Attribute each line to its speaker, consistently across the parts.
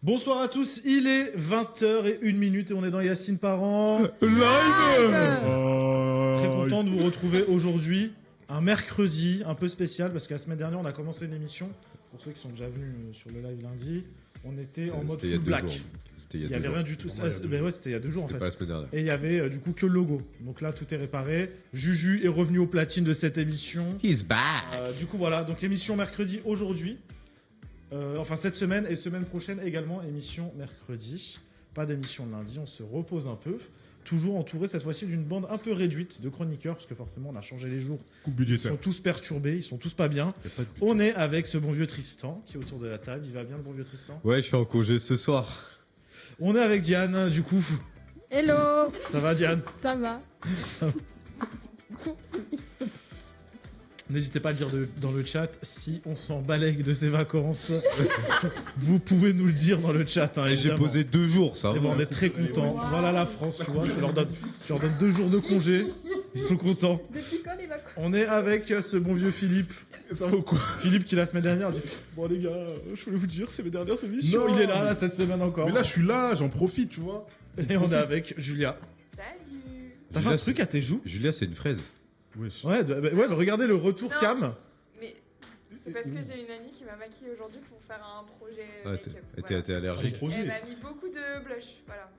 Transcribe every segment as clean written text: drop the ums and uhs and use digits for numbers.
Speaker 1: Bonsoir à tous, il est 20h01 et on est dans Yacine Parent.
Speaker 2: Live.
Speaker 1: Très content de vous retrouver aujourd'hui, un mercredi un peu spécial parce que la semaine dernière on a commencé une émission, pour ceux qui sont déjà venus sur le live lundi, on était en mode full black.
Speaker 2: C'était
Speaker 1: Il y avait rien du tout. Ben ouais, c'était il y a 2 jours en fait.
Speaker 2: Pas la semaine dernière.
Speaker 1: Et il y avait du coup que le logo. Donc là tout est réparé. Juju est revenu au platine de cette émission.
Speaker 2: He's back.
Speaker 1: Du coup voilà, donc émission mercredi aujourd'hui. Enfin cette semaine et semaine prochaine également émission mercredi. Pas d'émission lundi, on se repose un peu. Toujours entouré cette fois-ci d'une bande un peu réduite de chroniqueurs parce que forcément on a changé les jours. Ils sont tous perturbés, ils sont tous pas bien. On est avec ce bon vieux Tristan qui est autour de la table. Il va bien le bon vieux Tristan?
Speaker 2: Ouais, je suis en congé ce soir.
Speaker 1: On est avec Diane du coup.
Speaker 3: Hello.
Speaker 1: Ça va Diane?
Speaker 3: Ça va.
Speaker 1: N'hésitez pas à le dire dans le chat si on s'en balaye de ses vacances. Vous pouvez nous le dire dans le chat. Hein,
Speaker 2: j'ai posé 2 jours, ça.
Speaker 1: Et bon, on est très contents. Wow. Voilà la France, tu vois. Tu leur donnes 2 jours de congé. Ils sont contents.
Speaker 3: Depuis quand les vacances?
Speaker 1: On est avec ce bon vieux Philippe.
Speaker 4: Ça vaut quoi?
Speaker 1: Philippe qui la semaine dernière dit bon les gars, je voulais vous dire, c'est mes dernières émissions. Il est là cette semaine encore.
Speaker 4: Mais là je suis là, j'en profite, tu vois.
Speaker 1: Et on est avec Julia.
Speaker 3: Salut.
Speaker 1: T'as fait un truc à tes joues?
Speaker 2: Julia, c'est une fraise.
Speaker 1: Ouais, mais regardez le retour
Speaker 3: Non.
Speaker 1: cam.
Speaker 3: Mais c'est parce que j'ai une amie qui m'a maquillée aujourd'hui pour faire un projet
Speaker 2: Ah,
Speaker 3: make-up.
Speaker 2: t'es allergique.
Speaker 3: Elle m'a mis beaucoup de blush, voilà.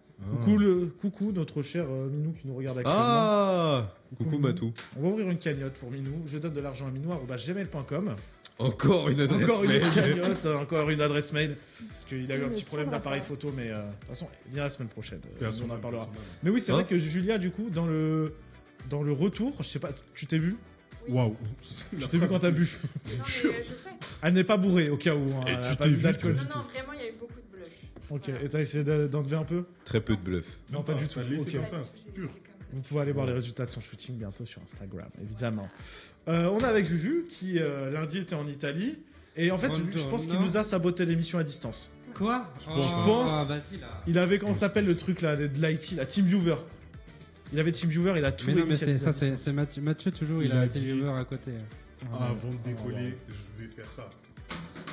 Speaker 1: Coucou notre cher Minou qui nous regarde actuellement.
Speaker 2: Ah, coucou Matou.
Speaker 1: On va ouvrir une cagnotte pour Minou. Je donne de l'argent à minou@gmail.com.
Speaker 2: Encore une adresse
Speaker 1: Encore
Speaker 2: mail.
Speaker 1: une cagnotte, encore une adresse mail. Parce qu'il a eu un petit problème d'appareil photo, mais de toute façon, il vient la semaine prochaine. On en parlera. Mais oui, c'est vrai que Julia, du coup, dans le retour, je sais pas, tu t'es vu?
Speaker 4: Waouh.
Speaker 1: Je t'ai vu quand t'as bu.
Speaker 3: Non, mais je sais.
Speaker 1: Elle n'est pas bourrée au cas où. Hein,
Speaker 4: Et
Speaker 1: elle
Speaker 4: tu
Speaker 1: a pas
Speaker 4: t'es
Speaker 1: bu
Speaker 4: vu,
Speaker 1: d'alcool
Speaker 3: Non,
Speaker 1: du tout.
Speaker 3: non, vraiment, il y a eu beaucoup de blush.
Speaker 1: Ok,
Speaker 3: Voilà.
Speaker 1: et t'as essayé d'enlever un peu?
Speaker 2: Très peu de bluff.
Speaker 1: Non, pas du tout.
Speaker 4: Laissez
Speaker 1: Ok.
Speaker 4: comme ça,
Speaker 3: C'est
Speaker 4: pur.
Speaker 3: comme ça.
Speaker 1: Vous pouvez aller voir les résultats de son shooting bientôt sur Instagram, évidemment. On est avec Juju, qui lundi était en Italie. Et en fait, je pense qu'il nous a saboté l'émission à distance.
Speaker 5: Quoi?
Speaker 1: Je pense.
Speaker 5: Vas-y là.
Speaker 1: Il avait, comment s'appelle le truc là, de l'IT, la TeamViewer. Il avait TeamViewer, il a tout
Speaker 5: Mais non, mais
Speaker 1: initialisé à
Speaker 5: c'est
Speaker 1: distance.
Speaker 5: Mathieu toujours, il
Speaker 4: Il
Speaker 5: a
Speaker 4: a
Speaker 5: été
Speaker 4: dit-
Speaker 5: viewer à côté.
Speaker 4: Avant de décoller, je vais faire ça.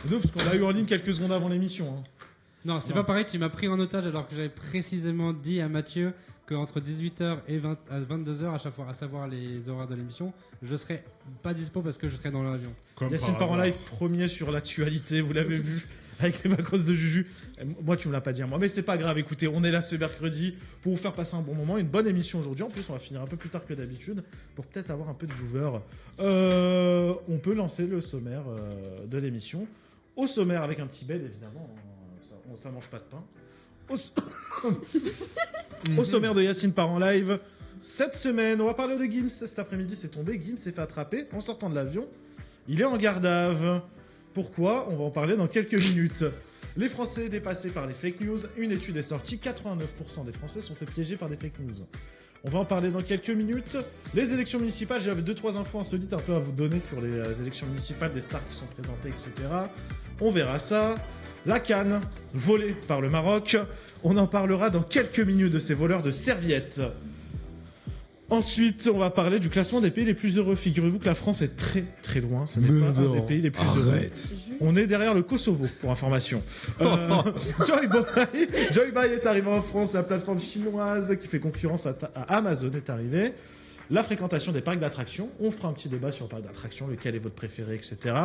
Speaker 1: Non, parce qu'on l'a eu en ligne quelques secondes avant l'émission. Hein.
Speaker 5: Non, c'est
Speaker 1: Non.
Speaker 5: pas pareil, tu m'as pris en otage alors que j'avais précisément dit à Mathieu qu'entre 18h et 22h, à savoir les horaires de l'émission, je serais pas dispo parce que je serais dans l'avion.
Speaker 4: Comme
Speaker 1: Yacine
Speaker 4: par
Speaker 1: part en
Speaker 4: hasard.
Speaker 1: live premier sur l'actualité, vous l'avez vu, avec les vacances de Juju. Moi, tu me l'as pas dit à moi, mais c'est pas grave. Écoutez, on est là ce mercredi pour vous faire passer un bon moment, une bonne émission aujourd'hui. En plus, on va finir un peu plus tard que d'habitude pour peut-être avoir un peu de viewers. On peut lancer le sommaire de l'émission. Au sommaire, avec un petit bed, évidemment. Ça mange pas de pain. Au sommaire de Yacine part en live. Cette semaine, on va parler de Gims. Cet après-midi, c'est tombé. Gims s'est fait attraper en sortant de l'avion. Il est en garde à vue. Pourquoi? On va en parler dans quelques minutes. Les Français dépassés par les fake news. Une étude est sortie. 89% des Français sont fait piéger par des fake news. On va en parler dans quelques minutes. Les élections municipales, j'avais 2-3 infos insolites un peu à vous donner sur les élections municipales, des stars qui sont présentées, etc. On verra ça. La CAN, volée par le Maroc. On en parlera dans quelques minutes de ces voleurs de serviettes. Ensuite, on va parler du classement des pays les plus heureux. Figurez-vous que la France est très très loin. Ce n'est pas un des pays les plus heureux. On est derrière le Kosovo, pour information. Joy Buy est arrivé en France. La plateforme chinoise qui fait concurrence à Amazon est arrivée. La fréquentation des parcs d'attractions. On fera un petit débat sur le parc d'attractions, lequel est votre préféré, etc.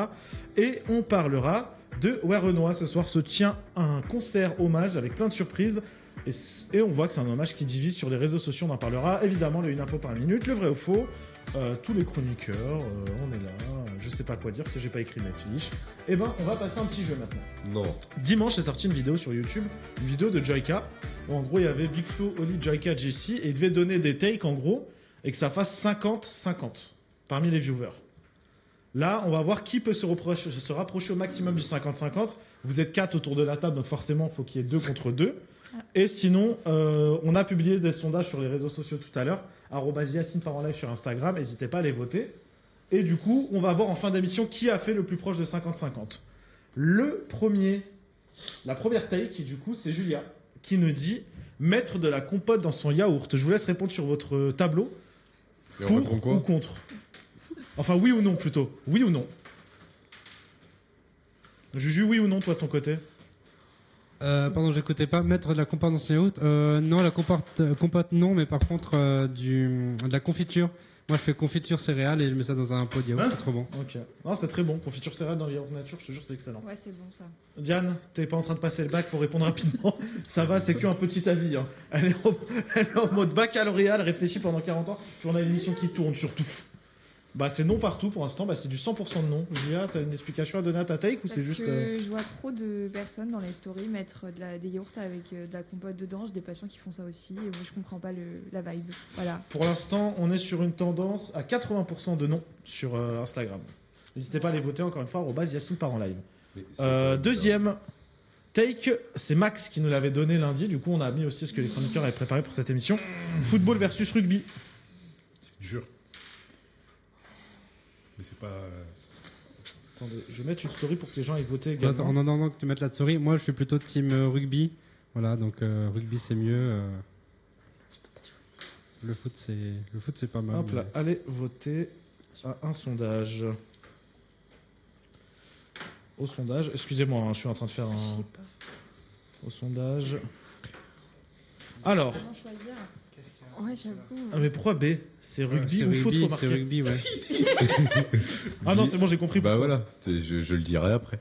Speaker 1: Et on parlera de Ouais Renoir. Ce soir se tient un concert hommage avec plein de surprises. Et on voit que c'est un hommage qui divise sur les réseaux sociaux. On en parlera évidemment. Le une info par minute, le vrai ou faux. Tous les chroniqueurs, on est là. Je sais pas quoi dire parce que j'ai pas écrit mes fiches. Et ben, on va passer un petit jeu maintenant.
Speaker 2: Non.
Speaker 1: Dimanche est sorti une vidéo sur YouTube, une vidéo de Joyka. Où en gros, il y avait Big Flo, Oli, Joyka, Jessie. Et il devait donner des takes en gros. Et que ça fasse 50-50 parmi les viewers. Là, on va voir qui peut se rapprocher au maximum du 50-50. Vous êtes 4 autour de la table, donc forcément, il faut qu'il y ait 2 contre 2. Et sinon, on a publié des sondages sur les réseaux sociaux tout à l'heure. @Yacine part en live sur Instagram. N'hésitez pas à les voter. Et du coup, on va voir en fin d'émission qui a fait le plus proche de 50-50. La première take, du coup, c'est Julia qui nous dit mettre de la compote dans son yaourt. Je vous laisse répondre sur votre tableau.
Speaker 2: Et on répond
Speaker 1: Pour
Speaker 2: quoi?
Speaker 1: ou contre? Enfin, oui ou non plutôt. Oui ou non? Juju, oui ou non, toi, de ton côté?
Speaker 5: Pardon, j'écoutais pas. Mettre de la compote dans son yaourt. Non, la compote non, mais par contre de la confiture. Moi, je fais confiture céréales et je mets ça dans un pot de yaourt.
Speaker 1: Hein
Speaker 5: C'est trop bon.
Speaker 1: Ok. Non, c'est très bon. Confiture céréales dans les yaourts nature, je te jure, c'est excellent.
Speaker 3: Ouais, c'est bon ça.
Speaker 1: Diane, t'es pas en train de passer le bac, faut répondre rapidement. Ça va, c'est qu'un petit avis. Hein. Elle est en mode baccalauréat, elle réfléchit pendant 40 ans, puis on a une émission qui tourne surtout. Bah, c'est non partout pour l'instant, bah, c'est du 100% de non. Julia, t'as une explication à donner à ta take ou c'est juste.
Speaker 3: Je vois trop de personnes dans les stories mettre des yaourts avec de la compote dedans. J'ai des patients qui font ça aussi et moi, je comprends pas la vibe. Voilà.
Speaker 1: Pour l'instant, on est sur une tendance à 80% de non sur Instagram. N'hésitez pas à les voter encore une fois, @Yacine part en live. Deuxième take, c'est Max qui nous l'avait donné lundi. Du coup, on a mis aussi ce que les chroniqueurs avaient préparé pour cette émission. Football versus rugby.
Speaker 4: C'est dur. Mais c'est pas.
Speaker 1: Attendez, je vais mettre une story pour que les gens aillent voter
Speaker 5: Attends,
Speaker 1: également.
Speaker 5: en attendant que tu mettes la souris, moi, je suis plutôt team rugby. Voilà, donc rugby, c'est mieux. Le foot, c'est pas mal.
Speaker 1: Hop là,
Speaker 5: mais-
Speaker 1: allez voter à un sondage. Au sondage, excusez-moi, hein, je suis en train de faire un. Au sondage. Alors,
Speaker 3: Comment choisir? Ouais, j'avoue.
Speaker 1: mais pourquoi B? C'est rugby
Speaker 5: c'est
Speaker 1: ou faute
Speaker 5: rugby,
Speaker 1: remarquée?
Speaker 5: c'est rugby, ouais.
Speaker 1: Ah non, c'est bon, j'ai compris.
Speaker 2: Bah
Speaker 1: pourquoi.
Speaker 2: voilà, je le dirai après.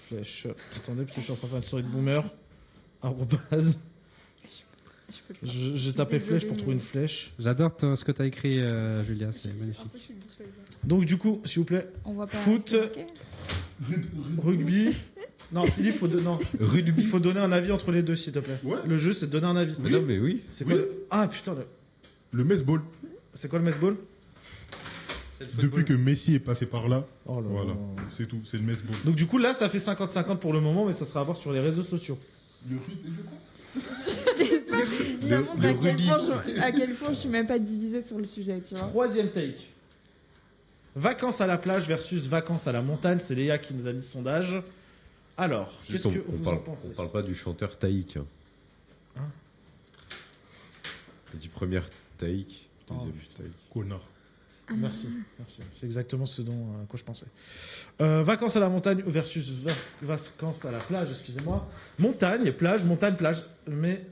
Speaker 1: Flèche. Attendez, parce que je suis en train de faire une story de boomer. Arrobase.
Speaker 3: Je peux pas.
Speaker 1: J'ai tapé
Speaker 3: Désolée,
Speaker 1: flèche pour trouver une flèche.
Speaker 5: J'adore ce que tu as écrit, Julia, c'est magnifique.
Speaker 3: Après, je suis obligée de choisir.
Speaker 1: Donc, du coup, s'il vous plaît,
Speaker 3: On voit pas.
Speaker 1: Foot.
Speaker 3: ce qui est marqué.
Speaker 1: rugby. Non, Philippe, non. Il
Speaker 2: Rugby.
Speaker 1: faut donner un avis entre les deux, s'il te plaît.
Speaker 4: Ouais.
Speaker 1: Le jeu, c'est de donner un avis.
Speaker 2: Mais non, mais oui.
Speaker 1: C'est
Speaker 4: Oui.
Speaker 1: quoi Ah putain,
Speaker 4: Le Messball.
Speaker 1: c'est quoi le messball?
Speaker 4: Depuis que Messi est passé par là,
Speaker 1: Oh là
Speaker 4: voilà.
Speaker 1: là.
Speaker 4: C'est tout. C'est le Messball.
Speaker 1: Donc du coup là ça fait 50-50 pour le moment mais ça sera à voir sur les réseaux sociaux.
Speaker 4: Le rugby.
Speaker 3: Ça montre à quel
Speaker 2: rugby.
Speaker 3: point à quel point je suis même pas divisée sur le sujet, tu vois.
Speaker 1: Troisième take. Vacances à la plage versus vacances à la montagne, c'est Léa qui nous a mis ce sondage. Alors,
Speaker 2: Juste,
Speaker 1: qu'est-ce que
Speaker 2: on
Speaker 1: vous
Speaker 2: parle,
Speaker 1: en pensez?
Speaker 2: on parle pas du chanteur Taïk.
Speaker 1: Hein
Speaker 2: J'ai dit première Taïk, deuxième
Speaker 1: Oh,
Speaker 2: Taïk.
Speaker 4: Connard.
Speaker 1: Merci, merci. C'est exactement ce dont quoi je pensais. Vacances à la montagne versus vacances à la plage, excusez-moi. Montagne, plage, montagne, plage. Mais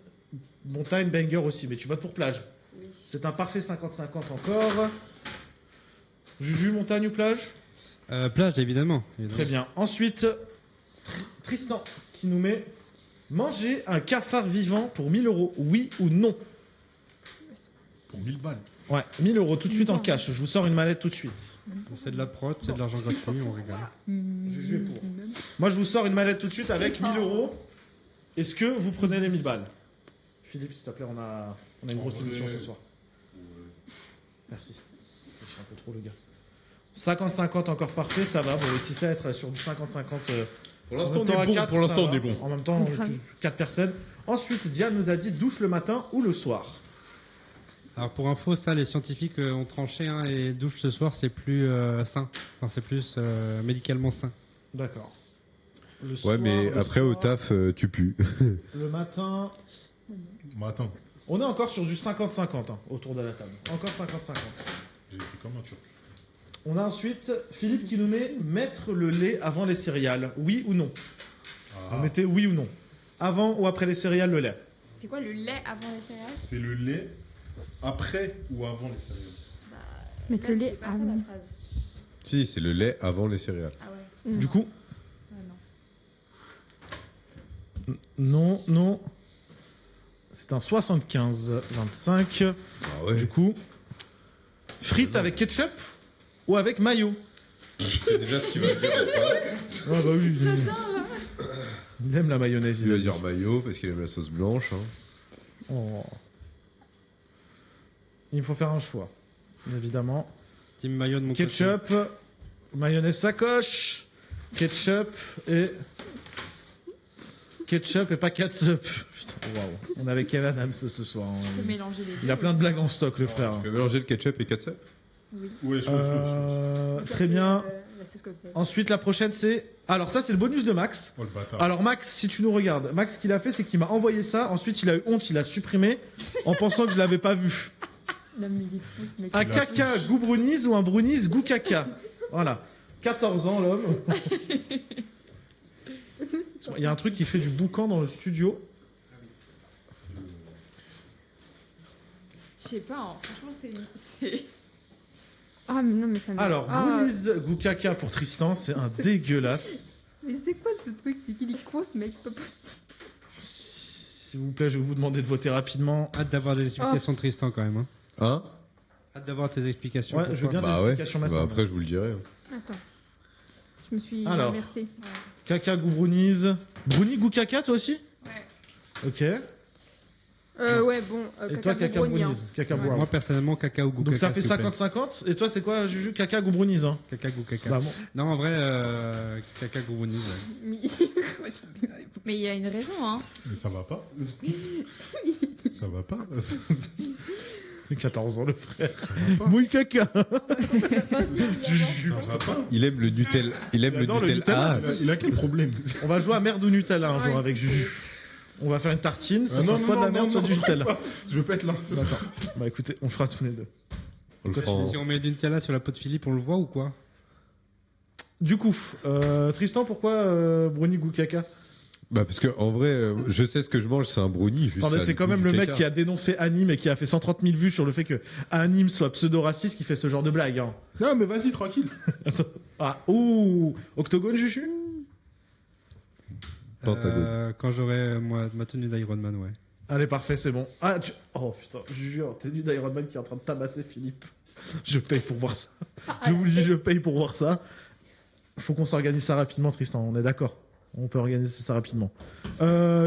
Speaker 1: montagne, banger aussi. Mais tu votes pour plage.
Speaker 3: Oui.
Speaker 1: C'est un parfait 50-50 encore. Juju, montagne ou plage?
Speaker 5: Plage, évidemment.
Speaker 1: Très bien. Ensuite, Tristan qui nous met manger un cafard vivant pour 1000 €, oui ou non?
Speaker 4: Pour 1000 balles.
Speaker 1: Ouais, 1000 € tout de suite en cash. Je vous sors une mallette tout de suite.
Speaker 5: C'est de la prod, c'est de l'argent gratuit, on rigole.
Speaker 1: Juju est pour. Moi, je vous sors une mallette tout de suite avec 1000 €. Est-ce que vous prenez les 1000 balles? Philippe, s'il te plaît, on a une grosse
Speaker 4: En vrai,
Speaker 1: émission ce soir. Merci. Je suis un peu trop le gars. 50-50 encore parfait, ça va. Bon, si ça être sur du 50-50.
Speaker 2: Pour
Speaker 1: En
Speaker 2: l'instant,
Speaker 1: même temps, à quatre, ça va. En même temps,
Speaker 3: Grave.
Speaker 1: 4 personnes. Ensuite, Diane nous a dit douche le matin ou le soir.
Speaker 5: Alors pour info, ça, les scientifiques ont tranché, hein, et douche ce soir, c'est plus sain. Enfin, c'est plus médicalement sain.
Speaker 1: D'accord. Le
Speaker 2: Ouais,
Speaker 1: soir,
Speaker 2: mais
Speaker 1: le
Speaker 2: après au
Speaker 1: soir,
Speaker 2: taf, tu pues.
Speaker 1: Le matin,
Speaker 4: Mais attends,
Speaker 1: on est encore sur du 50-50 hein, autour de la table. Encore 50-50.
Speaker 4: j'ai fait comme un turc.
Speaker 1: On a ensuite Philippe qui nous met mettre le lait avant les céréales. Oui ou non?
Speaker 4: Ah,
Speaker 1: Vous mettez oui ou non. Avant ou après les céréales, le lait.
Speaker 3: C'est quoi le lait avant les céréales?
Speaker 4: c'est le lait après ou avant les céréales?
Speaker 3: Bah,
Speaker 6: Mettre
Speaker 3: là,
Speaker 6: le lait
Speaker 3: c'était pas ça,
Speaker 6: avant.
Speaker 3: la phrase.
Speaker 2: Si, c'est le lait avant les céréales.
Speaker 3: Ah ouais.
Speaker 1: Du coup,
Speaker 3: Ah non.
Speaker 1: non. C'est un 75-25.
Speaker 2: Ah ouais.
Speaker 1: Du coup, frites avec ketchup ou avec mayo?
Speaker 2: C'est déjà ce qu'il va dire.
Speaker 1: Ah bah oui. Il aime la mayonnaise.
Speaker 2: Il va dire maillot parce qu'il aime la sauce blanche. Hein.
Speaker 1: Oh. Il faut faire un choix, évidemment.
Speaker 5: Team maillot de mon côté.
Speaker 1: Ketchup, mayonnaise sacoche, ketchup et pas catsup. Putain, waouh. On est avec Kevin Adams ce soir. hein.
Speaker 3: Tu peux mélanger les deux.
Speaker 1: Il a plein de
Speaker 3: aussi.
Speaker 1: blagues en stock, le frère.
Speaker 2: Tu peux mélanger le ketchup et ketchup.
Speaker 3: Oui.
Speaker 4: Ouais,
Speaker 1: Très bien.
Speaker 3: La sauce cocktail.
Speaker 1: Ensuite, la prochaine, c'est. Alors, ça, c'est le bonus de Max.
Speaker 4: Oh le bâtard.
Speaker 1: Alors, Max, si tu nous regardes, Max, ce qu'il a fait, c'est qu'il m'a envoyé ça. Ensuite, il a eu honte, il a supprimé en pensant que je l'avais pas vu.
Speaker 3: Non, mais il est fou, ce mec.
Speaker 1: Un
Speaker 4: Il a
Speaker 1: caca goût brownies ou un brownies goût caca. Voilà. 14 ans, l'homme. Il y a un truc qui fait du boucan dans le studio.
Speaker 3: Je sais pas, hein. Franchement, c'est.
Speaker 6: Ah, mais non, mais ça me.
Speaker 1: Alors,
Speaker 6: Ah,
Speaker 1: Brunies Goukaka pour Tristan, c'est un dégueulasse.
Speaker 6: mais c'est quoi ce truc? C'est qu'il est con, ce mec, c'est pas possible.
Speaker 1: S'il vous plaît, je vais vous demander de voter rapidement.
Speaker 5: Hâte d'avoir des explications de Tristan quand même. Hein.
Speaker 2: Hein?
Speaker 5: Hâte d'avoir tes explications.
Speaker 1: Ouais, je veux bien des
Speaker 2: Bah ouais.
Speaker 1: explications
Speaker 2: Bah
Speaker 1: maintenant.
Speaker 2: après, je vous le dirai. hein.
Speaker 6: Attends. Je me suis
Speaker 1: Alors.
Speaker 6: inversée.
Speaker 1: Kaka Gou Brunies. Bruni Goukaka, toi aussi?
Speaker 3: Ouais.
Speaker 1: Ok.
Speaker 6: Ouais, bon.
Speaker 1: Et toi, Kaka
Speaker 6: Brownie, hein.
Speaker 1: Brunies. Kaka
Speaker 6: Ouais.
Speaker 1: Brown.
Speaker 5: Moi personnellement, caca ou goût
Speaker 1: Donc ça
Speaker 5: caca,
Speaker 1: fait
Speaker 5: s'il vous plaît.
Speaker 1: 50-50. Et toi, c'est quoi, Juju? Kaka Gou Brunies, hein?
Speaker 5: Caca goût caca.
Speaker 1: Bah, bon.
Speaker 5: Non, en vrai, caca goût brownies, ouais.
Speaker 3: Mais il y a une raison, hein.
Speaker 4: Mais ça va pas. Ça va pas.
Speaker 1: 14 ans, le frère.
Speaker 4: Ça va pas.
Speaker 1: Mouille caca.
Speaker 4: Ça va pas.
Speaker 2: Il aime le Nutella. Il aime
Speaker 1: Il
Speaker 2: le
Speaker 1: adore le
Speaker 2: Nutella.
Speaker 1: Nutella.
Speaker 2: Ah,
Speaker 4: Il a quel problème?
Speaker 1: On va jouer à merde ou Nutella un jour
Speaker 6: Ouais.
Speaker 1: avec Juju. On va faire une tartine,
Speaker 4: Ah,
Speaker 1: ça sera soit de la merde, soit du
Speaker 4: non,
Speaker 1: Nutella.
Speaker 4: pas. Je veux pas être là.
Speaker 1: D'accord. Bah écoutez, on fera tous les deux.
Speaker 2: on le fera en-
Speaker 5: Si on met du Nutella sur la peau de Philippe, on le voit ou quoi?
Speaker 1: Du coup, Tristan, pourquoi Bruni Goukaka?
Speaker 2: Bah parce que en vrai, je sais ce que je mange, c'est un brownie. Juste
Speaker 1: Attendez,
Speaker 2: ça a
Speaker 1: c'est
Speaker 2: le
Speaker 1: quand
Speaker 2: goût
Speaker 1: même
Speaker 2: du
Speaker 1: le mec
Speaker 2: caca.
Speaker 1: qui a dénoncé Anime et qui a fait 130 000 vues sur le fait que Anime soit pseudo-raciste qui fait ce genre de blague. Hein.
Speaker 4: Non, mais vas-y, tranquille.
Speaker 1: Ah, ouh, Octogone, Juju?
Speaker 2: Pentagone.
Speaker 5: Quand j'aurai ma tenue d'Iron Man, ouais.
Speaker 1: Allez, parfait, c'est bon. Ah, oh putain, Juju, t'es nu d'Iron Man qui est en train de tabasser Philippe. Je paye pour voir ça. Je vous le dis, je paye pour voir ça. Faut qu'on s'organise ça rapidement, Tristan, on est d'accord. On peut organiser ça rapidement.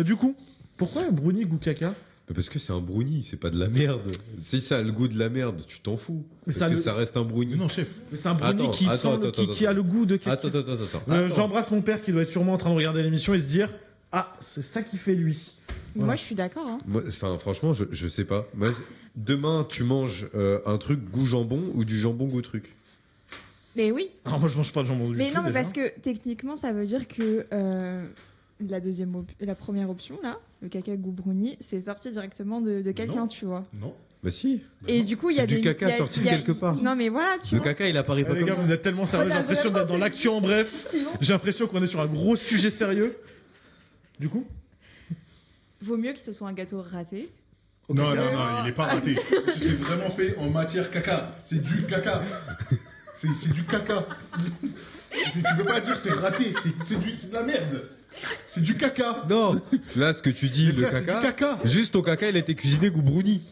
Speaker 1: Du coup, pourquoi Bruni Goukaka?
Speaker 2: Mais parce que c'est un brownie, c'est pas de la merde. Si ça a le goût de la merde, tu t'en fous.
Speaker 1: Mais
Speaker 2: Parce
Speaker 1: ça
Speaker 2: que
Speaker 1: le-
Speaker 2: ça reste un brownie.
Speaker 4: Mais non, chef.
Speaker 1: Mais c'est un brownie
Speaker 2: Attends,
Speaker 1: qui,
Speaker 2: attends,
Speaker 1: sent le-
Speaker 2: attends,
Speaker 1: qui a le goût de quelque
Speaker 2: Attends, attends, attends.
Speaker 4: Attends.
Speaker 1: J'embrasse mon père qui doit être sûrement en train de regarder l'émission et se dire ah, c'est ça qui fait lui. Voilà.
Speaker 3: Moi, je suis d'accord, hein.
Speaker 2: Moi, enfin, franchement, je sais pas. Moi, demain, tu manges un truc goût jambon ou du jambon goût truc.
Speaker 3: Mais oui.
Speaker 1: Alors moi je mange pas de jambon du
Speaker 3: Mais
Speaker 1: tout,
Speaker 3: non, mais
Speaker 1: déjà.
Speaker 3: parce que techniquement, ça veut dire que la première option, là, le caca goût brownie, c'est sorti directement de quelqu'un,
Speaker 4: Non.
Speaker 3: tu vois.
Speaker 4: Non.
Speaker 2: Bah si.
Speaker 4: Bah
Speaker 3: Et
Speaker 4: non.
Speaker 3: du coup, il y
Speaker 2: C'est
Speaker 3: a
Speaker 2: du
Speaker 3: des.
Speaker 2: caca
Speaker 3: il y a-
Speaker 2: sorti
Speaker 3: il y a-
Speaker 2: de quelque part.
Speaker 3: Non, mais voilà, tu
Speaker 2: Le
Speaker 3: vois.
Speaker 2: caca, il apparaît pas
Speaker 1: Les
Speaker 2: comme
Speaker 1: gars,
Speaker 2: ça.
Speaker 1: vous êtes tellement sérieux, j'ai
Speaker 3: Regarde
Speaker 1: l'impression
Speaker 3: vraiment,
Speaker 1: d'être dans
Speaker 3: c'est-
Speaker 1: l'actu en bref.
Speaker 3: Sinon,
Speaker 1: J'ai l'impression qu'on est sur un gros sujet sérieux. Du coup,
Speaker 3: vaut mieux que ce soit un gâteau raté.
Speaker 4: Non, non, non, il est pas raté. C'est vraiment fait en matière caca. C'est du caca. C'est du caca. Tu peux pas dire c'est raté. C'est de la merde. C'est du caca.
Speaker 2: Non, là, ce que tu dis,
Speaker 4: Mais
Speaker 2: le
Speaker 4: frère, c'est du
Speaker 2: caca,
Speaker 4: caca.
Speaker 2: juste au caca, il a été cuisiné goût brownie.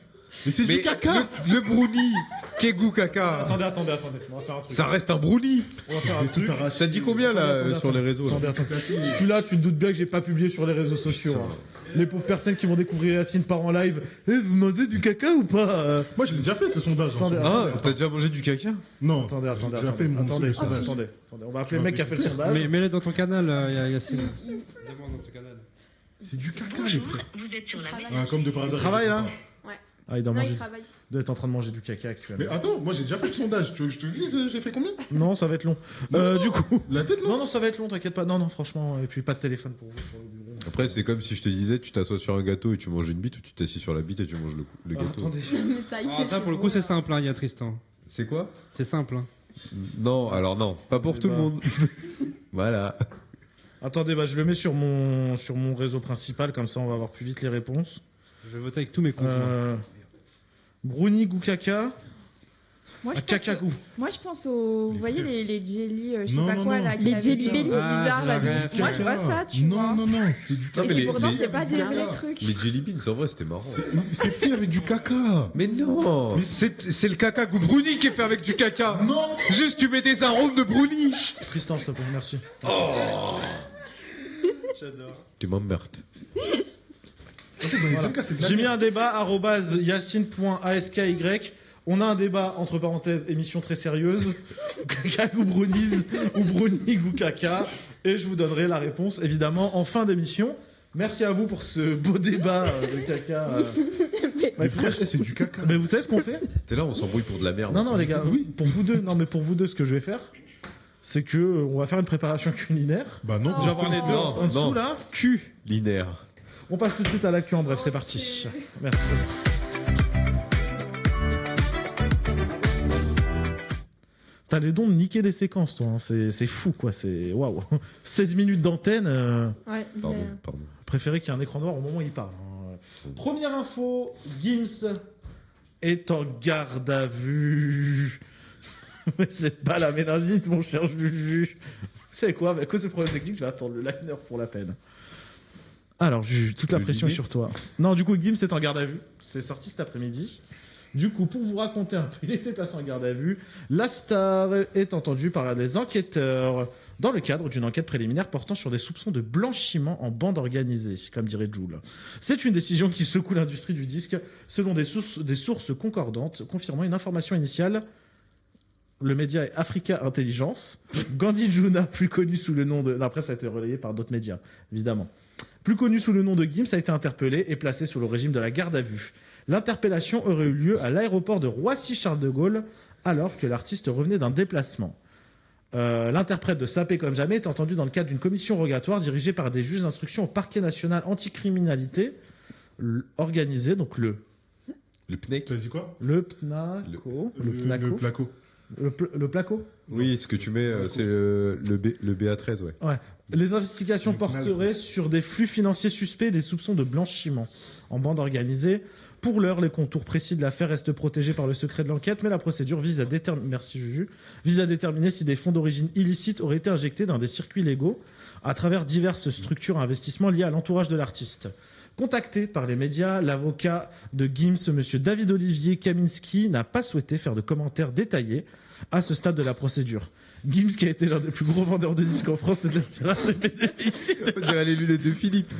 Speaker 4: Mais c'est
Speaker 2: Mais
Speaker 4: du caca.
Speaker 2: Le brownie, qu'est goût caca.
Speaker 1: attendez. On va faire un truc.
Speaker 2: Ça reste un brownie.
Speaker 1: On va faire un
Speaker 4: Je vais tout
Speaker 1: truc.
Speaker 4: arracher.
Speaker 2: Ça dit combien là
Speaker 1: Attendez,
Speaker 2: sur les réseaux là
Speaker 1: Attendez. Celui-là, tu te doutes bien que j'ai pas publié sur les réseaux sociaux.
Speaker 2: Putain.
Speaker 1: Hein. Les pauvres personnes qui vont découvrir Yacine par en live. Eh, vous mangez du caca ou pas
Speaker 4: Moi, je l'ai déjà fait ce sondage.
Speaker 1: Attendez,
Speaker 4: hein,
Speaker 2: Ah,
Speaker 4: sondage.
Speaker 2: t'as déjà mangé du caca?
Speaker 4: Non.
Speaker 1: Attendez.
Speaker 4: J'ai déjà fait mon
Speaker 1: Attendez.
Speaker 4: sondage.
Speaker 1: On va appeler le mec qui a fait le sondage.
Speaker 5: Mais mets-le dans ton canal, Yacine. Demande dans ton canal.
Speaker 4: C'est du caca, les frères.
Speaker 7: Vous êtes sur la
Speaker 4: Ah, comme de par hasard.
Speaker 1: Travail,
Speaker 4: il
Speaker 1: là
Speaker 4: répond
Speaker 1: Ah, il doit,
Speaker 6: Non,
Speaker 1: manger,
Speaker 6: il travaille.
Speaker 1: doit être en train de manger du caca
Speaker 4: pas.
Speaker 1: actuellement.
Speaker 4: Mais attends, moi j'ai déjà fait le sondage. Tu veux que je te dise, j'ai fait combien?
Speaker 1: Non, ça va être long.
Speaker 4: Non.
Speaker 1: Du coup.
Speaker 4: La tête, non?
Speaker 1: Non, ça va être long, t'inquiète pas. Non, franchement. Et puis pas de téléphone pour vous sur le bureau.
Speaker 2: Après, c'est comme si je te disais, tu t'assois sur un gâteau et tu manges une bite, ou tu t'assis sur la bite et tu manges le
Speaker 1: Ah,
Speaker 2: gâteau.
Speaker 1: attendez.
Speaker 6: Mais ça, il
Speaker 5: Ah,
Speaker 6: fait
Speaker 5: ça, pour le
Speaker 6: beau,
Speaker 5: coup, c'est
Speaker 6: là.
Speaker 5: simple, hein, il y a Tristan.
Speaker 2: C'est quoi?
Speaker 5: C'est simple, hein.
Speaker 2: Non, alors non, pas pour
Speaker 1: Eh
Speaker 2: tout le
Speaker 1: ben.
Speaker 2: monde. Voilà.
Speaker 1: Attendez, je le mets sur mon réseau principal, comme ça on va avoir plus vite les réponses.
Speaker 5: Je vais voter avec tous mes comptes. moi.
Speaker 1: Brownie goût caca,
Speaker 3: Moi,
Speaker 1: à caca goût.
Speaker 3: Moi, je pense aux. Vous voyez les jelly, je sais
Speaker 4: Non,
Speaker 3: pas
Speaker 4: non,
Speaker 3: quoi,
Speaker 4: non,
Speaker 3: là.
Speaker 4: c'est
Speaker 6: Les
Speaker 3: qui
Speaker 6: jelly
Speaker 3: avaient-
Speaker 6: belly
Speaker 5: Ah,
Speaker 6: bizarres,
Speaker 5: j'ai
Speaker 6: là.
Speaker 5: la
Speaker 6: du-
Speaker 5: ref.
Speaker 3: Moi, je vois ça, tu
Speaker 4: non,
Speaker 3: vois.
Speaker 4: Non, non, c'est du
Speaker 2: Non,
Speaker 4: caca.
Speaker 2: mais
Speaker 3: Et
Speaker 2: les-
Speaker 3: pourtant,
Speaker 2: les-
Speaker 3: c'est pas des
Speaker 4: caca.
Speaker 3: vrais trucs.
Speaker 2: Les jelly beans, en vrai, c'était marrant.
Speaker 4: C'est fait avec du caca.
Speaker 2: Mais non,
Speaker 4: Mais
Speaker 2: c'est le caca goût brownie qui est fait avec du caca.
Speaker 4: Non.
Speaker 2: Juste, tu mets des arômes de brownie.
Speaker 1: Tristan, s'il te plaît, merci.
Speaker 2: Tu m'emmerdes.
Speaker 1: Voilà. J'ai mis un débat @yacine.asky. On a un débat entre parenthèses, émission très sérieuse, caca ou brownies ou brownie ou caca, et je vous donnerai la réponse évidemment en fin d'émission. Merci à vous pour ce beau débat de caca.
Speaker 4: Mais frère, c'est du caca.
Speaker 1: Mais vous savez ce qu'on fait?
Speaker 2: T'es là, on s'embrouille pour de la merde.
Speaker 1: Non, les gars,
Speaker 4: Oui.
Speaker 1: pour vous deux, non, mais pour vous deux, ce que je vais faire, c'est que on va faire une préparation culinaire.
Speaker 4: Bah non.
Speaker 1: Je vais avoir les deux
Speaker 2: Non,
Speaker 1: en dessous
Speaker 2: non.
Speaker 1: là.
Speaker 2: Linéaire.
Speaker 1: On passe tout de suite à l'actu en bref, c'est parti. Merci. T'as les dons de niquer des séquences, toi. Hein. C'est fou, quoi. C'est waouh. 16 minutes d'antenne.
Speaker 6: Ouais,
Speaker 2: Pardon.
Speaker 1: Préféré qu'il y ait un écran noir au moment où il parle. Hein. Première info, Gims est en garde à vue. Mais c'est pas la méningite, mon cher Juju. C'est quoi? À cause de problème technique, je vais attendre le liner pour la peine. Alors, Juju, toute la pression est sur toi. Non, du coup, Gims est en garde à vue. C'est sorti cet après-midi. Du coup, pour vous raconter un peu, il était placé en garde à vue. La star est entendue par les enquêteurs dans le cadre d'une enquête préliminaire portant sur des soupçons de blanchiment en bande organisée, comme dirait Jul. C'est une décision qui secoue l'industrie du disque, selon des sources concordantes, confirmant une information initiale. Le média est Africa Intelligence. Gandhi Juna, plus connu sous le nom de... Après, ça a été relayé par d'autres médias, évidemment. Plus connu sous le nom de Gims, a été interpellé et placé sous le régime de la garde à vue. L'interpellation aurait eu lieu à l'aéroport de Roissy-Charles de Gaulle, alors que l'artiste revenait d'un déplacement. L'interprète de Sapé comme jamais est entendu dans le cadre d'une commission rogatoire dirigée par des juges d'instruction au parquet national anticriminalité organisé, donc le
Speaker 2: PNEC.
Speaker 4: T'as dit quoi?
Speaker 1: Le PNACO.
Speaker 4: Le placo.
Speaker 1: Le placo.
Speaker 2: Oui, ce que tu mets, c'est le BA13, ouais.
Speaker 1: Ouais. Les investigations porteraient sur des flux financiers suspects et des soupçons de blanchiment en bande organisée. Pour l'heure, les contours précis de l'affaire restent protégés par le secret de l'enquête, mais la procédure vise à déterminer si des fonds d'origine illicite auraient été injectés dans des circuits légaux à travers diverses structures à investissement liées à l'entourage de l'artiste. Contacté par les médias, l'avocat de Gims, M. David-Olivier Kaminski, n'a pas souhaité faire de commentaires détaillés à ce stade de la procédure. Gims, qui a été l'un des plus gros vendeurs de disques en France, et de des bénéfices.
Speaker 2: On dirait les lunettes de Philippe.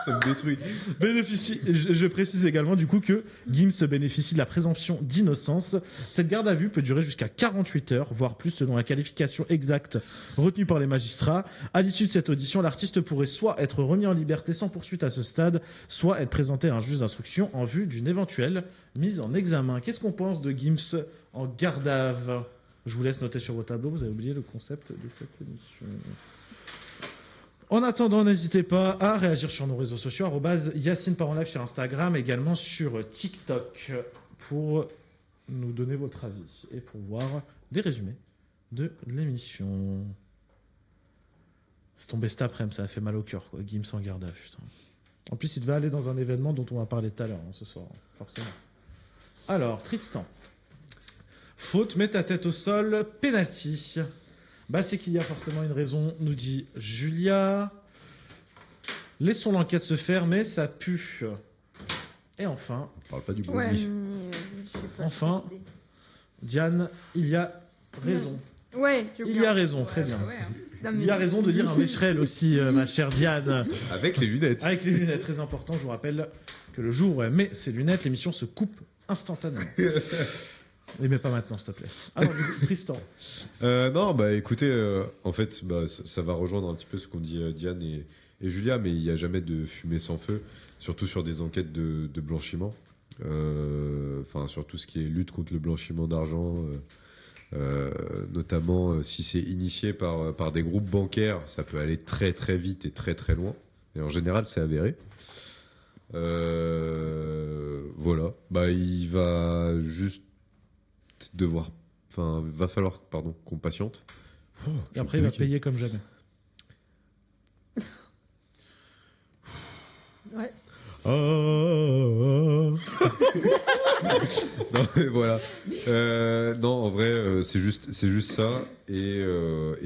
Speaker 2: Ça me détruit.
Speaker 1: Je précise également du coup que Gims bénéficie de la présomption d'innocence. Cette garde à vue peut durer jusqu'à 48 heures, voire plus selon la qualification exacte retenue par les magistrats. À l'issue de cette audition, l'artiste pourrait soit être remis en liberté sans poursuite à ce stade, soit être présenté à un juge d'instruction en vue d'une éventuelle mise en examen. Qu'est-ce qu'on pense de Gims en garde à vue? Je vous laisse noter sur vos tableaux, vous avez oublié le concept de cette émission. En attendant, n'hésitez pas à réagir sur nos réseaux sociaux, @Yacine Part en live sur Instagram, également sur TikTok, pour nous donner votre avis et pour voir des résumés de l'émission. C'est tombé cet après-midi, ça a fait mal au cœur, quoi. Gims en garde à vue. Putain. En plus, il devait aller dans un événement dont on va parler tout à l'heure, ce soir, forcément. Alors, Tristan. Faute, mets ta tête au sol, penalty. Bah, c'est qu'il y a forcément une raison, nous dit Julia. Laissons l'enquête se faire, mais ça pue. Et enfin,
Speaker 2: On parle pas du
Speaker 6: Ouais,
Speaker 2: bruit.
Speaker 1: Enfin. Diane, il y a raison.
Speaker 6: Ouais,
Speaker 1: Il y a raison, très bien.
Speaker 6: Non,
Speaker 1: Il
Speaker 6: mais-
Speaker 1: y a raison de lire un Becherel aussi, ma chère Diane.
Speaker 2: Avec les lunettes.
Speaker 1: Avec les lunettes, très important. Je vous rappelle que le jour où elle met ses lunettes, l'émission se coupe instantanément. Les mets pas maintenant, s'il te plaît. Alors, du coup, Tristan.
Speaker 2: Non, bah écoutez, en fait, bah, ça va rejoindre un petit peu ce qu'ont dit Diane et Julia, mais il n'y a jamais de fumée sans feu, surtout sur des enquêtes de blanchiment. Enfin, sur tout ce qui est lutte contre le blanchiment d'argent, notamment si c'est initié par des groupes bancaires, ça peut aller très très vite et très très loin. Et en général, c'est avéré. Voilà. Bah, il va juste va falloir qu'on patiente.
Speaker 1: Et après, il va payer comme jamais.
Speaker 6: Ouais.
Speaker 2: Non, mais voilà. Non, en vrai, c'est juste ça. Et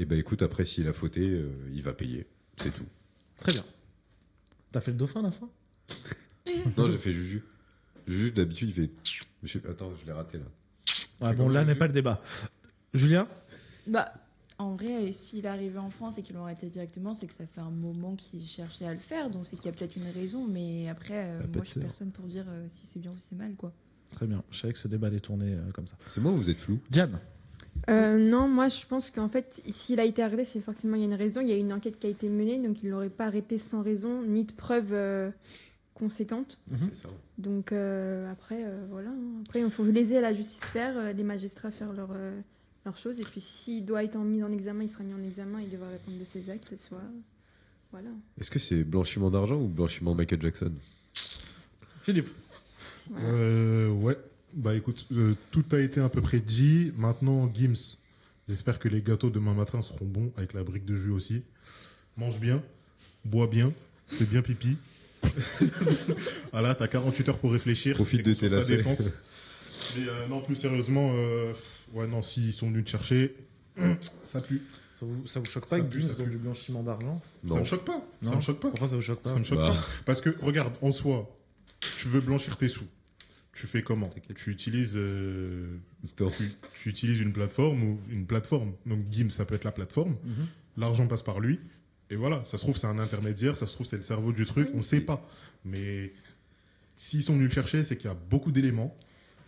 Speaker 2: bah écoute, après, s'il a fauté, il va payer. C'est tout.
Speaker 1: Très bien. T'as fait le dauphin à la fin?
Speaker 2: Non, j'ai fait Juju. Juju, d'habitude, il fait. Attends, je l'ai raté là.
Speaker 1: Ouais, bon, là n'est pas le débat. Julien?
Speaker 3: Bah, en vrai, s'il est arrivé en France et qu'il l'aurait été directement, c'est que ça fait un moment qu'il cherchait à le faire, donc c'est qu'il y a peut-être une raison, mais après, moi je suis personne pour dire si c'est bien ou si c'est mal, quoi.
Speaker 1: Très bien. Je savais que ce débat allait tourner comme ça.
Speaker 2: C'est moi ou vous êtes flou?
Speaker 1: Diane?
Speaker 6: Non, moi je pense qu'en fait, s'il a été arrêté, c'est forcément il y a une raison. Il y a une enquête qui a été menée, donc il ne l'aurait pas arrêté sans raison, ni de preuves conséquentes.
Speaker 2: C'est ça.
Speaker 6: Donc après, voilà. Hein. Après, il faut laisser la justice faire, les magistrats faire leurs choses. Et puis s'il doit être mis en examen, il sera mis en examen, il devra répondre de ses actes, soit... Voilà.
Speaker 2: Est-ce que c'est blanchiment d'argent ou blanchiment Michael Jackson?
Speaker 1: Philippe?
Speaker 4: Ouais. Bah écoute, tout a été à peu près dit. Maintenant, Gims, J'espère que les gâteaux demain matin seront bons avec la brique de jus aussi. Mange bien, bois bien, fais bien pipi. Voilà, t'as 48 heures pour réfléchir.
Speaker 2: Profite de tes lacets.
Speaker 4: défense. Mais non, plus sérieusement, ouais, non, s'ils sont venus te chercher, ça pue.
Speaker 1: Ça vous choque
Speaker 4: Ça
Speaker 1: pas que
Speaker 4: pue,
Speaker 1: Gims
Speaker 4: ça
Speaker 1: dans
Speaker 4: pue.
Speaker 1: du blanchiment d'argent?
Speaker 4: Ça me choque pas. Ça
Speaker 1: Non.
Speaker 4: me choque pas.
Speaker 1: Pourquoi ça vous choque pas?
Speaker 4: Ça me choque
Speaker 2: Bah.
Speaker 4: pas. Parce que, regarde, en soi, tu veux blanchir tes sous. Tu fais comment? Tu utilises, tu utilises une plateforme. Donc, Gims, ça peut être la plateforme.
Speaker 1: Mhm.
Speaker 4: L'argent passe par lui. Et voilà, ça se trouve, c'est un intermédiaire. Ça se trouve, c'est le cerveau du truc. On ne sait pas. Mais s'ils sont venus le chercher, c'est qu'il y a beaucoup d'éléments.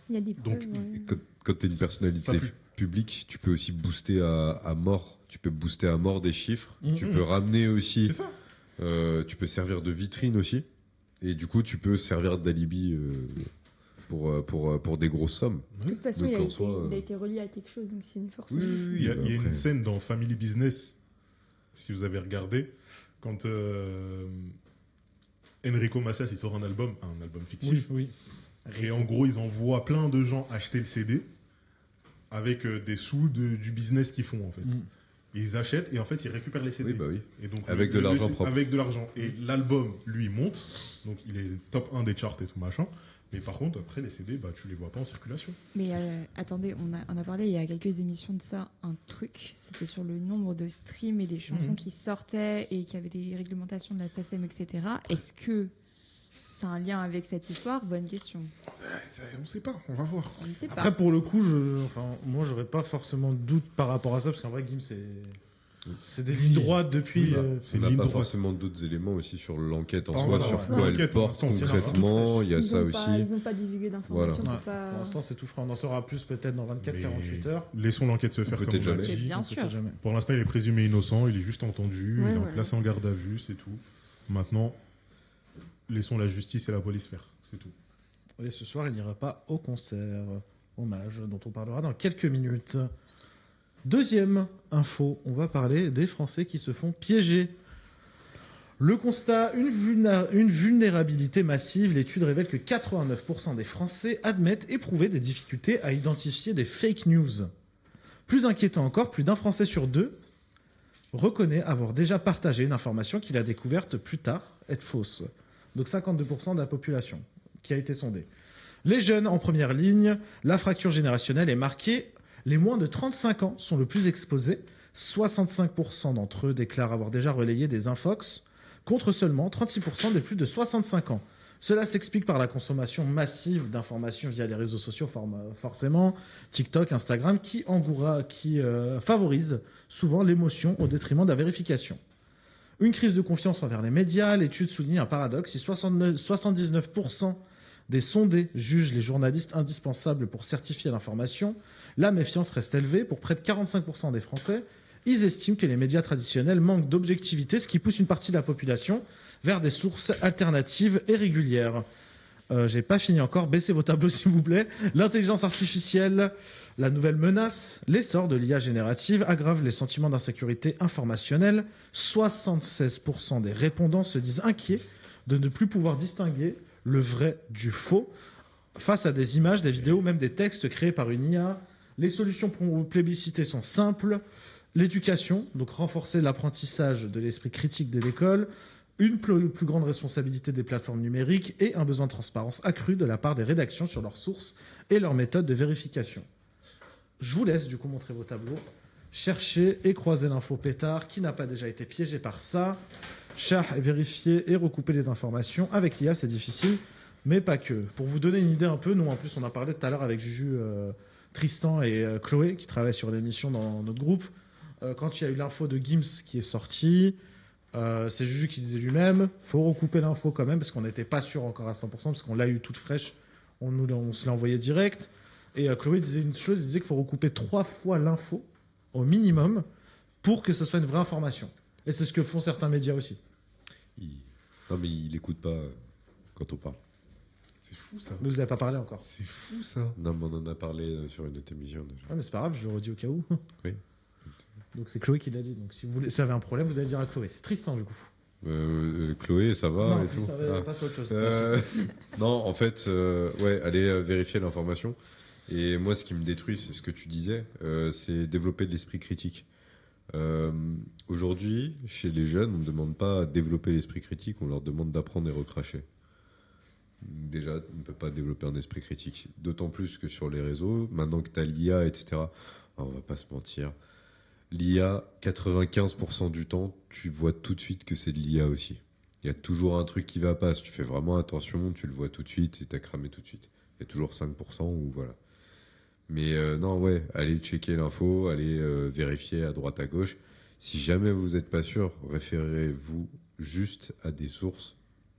Speaker 6: Il y a des
Speaker 4: Donc,
Speaker 6: preuves, ouais.
Speaker 2: Quand tu es une
Speaker 4: Ça
Speaker 2: personnalité
Speaker 4: pue.
Speaker 2: publique, tu peux aussi booster à mort. Tu peux booster à mort des chiffres.
Speaker 1: Mhm.
Speaker 2: Tu peux ramener aussi.
Speaker 4: C'est ça.
Speaker 2: Tu peux servir de vitrine aussi. Et du coup, tu peux servir d'alibi pour des grosses sommes.
Speaker 6: De toute façon,
Speaker 2: Donc,
Speaker 6: il a
Speaker 2: en
Speaker 6: été,
Speaker 2: soi,
Speaker 6: il a été relié à quelque chose, donc c'est une force.
Speaker 4: Il y a
Speaker 2: Après.
Speaker 4: une scène dans Family Business, si vous avez regardé, quand Enrico Macias il sort un album fictif.
Speaker 1: Oui.
Speaker 4: Et en gros, ils envoient plein de gens acheter le CD avec des sous du business qu'ils font en fait.
Speaker 1: Mm.
Speaker 4: Et ils achètent et en fait ils récupèrent les CD.
Speaker 2: Oui, bah oui.
Speaker 4: Et donc,
Speaker 2: Avec de l'argent propre.
Speaker 4: Avec de l'argent. Et l'album, lui, monte. Donc il est top 1 des charts et tout machin. Mais par contre, après, les CD, bah, tu les vois pas en circulation.
Speaker 3: Mais attendez, on a parlé il y a quelques émissions de ça, un truc, c'était sur le nombre de streams et des chansons qui sortaient et qui avaient des réglementations de la SACEM, etc. Est-ce que ça a un lien avec cette histoire? Bonne question.
Speaker 4: On sait pas, on va voir.
Speaker 3: On ne sait pas.
Speaker 1: Après, pour le coup, moi, j'aurais pas forcément de doute par rapport à ça, parce qu'en vrai, Gims, c'est des lignes droites depuis.
Speaker 4: Oui, c'est
Speaker 2: On
Speaker 4: une
Speaker 2: n'a
Speaker 4: ligne
Speaker 2: pas
Speaker 4: droite.
Speaker 2: forcément d'autres éléments aussi sur l'enquête en
Speaker 1: Pas
Speaker 2: soi,
Speaker 1: encore,
Speaker 2: sur
Speaker 1: ouais.
Speaker 2: quoi
Speaker 4: L'enquête,
Speaker 2: elle
Speaker 4: pour
Speaker 2: porte
Speaker 4: l'instant, c'est
Speaker 2: concrètement. Il y a ça aussi.
Speaker 6: Ils n'ont pas divulgué d'informations.
Speaker 1: Ouais,
Speaker 6: pour pas-
Speaker 1: Pour l'instant, c'est tout frais. On en saura plus peut-être dans 24-48 heures.
Speaker 4: Laissons l'enquête se faire
Speaker 2: Peut-être
Speaker 4: comme on a
Speaker 2: jamais.
Speaker 3: C'est
Speaker 4: dit.
Speaker 3: bien
Speaker 1: On sait
Speaker 3: sûr.
Speaker 1: jamais.
Speaker 4: Pour l'instant, il est présumé innocent, il est juste entendu,
Speaker 6: Ouais,
Speaker 4: il est
Speaker 6: voilà.
Speaker 4: placé en garde à vue, c'est tout. Maintenant, laissons la justice et la police faire, c'est tout.
Speaker 1: Et ce soir, il n'ira pas au concert. Hommage, dont on parlera dans quelques minutes. Deuxième info, on va parler des Français qui se font piéger. Le constat, une vulnérabilité massive. L'étude révèle que 89% des Français admettent éprouver des difficultés à identifier des fake news. Plus inquiétant encore, plus d'un Français sur deux reconnaît avoir déjà partagé une information qu'il a découverte plus tard être fausse. Donc 52% de la population qui a été sondée. Les jeunes en première ligne, la fracture générationnelle est marquée. Les moins de 35 ans sont le plus exposés. 65% d'entre eux déclarent avoir déjà relayé des infox, contre seulement 36% des plus de 65 ans. Cela s'explique par la consommation massive d'informations via les réseaux sociaux, forcément, TikTok, Instagram, qui favorise souvent l'émotion au détriment de la vérification. Une crise de confiance envers les médias. L'étude souligne un paradoxe. Si 79% des sondés jugent les journalistes indispensables pour certifier l'information, la méfiance reste élevée. Pour près de 45% des Français, ils estiment que les médias traditionnels manquent d'objectivité, ce qui pousse une partie de la population vers des sources alternatives et régulières. J'ai pas fini encore, baissez vos tableaux s'il vous plaît. L'intelligence artificielle, la nouvelle menace, l'essor de l'IA générative aggrave les sentiments d'insécurité informationnelle. 76% des répondants se disent inquiets de ne plus pouvoir distinguer le vrai du faux face à des images, des vidéos, même des textes créés par une IA. Les solutions plébiscitées sont simples. L'éducation, donc renforcer l'apprentissage de l'esprit critique de l'école, une plus grande responsabilité des plateformes numériques et un besoin de transparence accru de la part des rédactions sur leurs sources et leurs méthodes de vérification. Je vous laisse du coup montrer vos tableaux. Cherchez et croisez l'info pétard. Qui n'a pas déjà été piégé par ça? Vérifier et recouper les informations. Avec l'IA, c'est difficile, mais pas que. Pour vous donner une idée un peu, nous en plus on en parlait tout à l'heure avec Juju, Tristan et Chloé qui travaillent sur l'émission dans notre groupe. Quand il y a eu l'info de Gims qui est sortie, c'est Juju qui disait lui-même, faut recouper l'info quand même parce qu'on n'était pas sûr encore à 100% parce qu'on l'a eu toute fraîche, on se l'a envoyé direct. Et Chloé disait une chose, il disait qu'il faut recouper 3 fois l'info au minimum pour que ce soit une vraie information. Et c'est ce que font certains médias aussi.
Speaker 2: Non mais il écoute pas quand on parle.
Speaker 4: C'est fou ça.
Speaker 1: Mais vous n'avez pas parlé encore.
Speaker 4: C'est fou ça.
Speaker 2: Non mais on en a parlé sur une autre émission déjà.
Speaker 1: Ouais, mais c'est pas grave, je le redis au cas où.
Speaker 2: Oui.
Speaker 1: Donc c'est Chloé qui l'a dit. Donc si vous avez un problème, vous allez dire à Chloé. Tristan du coup.
Speaker 2: Chloé, ça va
Speaker 1: non,
Speaker 2: et
Speaker 1: Tristan,
Speaker 2: tout.
Speaker 1: passe à autre chose.
Speaker 2: Non, en fait, ouais, allez vérifier l'information. Et moi, ce qui me détruit, c'est ce que tu disais, c'est développer de l'esprit critique. Aujourd'hui, chez les jeunes, on ne demande pas à développer l'esprit critique, on leur demande d'apprendre et recracher. Déjà, on ne peut pas développer un esprit critique. D'autant plus que sur les réseaux, maintenant que tu as l'IA, etc., on va pas se mentir, l'IA, 95% du temps, tu vois tout de suite que c'est de l'IA aussi. Il y a toujours un truc qui va pas. Si tu fais vraiment attention, tu le vois tout de suite et t'as cramé tout de suite. Il y a toujours 5% ou voilà. Mais non, ouais, allez checker l'info, allez vérifier à droite à gauche. Si jamais vous n'êtes pas sûr, référez-vous juste à des sources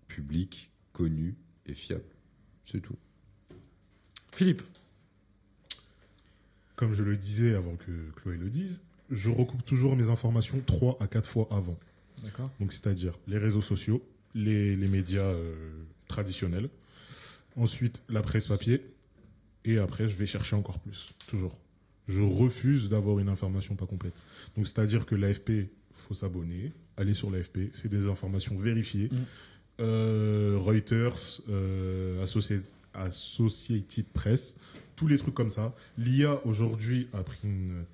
Speaker 2: publiques, connues et fiables. C'est tout.
Speaker 1: Philippe.
Speaker 4: Comme je le disais avant que Chloé le dise, je recoupe toujours mes informations 3 à 4 fois avant.
Speaker 1: D'accord.
Speaker 4: Donc, c'est-à-dire les réseaux sociaux, les médias traditionnels, ensuite la presse papier, et après, je vais chercher encore plus, toujours. Je refuse d'avoir une information pas complète. Donc, c'est-à-dire que l'AFP, faut s'abonner, aller sur l'AFP, c'est des informations vérifiées. Reuters, Associated Press, tous les trucs comme ça. L'IA, aujourd'hui, a pris une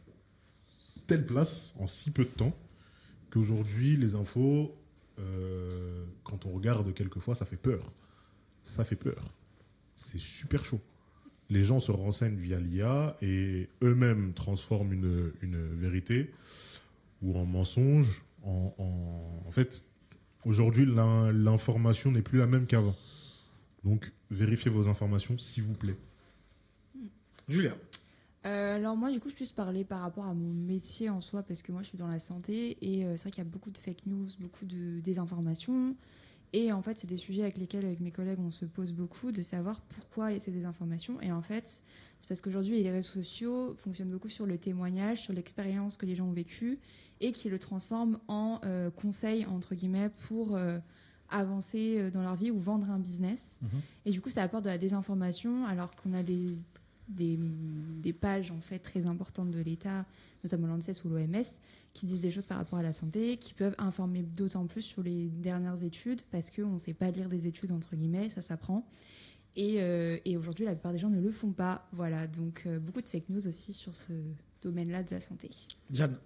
Speaker 4: telle place en si peu de temps qu'aujourd'hui, les infos, quand on regarde quelquefois, ça fait peur. Ça fait peur. C'est super chaud. Les gens se renseignent via l'IA et eux-mêmes transforment une vérité ou en mensonge. En fait, aujourd'hui, l'information n'est plus la même qu'avant. Donc, vérifiez vos informations, s'il vous plaît.
Speaker 1: Julia.
Speaker 3: Alors moi, du coup, je peux parler par rapport à mon métier en soi, parce que moi, je suis dans la santé, et c'est vrai qu'il y a beaucoup de fake news, beaucoup de désinformation, et en fait, c'est des sujets avec lesquels, avec mes collègues, on se pose beaucoup, de savoir pourquoi il y a ces désinformations, et en fait, c'est parce qu'aujourd'hui, les réseaux sociaux fonctionnent beaucoup sur le témoignage, sur l'expérience que les gens ont vécue, et qui le transforment en conseil, entre guillemets, pour avancer dans leur vie ou vendre un business. Et du coup, ça apporte de la désinformation, alors qu'on a des pages en fait très importantes de l'État, notamment l'ANSES ou l'OMS, qui disent des choses par rapport à la santé, qui peuvent informer d'autant plus sur les dernières études, parce qu'on ne sait pas lire des études, entre guillemets, ça s'apprend. Et aujourd'hui, la plupart des gens ne le font pas. Voilà, donc beaucoup de fake news aussi sur ce domaine-là de la santé.
Speaker 1: Diane.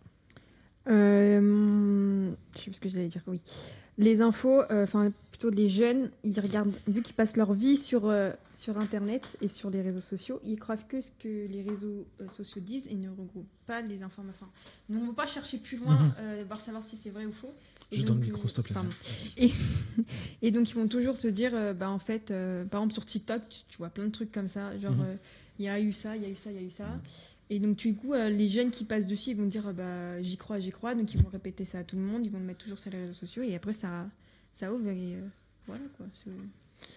Speaker 6: Je sais pas ce que j'allais dire, oui. Les infos, enfin plutôt les jeunes, ils regardent, vu qu'ils passent leur vie sur Internet et sur les réseaux sociaux, ils croient que ce que les réseaux sociaux disent et ne regroupent pas les informations. Enfin, nous, on ne va pas chercher plus loin, pour savoir si c'est vrai ou faux. Et
Speaker 1: Juste
Speaker 6: donc,
Speaker 1: dans le micro, s'il te plaît.
Speaker 6: pardon. Et donc, ils vont toujours te dire, en fait, par exemple sur TikTok, tu vois plein de trucs comme ça, genre, il y a eu ça, il y a eu ça, il y a eu ça. Et donc, du coup, les jeunes qui passent dessus, ils vont dire j'y crois. Donc, ils vont répéter ça à tout le monde, ils vont le mettre toujours sur les réseaux sociaux, et après, ça ouvre, et voilà, quoi.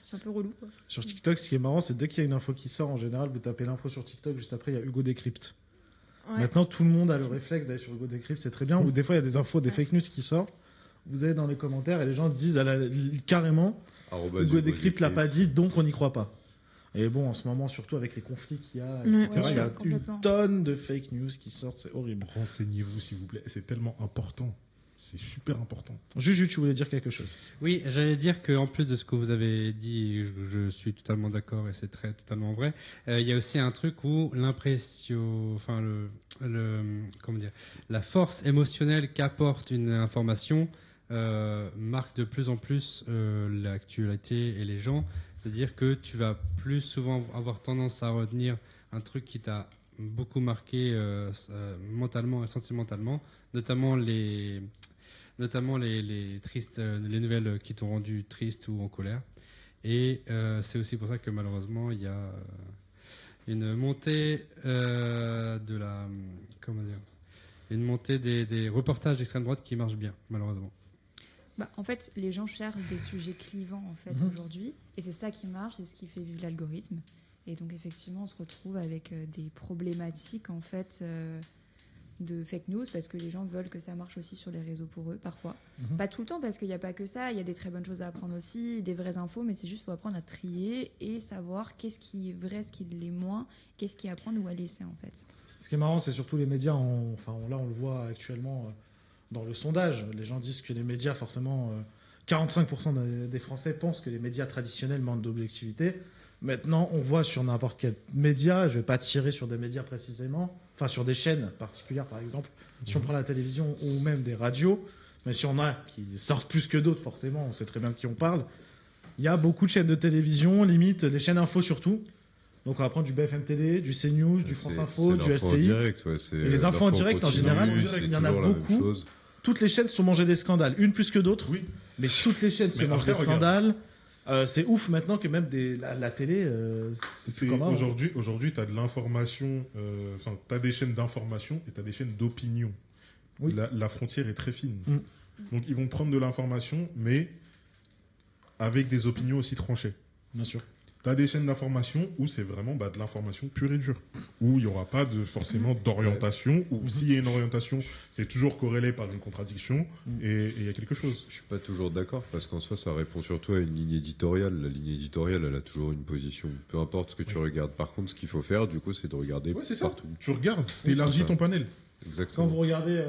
Speaker 6: C'est un peu relou, quoi.
Speaker 1: Sur TikTok, ce qui est marrant, c'est dès qu'il y a une info qui sort, en général, vous tapez l'info sur TikTok, juste après, il y a Hugo Décrypte.
Speaker 6: Ouais.
Speaker 1: Maintenant, tout le monde a le réflexe d'aller sur Hugo Décrypte, c'est très bien. Ou des fois, il y a des infos, des fake news qui sortent. Vous allez dans les commentaires et les gens disent carrément Hugo Décrypte l'a pas dit, donc on n'y croit pas. Et bon, en ce moment, surtout avec les conflits qu'il y a, etc., il y a une tonne de fake news qui sortent, c'est horrible.
Speaker 4: Renseignez-vous, s'il vous plaît. C'est tellement important. C'est super important.
Speaker 1: Juju, tu voulais dire quelque chose?
Speaker 5: Oui, j'allais dire qu'en plus de ce que vous avez dit, je suis totalement d'accord et c'est totalement vrai. Il y a aussi un truc où l'impression, enfin comment dire, la force émotionnelle qu'apporte une information marque de plus en plus l'actualité et les gens. C'est-à-dire que tu vas plus souvent avoir tendance à retenir un truc qui t'a beaucoup marqué mentalement et sentimentalement, notamment les tristes, les nouvelles qui t'ont rendu triste ou en colère. Et c'est aussi pour ça que malheureusement il y a une montée une montée des reportages d'extrême droite qui marchent bien, malheureusement.
Speaker 3: En fait, les gens cherchent des sujets clivants en fait aujourd'hui, et c'est ça qui marche, c'est ce qui fait vivre l'algorithme. Et donc effectivement, on se retrouve avec des problématiques en fait de fake news, parce que les gens veulent que ça marche aussi sur les réseaux pour eux parfois. Pas tout le temps, parce qu'il n'y a pas que ça, il y a des très bonnes choses à apprendre aussi, des vraies infos, mais c'est juste faut apprendre à trier et savoir qu'est-ce qui est vrai, ce qui l'est moins, qu'est-ce qui est à prendre ou à laisser en fait.
Speaker 1: Ce qui est marrant, c'est surtout les médias, là on le voit actuellement dans le sondage, les gens disent que les médias, forcément, 45% des Français pensent que les médias traditionnels manquent d'objectivité. Maintenant, on voit sur n'importe quel média, je vais pas tirer sur des médias précisément, enfin sur des chaînes particulières par exemple, si on prend la télévision ou même des radios, mais si on a qui sortent plus que d'autres forcément, on sait très bien de qui on parle, il y a beaucoup de chaînes de télévision, limite des chaînes info surtout. Donc on va prendre du BFM TV, du CNews, du France Info, du
Speaker 2: l'info en
Speaker 1: LCI.
Speaker 2: direct, ouais,
Speaker 1: Et les infos en direct, en
Speaker 2: continue,
Speaker 1: général,
Speaker 2: c'est
Speaker 1: il y en a
Speaker 2: toujours la même
Speaker 1: beaucoup.
Speaker 2: chose.
Speaker 1: Toutes les chaînes sont mangées des scandales, une plus que d'autres,
Speaker 4: Oui.
Speaker 1: mais toutes les chaînes se
Speaker 4: Mais
Speaker 1: mangent
Speaker 4: après,
Speaker 1: des
Speaker 4: regarde.
Speaker 1: scandales. C'est ouf maintenant que même la télé, c'est
Speaker 4: C'est
Speaker 1: plus comme avant.
Speaker 4: aujourd'hui, tu as de l'information, enfin, tu as des chaînes d'information et tu as des chaînes d'opinion.
Speaker 1: Oui.
Speaker 4: La frontière est très fine.
Speaker 1: Mm.
Speaker 4: Donc, ils vont prendre de l'information, mais avec des opinions aussi tranchées.
Speaker 1: Bien sûr.
Speaker 4: Tu as des chaînes d'information où c'est vraiment de l'information pure et dure, où il n'y aura pas forcément d'orientation, ou s'il y a une orientation, c'est toujours corrélé par une contradiction, et il y a quelque chose.
Speaker 2: Je suis pas toujours d'accord parce qu'en soi, ça répond surtout à une ligne éditoriale. La ligne éditoriale, elle a toujours une position. Peu importe ce que tu regardes. Par contre, ce qu'il faut faire, du coup, c'est de regarder
Speaker 4: Ouais, c'est ça.
Speaker 2: partout.
Speaker 4: Tu regardes, tu élargis
Speaker 2: c'est ça.
Speaker 4: ton panel.
Speaker 1: Quand
Speaker 2: Exactement.
Speaker 1: vous regardez,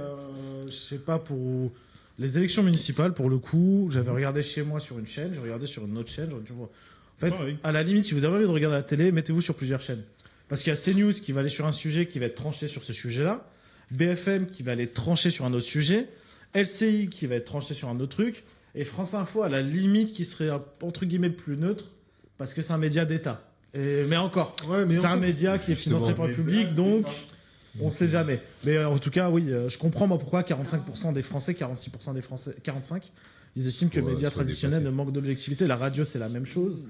Speaker 1: je sais pas, pour les élections municipales, pour le coup, j'avais regardé chez moi sur une chaîne, j'ai regardé sur une autre chaîne. Tu vois. En fait,
Speaker 4: Pareil.
Speaker 1: à la limite, si vous avez envie de regarder la télé, mettez-vous sur plusieurs chaînes. Parce qu'il y a CNews qui va aller sur un sujet qui va être tranché sur ce sujet-là, BFM qui va aller trancher sur un autre sujet, LCI qui va être tranché sur un autre truc, et France Info à la limite qui serait entre guillemets le plus neutre, parce que c'est un média d'État. Mais encore,
Speaker 4: Ouais, mais
Speaker 1: c'est un
Speaker 4: encore.
Speaker 1: média qui est
Speaker 2: Justement.
Speaker 1: financé par le public, donc on sait jamais. Mais en tout cas, oui, je comprends moi pourquoi 45% des Français, 46% des Français, 45, ils estiment que le
Speaker 2: Ouais,
Speaker 1: média
Speaker 2: soit
Speaker 1: traditionnel
Speaker 2: dépassé.
Speaker 1: manque d'objectivité. La radio, c'est la même chose.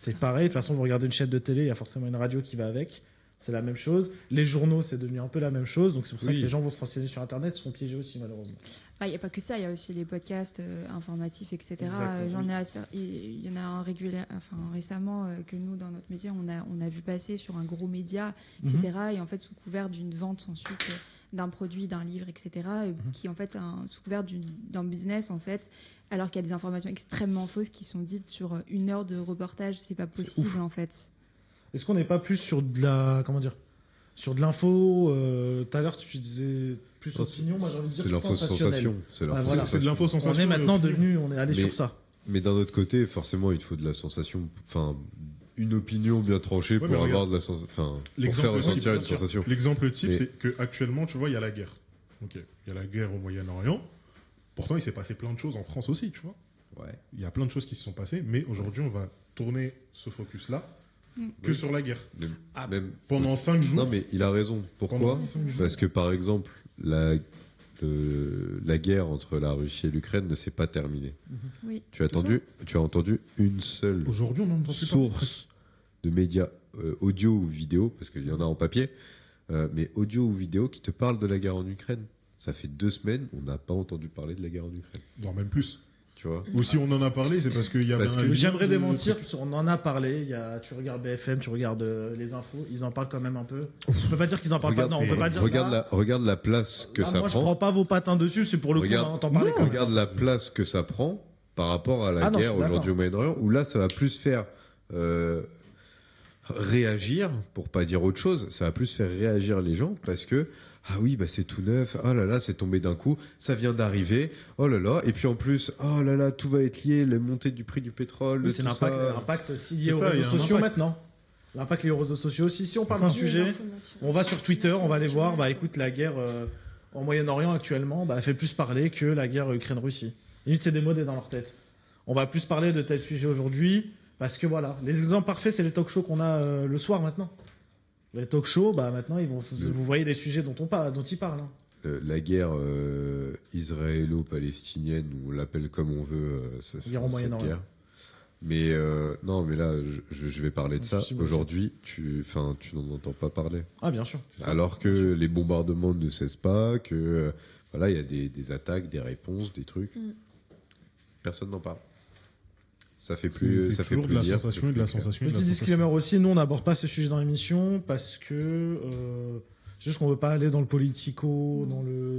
Speaker 1: C'est pareil. De toute façon, vous regardez une chaîne de télé, il y a forcément une radio qui va avec. C'est la même chose. Les journaux, c'est devenu un peu la même chose. Donc c'est pour ça
Speaker 2: Oui.
Speaker 1: que les gens vont se renseigner sur Internet, se font piéger aussi, malheureusement.
Speaker 3: Il n'y a pas que ça, il y a aussi les podcasts informatifs, etc.
Speaker 1: Exactement.
Speaker 3: Il y en a un récemment que nous, dans notre métier, on a vu passer sur un gros média, etc. Et en fait, sous couvert d'une vente ensuite d'un produit, d'un livre, etc. Qui en fait, sous couvert d'un business, en fait, alors qu'il y a des informations extrêmement fausses qui sont dites sur une heure de reportage, c'est pas possible, en fait.
Speaker 1: Est-ce qu'on n'est pas plus sur de la. Comment dire sur de l'info, tout à l'heure tu disais plus
Speaker 2: Non,
Speaker 1: opinion, moi j'ai envie de
Speaker 2: C'est
Speaker 1: dire
Speaker 2: l'info
Speaker 1: sensationnel.
Speaker 2: sensation. C'est l'info
Speaker 1: Ouais, voilà.
Speaker 4: C'est de
Speaker 2: sensation.
Speaker 4: l'info
Speaker 1: On
Speaker 4: sensation.
Speaker 1: est maintenant
Speaker 4: et opinion.
Speaker 1: on est allé
Speaker 2: Mais-
Speaker 1: sur ça.
Speaker 2: Mais d'un autre côté, forcément, il faut de la sensation. Enfin, une opinion bien tranchée
Speaker 4: Ouais,
Speaker 2: pour
Speaker 4: mais
Speaker 2: avoir
Speaker 4: regarde.
Speaker 2: de la sensation. Enfin, pour
Speaker 4: L'exemple
Speaker 2: faire ressentir
Speaker 4: type,
Speaker 2: une sensation.
Speaker 4: L'exemple type,
Speaker 2: Mais-
Speaker 4: c'est qu'actuellement, tu vois, il y a la guerre. Ok. Il y a la guerre au Moyen-Orient. Pourtant, il s'est passé plein de choses en France aussi, tu vois.
Speaker 2: Ouais.
Speaker 4: Il y a plein de choses qui se sont passées, mais aujourd'hui, on va tourner ce focus-là que
Speaker 2: Oui.
Speaker 4: sur la guerre.
Speaker 2: Même,
Speaker 1: Ah,
Speaker 2: même-
Speaker 4: Pendant 5 jours.
Speaker 2: Non, mais il a raison.
Speaker 4: Pendant
Speaker 2: Pourquoi
Speaker 4: 5 jours.
Speaker 2: Parce que par exemple, la guerre entre la Russie et l'Ukraine ne s'est pas terminée.
Speaker 3: Oui.
Speaker 2: Tu as entendu une seule
Speaker 4: Aujourd'hui, on n'en entend plus
Speaker 2: source de médias audio ou vidéo, parce qu'il y en a en papier, mais audio ou vidéo qui te parle de la guerre en Ukraine. Ça fait 2 semaines, on n'a pas entendu parler de la guerre en Ukraine.
Speaker 4: Voire même plus.
Speaker 2: Tu vois
Speaker 4: Ou si on en a parlé, c'est parce qu'il y avait
Speaker 2: Parce
Speaker 4: un
Speaker 2: que
Speaker 4: lien
Speaker 1: J'aimerais
Speaker 4: de-
Speaker 1: démentir, on en a parlé. Tu regardes BFM, tu regardes les infos, ils en parlent quand même un peu. On peut pas dire qu'ils en parlent pas. Non, on peut pas dire.
Speaker 2: regarde la place que
Speaker 1: Là,
Speaker 2: ça
Speaker 1: moi, je
Speaker 2: prend.
Speaker 1: prends pas vos patins dessus, c'est pour le coup, on
Speaker 2: Regarde,
Speaker 1: entend parler. quand même.
Speaker 2: regarde la place que ça prend par rapport à la
Speaker 1: Ah non, je
Speaker 2: guerre
Speaker 1: suis d'accord.
Speaker 2: aujourd'hui au Moyen-Orient, où là, ça va plus faire réagir, pour pas dire autre chose, ça va plus faire réagir les gens parce que ah oui, bah c'est tout neuf, oh là là, c'est tombé d'un coup, ça vient d'arriver, oh là là, et puis en plus, oh là là, tout va être lié, la montée du prix du pétrole,
Speaker 1: Oui, c'est
Speaker 2: tout
Speaker 1: l'impact,
Speaker 2: ça.
Speaker 1: l'impact aussi lié
Speaker 4: C'est
Speaker 1: aux
Speaker 4: ça, il y
Speaker 1: réseaux
Speaker 4: a un
Speaker 1: sociaux
Speaker 4: impact.
Speaker 1: maintenant. L'impact lié aux réseaux sociaux aussi. Si on parle d'un sujet, on va sur Twitter, on va aller voir. Bah écoute, la guerre en Moyen-Orient actuellement, bah, elle fait plus parler que la guerre Ukraine-Russie. Limite, c'est démodé dans leur tête. On va plus parler de tel sujet aujourd'hui parce que voilà, les exemples parfaits, c'est les talk-shows qu'on a le soir maintenant. Les talk-shows, bah maintenant, vous voyez les sujets dont ils parlent. Hein.
Speaker 2: La guerre israélo-palestinienne, ou on l'appelle comme on veut,
Speaker 1: Guerre au
Speaker 2: cette
Speaker 1: Moyen-Orient.
Speaker 2: guerre. Mais non, mais là, je vais parler de ça.
Speaker 1: Si, bon.
Speaker 2: Aujourd'hui, tu n'en entends pas parler.
Speaker 1: Ah bien sûr.
Speaker 2: Alors que les bombardements ne cessent pas, que voilà, il y a des attaques, des réponses, des trucs. Personne n'en parle. Ça fait plus,
Speaker 4: C'est
Speaker 2: ça fait
Speaker 4: toujours
Speaker 2: plus
Speaker 4: de la
Speaker 2: dire,
Speaker 4: sensation
Speaker 2: ça
Speaker 4: et
Speaker 2: fait
Speaker 4: de la
Speaker 2: plus clair.
Speaker 4: sensation et de la
Speaker 1: Petit
Speaker 4: sensation.
Speaker 1: disclaimer aussi, nous on n'aborde pas ces sujets dans l'émission parce que c'est juste qu'on veut pas aller dans le politico,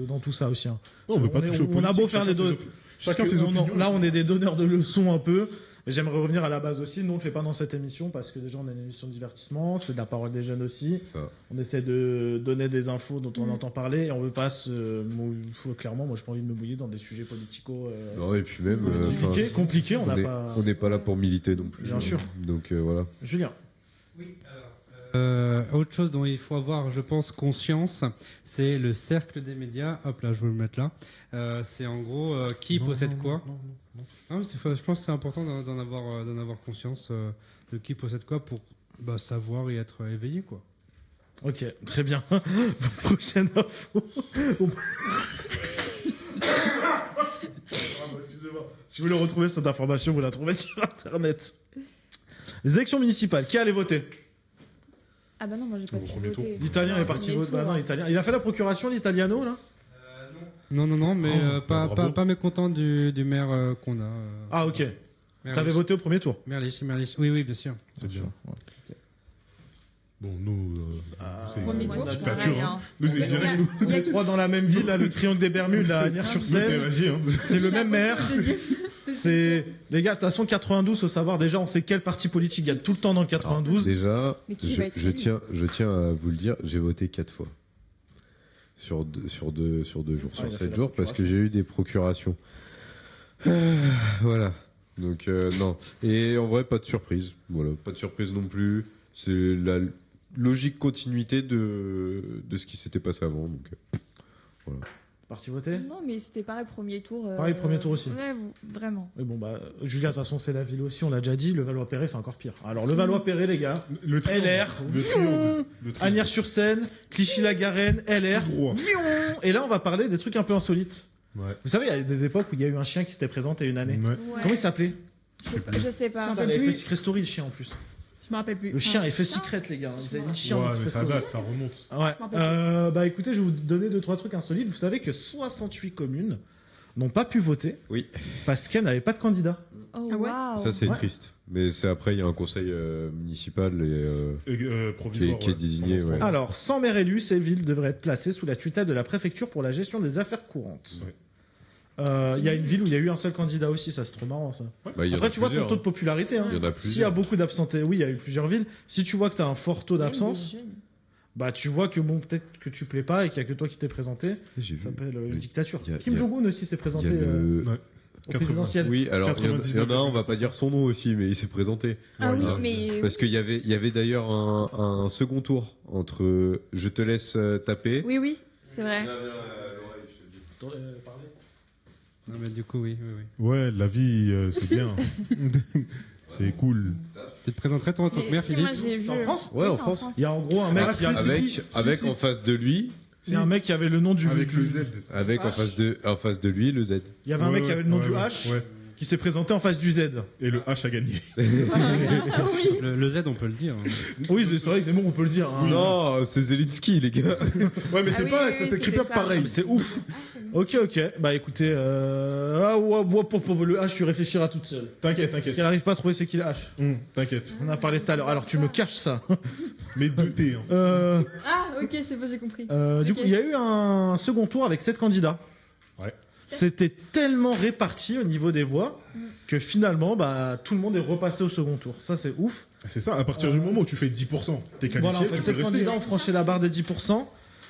Speaker 1: dans tout ça aussi. Hein.
Speaker 4: Non, on veut pas toucher aux
Speaker 1: on a
Speaker 4: politiques,
Speaker 1: beau faire les deux.
Speaker 4: Chacun ses opinions.
Speaker 1: Là on est des donneurs de leçons un peu. Mais j'aimerais revenir à la base aussi. Nous, on le fait pas dans cette émission parce que déjà, on a une émission de divertissement, c'est de la parole des jeunes aussi.
Speaker 2: Ça.
Speaker 1: On essaie de donner des infos dont on
Speaker 6: Mm.
Speaker 1: entend parler et on veut pas se clairement, moi, j'ai pas envie de me mouiller dans des sujets politico.
Speaker 2: Non, et puis même.
Speaker 1: Compliqué, on n'a
Speaker 2: est-
Speaker 1: pas.
Speaker 2: on n'est pas là pour militer non plus.
Speaker 1: Bien sûr.
Speaker 2: Donc voilà.
Speaker 1: Julien.
Speaker 5: Oui, autre chose dont il faut avoir, je pense, conscience, c'est le cercle des médias. Hop là, je vais le mettre là. C'est en gros qui possède quoi. Ah, mais je pense que c'est important d'en avoir conscience de qui possède quoi pour savoir et être éveillé, quoi.
Speaker 1: Ok, très bien. Prochaine info. Excusez-moi. Si vous voulez retrouver cette information, vous la trouvez sur Internet. Les élections municipales, qui allait voter?
Speaker 3: Ah bah non, moi j'ai pas
Speaker 4: Au
Speaker 3: pu
Speaker 4: premier tour.
Speaker 3: voter.
Speaker 1: L'italien est parti voter. Bah non, l'italien. Il a fait la procuration, l'italiano, là?
Speaker 5: Non, mais
Speaker 4: bravo.
Speaker 5: pas mécontent du maire qu'on a.
Speaker 1: Ah, ok.
Speaker 5: Merlich.
Speaker 1: T'avais voté au premier tour.
Speaker 5: Merlich. Oui, bien sûr.
Speaker 4: C'est bien. Bon, nous, c'est
Speaker 6: Premier
Speaker 3: Moi,
Speaker 6: tour,
Speaker 3: c'est
Speaker 4: dictature.
Speaker 3: pareil,
Speaker 4: Hein.
Speaker 3: hein.
Speaker 4: Nous, c'est direct. Nous,
Speaker 1: On est trois dans la même ville, là, le triangle des Bermudes, là, à
Speaker 4: Nous, c'est
Speaker 1: Agnières-sur-Seine.
Speaker 4: vas-y. Hein.
Speaker 1: C'est le même maire. C'est les gars, de toute façon 92, faut savoir déjà on sait quel parti politique gagne tout le temps dans le 92.
Speaker 2: Déjà,
Speaker 3: Mais qui va être
Speaker 2: je
Speaker 3: élu
Speaker 2: tiens à vous le dire, j'ai voté 4 fois. Sur deux jours,
Speaker 1: il a
Speaker 2: sur
Speaker 1: fait
Speaker 2: 7
Speaker 1: la
Speaker 2: jours, parce que
Speaker 1: procuration.
Speaker 2: j'ai eu des procurations. Voilà. Donc, non. Et en vrai, pas de surprise. Voilà, pas de surprise non plus. C'est la logique continuité de ce qui s'était passé avant. Donc, voilà.
Speaker 1: Parti voter.
Speaker 3: Non, mais c'était pareil, premier tour.
Speaker 1: Pareil, premier tour aussi.
Speaker 3: Ouais, vraiment.
Speaker 1: Mais bon bah Julien, de toute façon c'est la ville aussi, on l'a déjà dit. Le Valois-Perret c'est encore pire. Alors le Valois-Perret les gars,
Speaker 4: Le triangle.
Speaker 1: LR,
Speaker 4: Le triangle.
Speaker 1: Agnières-sur-Seine, Clichy-la-Garenne, LR.
Speaker 4: Tout droit.
Speaker 1: Vion. Et là on va parler des trucs un peu insolites.
Speaker 4: Ouais.
Speaker 1: Vous savez, il y a des époques où il y a eu un chien qui s'était présenté une année.
Speaker 4: Ouais.
Speaker 3: Ouais.
Speaker 1: Comment il s'appelait?
Speaker 3: Je sais pas.
Speaker 1: Putain, il avait fait Secret Story le chien en plus.
Speaker 6: Je me rappelle plus.
Speaker 1: Le chien
Speaker 6: Ah,
Speaker 1: avait fait Secret les gars. Ils avaient mis le chien
Speaker 4: Ouais,
Speaker 1: dans
Speaker 4: mais
Speaker 1: Secret
Speaker 4: ça
Speaker 1: Story.
Speaker 4: date, ça remonte.
Speaker 1: Ouais.
Speaker 6: Je m'en rappelle
Speaker 1: Bah écoutez, je vais vous donner 2-3 trucs insolites. Vous savez que 68 communes n'ont pas pu voter
Speaker 2: Oui.
Speaker 1: parce qu'elles n'avaient pas de candidat.
Speaker 3: Oh,
Speaker 6: Ah ouais
Speaker 3: waouh.
Speaker 2: Ça, c'est
Speaker 1: Ouais.
Speaker 2: triste. Mais c'est après, il y a un conseil municipal
Speaker 4: Provisoire.
Speaker 2: qui est désigné,
Speaker 4: Pendant
Speaker 2: ouais.
Speaker 4: 3 ans.
Speaker 1: Alors, sans maire élu, ces villes devraient être placées sous la tutelle de la préfecture pour la gestion des affaires courantes.
Speaker 4: Ouais.
Speaker 1: Il y a une ville où il y a eu un seul candidat aussi, ça c'est trop marrant ça.
Speaker 2: Bah, il y en
Speaker 1: Après,
Speaker 2: a
Speaker 1: tu vois ton
Speaker 2: plusieurs,
Speaker 1: taux de popularité. Hein.
Speaker 2: Il y en a
Speaker 1: S'il y a
Speaker 2: plusieurs.
Speaker 1: beaucoup d'absentés, oui, il y a eu plusieurs villes. Si tu vois que tu as un fort taux
Speaker 6: Il y a eu
Speaker 1: d'absence,
Speaker 6: des jeunes.
Speaker 1: bah tu vois que bon, peut-être que tu plais pas et qu'il y a que toi qui t'es présenté.
Speaker 2: J'ai
Speaker 1: Ça
Speaker 2: vu.
Speaker 1: s'appelle une
Speaker 2: Oui.
Speaker 1: dictature.
Speaker 2: Il y a-
Speaker 1: Kim
Speaker 2: il y a-
Speaker 1: Jong-un aussi s'est
Speaker 2: Il y
Speaker 1: présenté
Speaker 2: a le-
Speaker 4: Ouais.
Speaker 1: au présidentiel.
Speaker 2: Oui, alors il y en a un, on va
Speaker 4: 99,9.
Speaker 2: pas dire son nom aussi, mais il s'est présenté.
Speaker 6: Ah oui,
Speaker 2: Ah,
Speaker 6: mais.
Speaker 2: Parce qu'il y avait d'ailleurs un second tour entre je te laisse taper.
Speaker 3: Oui, c'est vrai.
Speaker 1: Parlez.
Speaker 5: Non, mais du coup, oui.
Speaker 4: Ouais, la vie, c'est bien. C'est cool.
Speaker 5: Tu te présenterais toi en tant que maire,
Speaker 3: Si, moi,
Speaker 5: Philippe
Speaker 3: j'ai
Speaker 1: C'est
Speaker 3: vu.
Speaker 1: en France
Speaker 2: Ouais,
Speaker 3: Oui,
Speaker 2: en
Speaker 3: c'est
Speaker 2: France.
Speaker 1: Il y a en gros un mec
Speaker 4: Ah,
Speaker 1: qui a-
Speaker 4: si,
Speaker 2: Avec
Speaker 4: si.
Speaker 2: en face de lui,
Speaker 1: c'est un mec qui avait le nom du
Speaker 4: Avec le Z.
Speaker 2: avec en face de lui le Z.
Speaker 1: Il y avait un mec qui avait le nom
Speaker 4: Ouais,
Speaker 1: du
Speaker 4: ouais,
Speaker 1: H
Speaker 4: ouais.
Speaker 1: qui s'est présenté en face du Z.
Speaker 4: Et le H a gagné.
Speaker 5: Le Z, on peut le dire.
Speaker 1: Oui, c'est vrai que c'est bon, on peut le dire. hein.
Speaker 2: Non, c'est Zelensky les gars.
Speaker 4: Ouais, mais
Speaker 3: Ah
Speaker 4: c'est
Speaker 3: oui,
Speaker 4: pas,
Speaker 3: oui,
Speaker 4: ça
Speaker 3: oui,
Speaker 4: s'écrit
Speaker 3: c'était
Speaker 4: pas
Speaker 3: ça.
Speaker 4: pareil.
Speaker 1: Mais c'est ouf. Ok. Bah écoutez, ah, ouais, pour le H, tu réfléchiras toute seule.
Speaker 4: T'inquiète,
Speaker 1: Parce
Speaker 4: t'inquiète.
Speaker 1: qu'elle arrive pas à trouver c'est qui le H.
Speaker 4: T'inquiète.
Speaker 1: On a parlé tout à l'heure. Alors tu me caches ça.
Speaker 4: Mais 2 T. Hein.
Speaker 6: Ah, ok, c'est bon, j'ai compris.
Speaker 1: Du
Speaker 6: Ok.
Speaker 1: coup, il y a eu un second tour avec 7 candidats.
Speaker 4: Ouais.
Speaker 1: C'était tellement réparti au niveau des voix que finalement, bah, tout le monde est repassé au second tour. Ça, c'est ouf.
Speaker 4: C'est ça, à partir du moment où tu fais 10%, t'es qualifié,
Speaker 1: Voilà, en fait,
Speaker 4: tu peux
Speaker 1: 7
Speaker 4: rester.
Speaker 1: candidats
Speaker 4: hein.
Speaker 1: ont franchi la barre des 10%.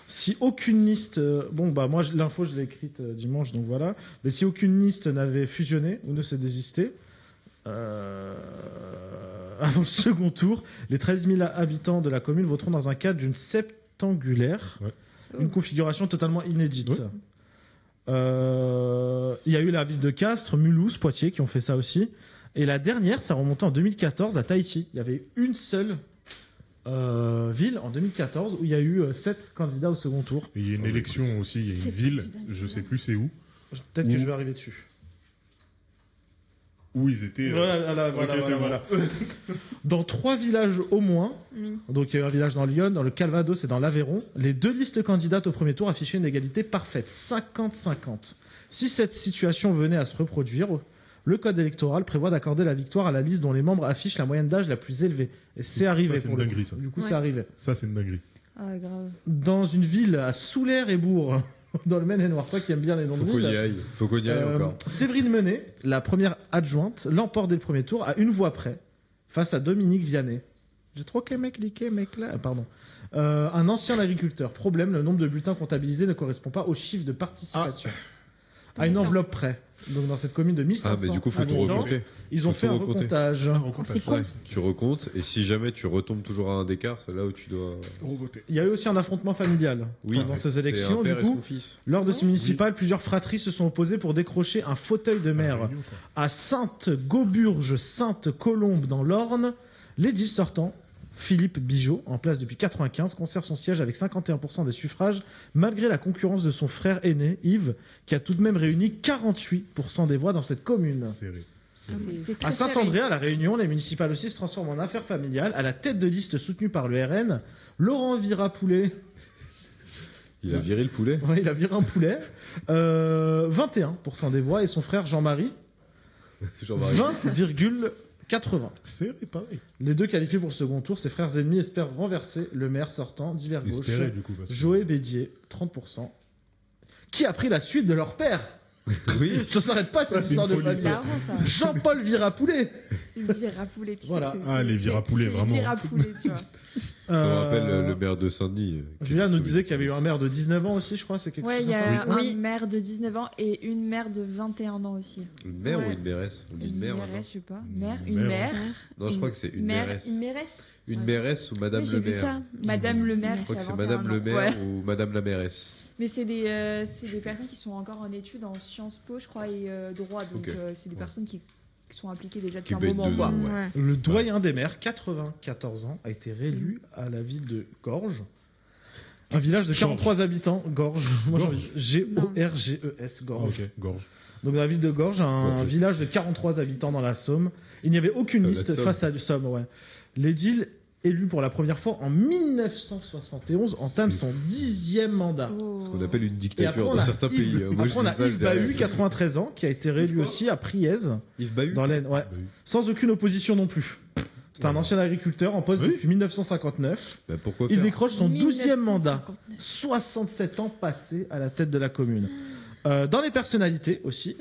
Speaker 1: Si aucune liste, bon bah moi l'info je l'ai écrite dimanche donc voilà, mais si aucune liste n'avait fusionné ou ne s'est désisté avant le second tour, les 13 000 habitants de la commune voteront dans un cadre d'une septangulaire,
Speaker 4: Ouais.
Speaker 1: une configuration totalement inédite.
Speaker 4: Ouais.
Speaker 1: Il y a eu la ville de Castres, Mulhouse, Poitiers qui ont fait ça aussi. Et la dernière, ça remontait en 2014 à Tahiti. Il y avait une seule ville en 2014 où il y a eu 7 candidats au second tour.
Speaker 4: Et il y a une élection aussi, il y a une
Speaker 3: C'est
Speaker 4: ville,
Speaker 3: putain,
Speaker 4: je
Speaker 3: c'est
Speaker 4: sais
Speaker 3: bon.
Speaker 4: plus c'est où
Speaker 1: Peut-être que je vais arriver dessus.
Speaker 4: où ils étaient.
Speaker 1: Voilà.
Speaker 4: Ok, c'est bon.
Speaker 1: Dans 3 villages au moins,
Speaker 6: Oui.
Speaker 1: donc il y a eu un village dans Lyon, dans le Calvados et dans l'Aveyron, les 2 listes candidates au premier tour affichaient une égalité parfaite, 50-50. Si cette situation venait à se reproduire, le code électoral prévoit d'accorder la victoire à la liste dont les membres affichent la moyenne d'âge la plus élevée. Et c'est arrivé
Speaker 4: Ça, c'est
Speaker 1: pour
Speaker 4: une
Speaker 1: le
Speaker 4: dinguerie,
Speaker 1: coup.
Speaker 4: ça.
Speaker 1: Du coup,
Speaker 6: Ouais.
Speaker 1: c'est arrivé.
Speaker 4: Ça, c'est une dinguerie.
Speaker 3: Ah, grave.
Speaker 1: Dans une ville à Soulaire et Bourg, dans le Maine-et-Loire. Toi qui aimes bien les noms
Speaker 2: Faut
Speaker 1: de
Speaker 2: qu'on y
Speaker 1: villes.
Speaker 2: aille. Faut qu'on y aille encore.
Speaker 1: Séverine Menet, la première adjointe, l'emporte dès le premier tour à une voix près face à Dominique Vianney. J'ai trop cliqué, mec là. Pardon. Un ancien agriculteur. Problème, le nombre de bulletins comptabilisés ne correspond pas au chiffre de participation. À une enveloppe près. Donc dans cette commune de 1500
Speaker 2: Ah, mais du coup, faut tout
Speaker 1: habitants,
Speaker 2: recompter.
Speaker 1: ils ont
Speaker 2: Faut
Speaker 1: fait
Speaker 2: tout
Speaker 1: un
Speaker 2: recompter.
Speaker 1: recomptage.
Speaker 6: C'est con.
Speaker 2: Tu recomptes, et si jamais tu retombes toujours à un écart, c'est là où tu dois.
Speaker 4: Revoter.
Speaker 1: Il y a eu aussi un affrontement familial pendant ces
Speaker 2: c'est
Speaker 1: élections.
Speaker 2: un
Speaker 1: Du
Speaker 2: père et
Speaker 1: coup,
Speaker 2: son fils.
Speaker 1: lors de ces municipales, plusieurs fratries se sont opposées pour décrocher un fauteuil de maire à Sainte-Gauburge, Sainte-Colombe dans l'Orne. L'édile sortant, Philippe Bigot, en place depuis 95, conserve son siège avec 51% des suffrages, malgré la concurrence de son frère aîné, Yves, qui a tout de même réuni 48% des voix dans cette commune.
Speaker 4: Serré.
Speaker 3: C'est
Speaker 1: À
Speaker 3: très
Speaker 1: Saint-André, à La Réunion, les municipales aussi se transforment en affaires familiales. À la tête de liste soutenue par le RN, Laurent Virapoulet.
Speaker 2: Il a viré le poulet.
Speaker 1: Ouais, il a viré un poulet. 21% des voix et son frère Jean-Marie,
Speaker 2: Jean-Marie.
Speaker 1: 20,80.
Speaker 4: Serré, pareil.
Speaker 1: Les deux qualifiés pour le second tour, ses frères ennemis espèrent renverser le maire sortant d'hiver gauche,
Speaker 4: Espéré, du coup. parce que-
Speaker 1: Joël Bédier, 30%, qui a pris la suite de leur père.
Speaker 2: Oui.
Speaker 1: Ça s'arrête pas
Speaker 4: Ça,
Speaker 1: cette
Speaker 4: c'est
Speaker 1: histoire
Speaker 4: une
Speaker 1: de
Speaker 4: folie,
Speaker 1: famille.
Speaker 3: marrant ça.
Speaker 1: Jean-Paul Virapoulet.
Speaker 3: Une virapoulet, tu
Speaker 1: Voilà.
Speaker 3: sais.
Speaker 4: Ah, les virapoulets, vraiment.
Speaker 3: Virapoulet, tu vois.
Speaker 2: Ça me rappelle
Speaker 1: Euh,
Speaker 2: le maire de Saint-Denis.
Speaker 1: Julien nous disait qu'il y avait eu un maire de 19 ans aussi, je crois. C'est quelque
Speaker 3: Ouais,
Speaker 1: chose
Speaker 3: il y
Speaker 1: comme ça.
Speaker 3: a
Speaker 6: Oui.
Speaker 3: un maire de 19 ans et une mère de 21 ans aussi.
Speaker 2: Une mère ou
Speaker 6: Ouais.
Speaker 2: une mairesse? On dit une mère.
Speaker 3: mairesse,
Speaker 2: maintenant.
Speaker 3: je sais pas.
Speaker 4: Une
Speaker 3: Mère,
Speaker 4: mère,
Speaker 3: une mère.
Speaker 2: Non, je crois que c'est une mairesse.
Speaker 3: Une mairesse.
Speaker 2: Une
Speaker 3: Ouais.
Speaker 2: mairesse ou madame
Speaker 6: Oui,
Speaker 2: le
Speaker 6: j'ai vu
Speaker 2: maire.
Speaker 6: ça.
Speaker 3: Madame le maire.
Speaker 2: Je crois
Speaker 3: qui
Speaker 2: que
Speaker 3: a
Speaker 2: c'est
Speaker 3: 21
Speaker 2: madame le
Speaker 3: ans.
Speaker 2: maire
Speaker 3: Ouais.
Speaker 2: ou madame la mairesse.
Speaker 3: Mais c'est des personnes qui sont encore en études en Sciences Po, je crois, et droit. Donc
Speaker 2: Ok.
Speaker 3: C'est des personnes qui sont impliquées déjà
Speaker 2: Qui
Speaker 3: depuis un
Speaker 2: baignent
Speaker 3: moment. Quoi.
Speaker 2: dedans.
Speaker 6: Ouais.
Speaker 1: Le doyen des maires, 94 ans, a été réélu à la ville de Gorges. Un village de 43 habitants, Gorges. Moi,
Speaker 4: Gorges.
Speaker 1: G-O-R-G-E-S,
Speaker 4: Ah,
Speaker 1: Gorges.
Speaker 4: ok, gorge.
Speaker 1: Donc, dans la ville de Gorges, un
Speaker 2: Gorges.
Speaker 1: village de 43 habitants dans la Somme. Il n'y avait aucune
Speaker 2: La
Speaker 1: liste
Speaker 2: Somme.
Speaker 1: face à la Somme, ouais. L'édile, élu pour la première fois en 1971, entame
Speaker 4: C'est
Speaker 1: son 10e mandat.
Speaker 3: Oh.
Speaker 2: Ce qu'on appelle une
Speaker 1: Et après,
Speaker 2: dictature
Speaker 1: on
Speaker 2: dans
Speaker 1: a
Speaker 2: certains
Speaker 1: Yves-
Speaker 2: pays. Moi, je
Speaker 1: après, on a
Speaker 2: dis ça, je
Speaker 1: Yves
Speaker 2: dis rien.
Speaker 1: Bahut, 93 ans, qui a été réélu aussi à Priez,
Speaker 2: Yves Bahut.
Speaker 1: dans l'Aisne, ouais.
Speaker 4: Bah oui.
Speaker 1: Sans aucune opposition non plus. C'est un ancien agriculteur en poste
Speaker 4: Oui.
Speaker 1: depuis 1959.
Speaker 2: Bah, pourquoi
Speaker 1: Il
Speaker 2: faire
Speaker 1: décroche son 12e mandat.
Speaker 6: 1959.
Speaker 1: 67 ans passés à la tête de la commune. Dans les personnalités aussi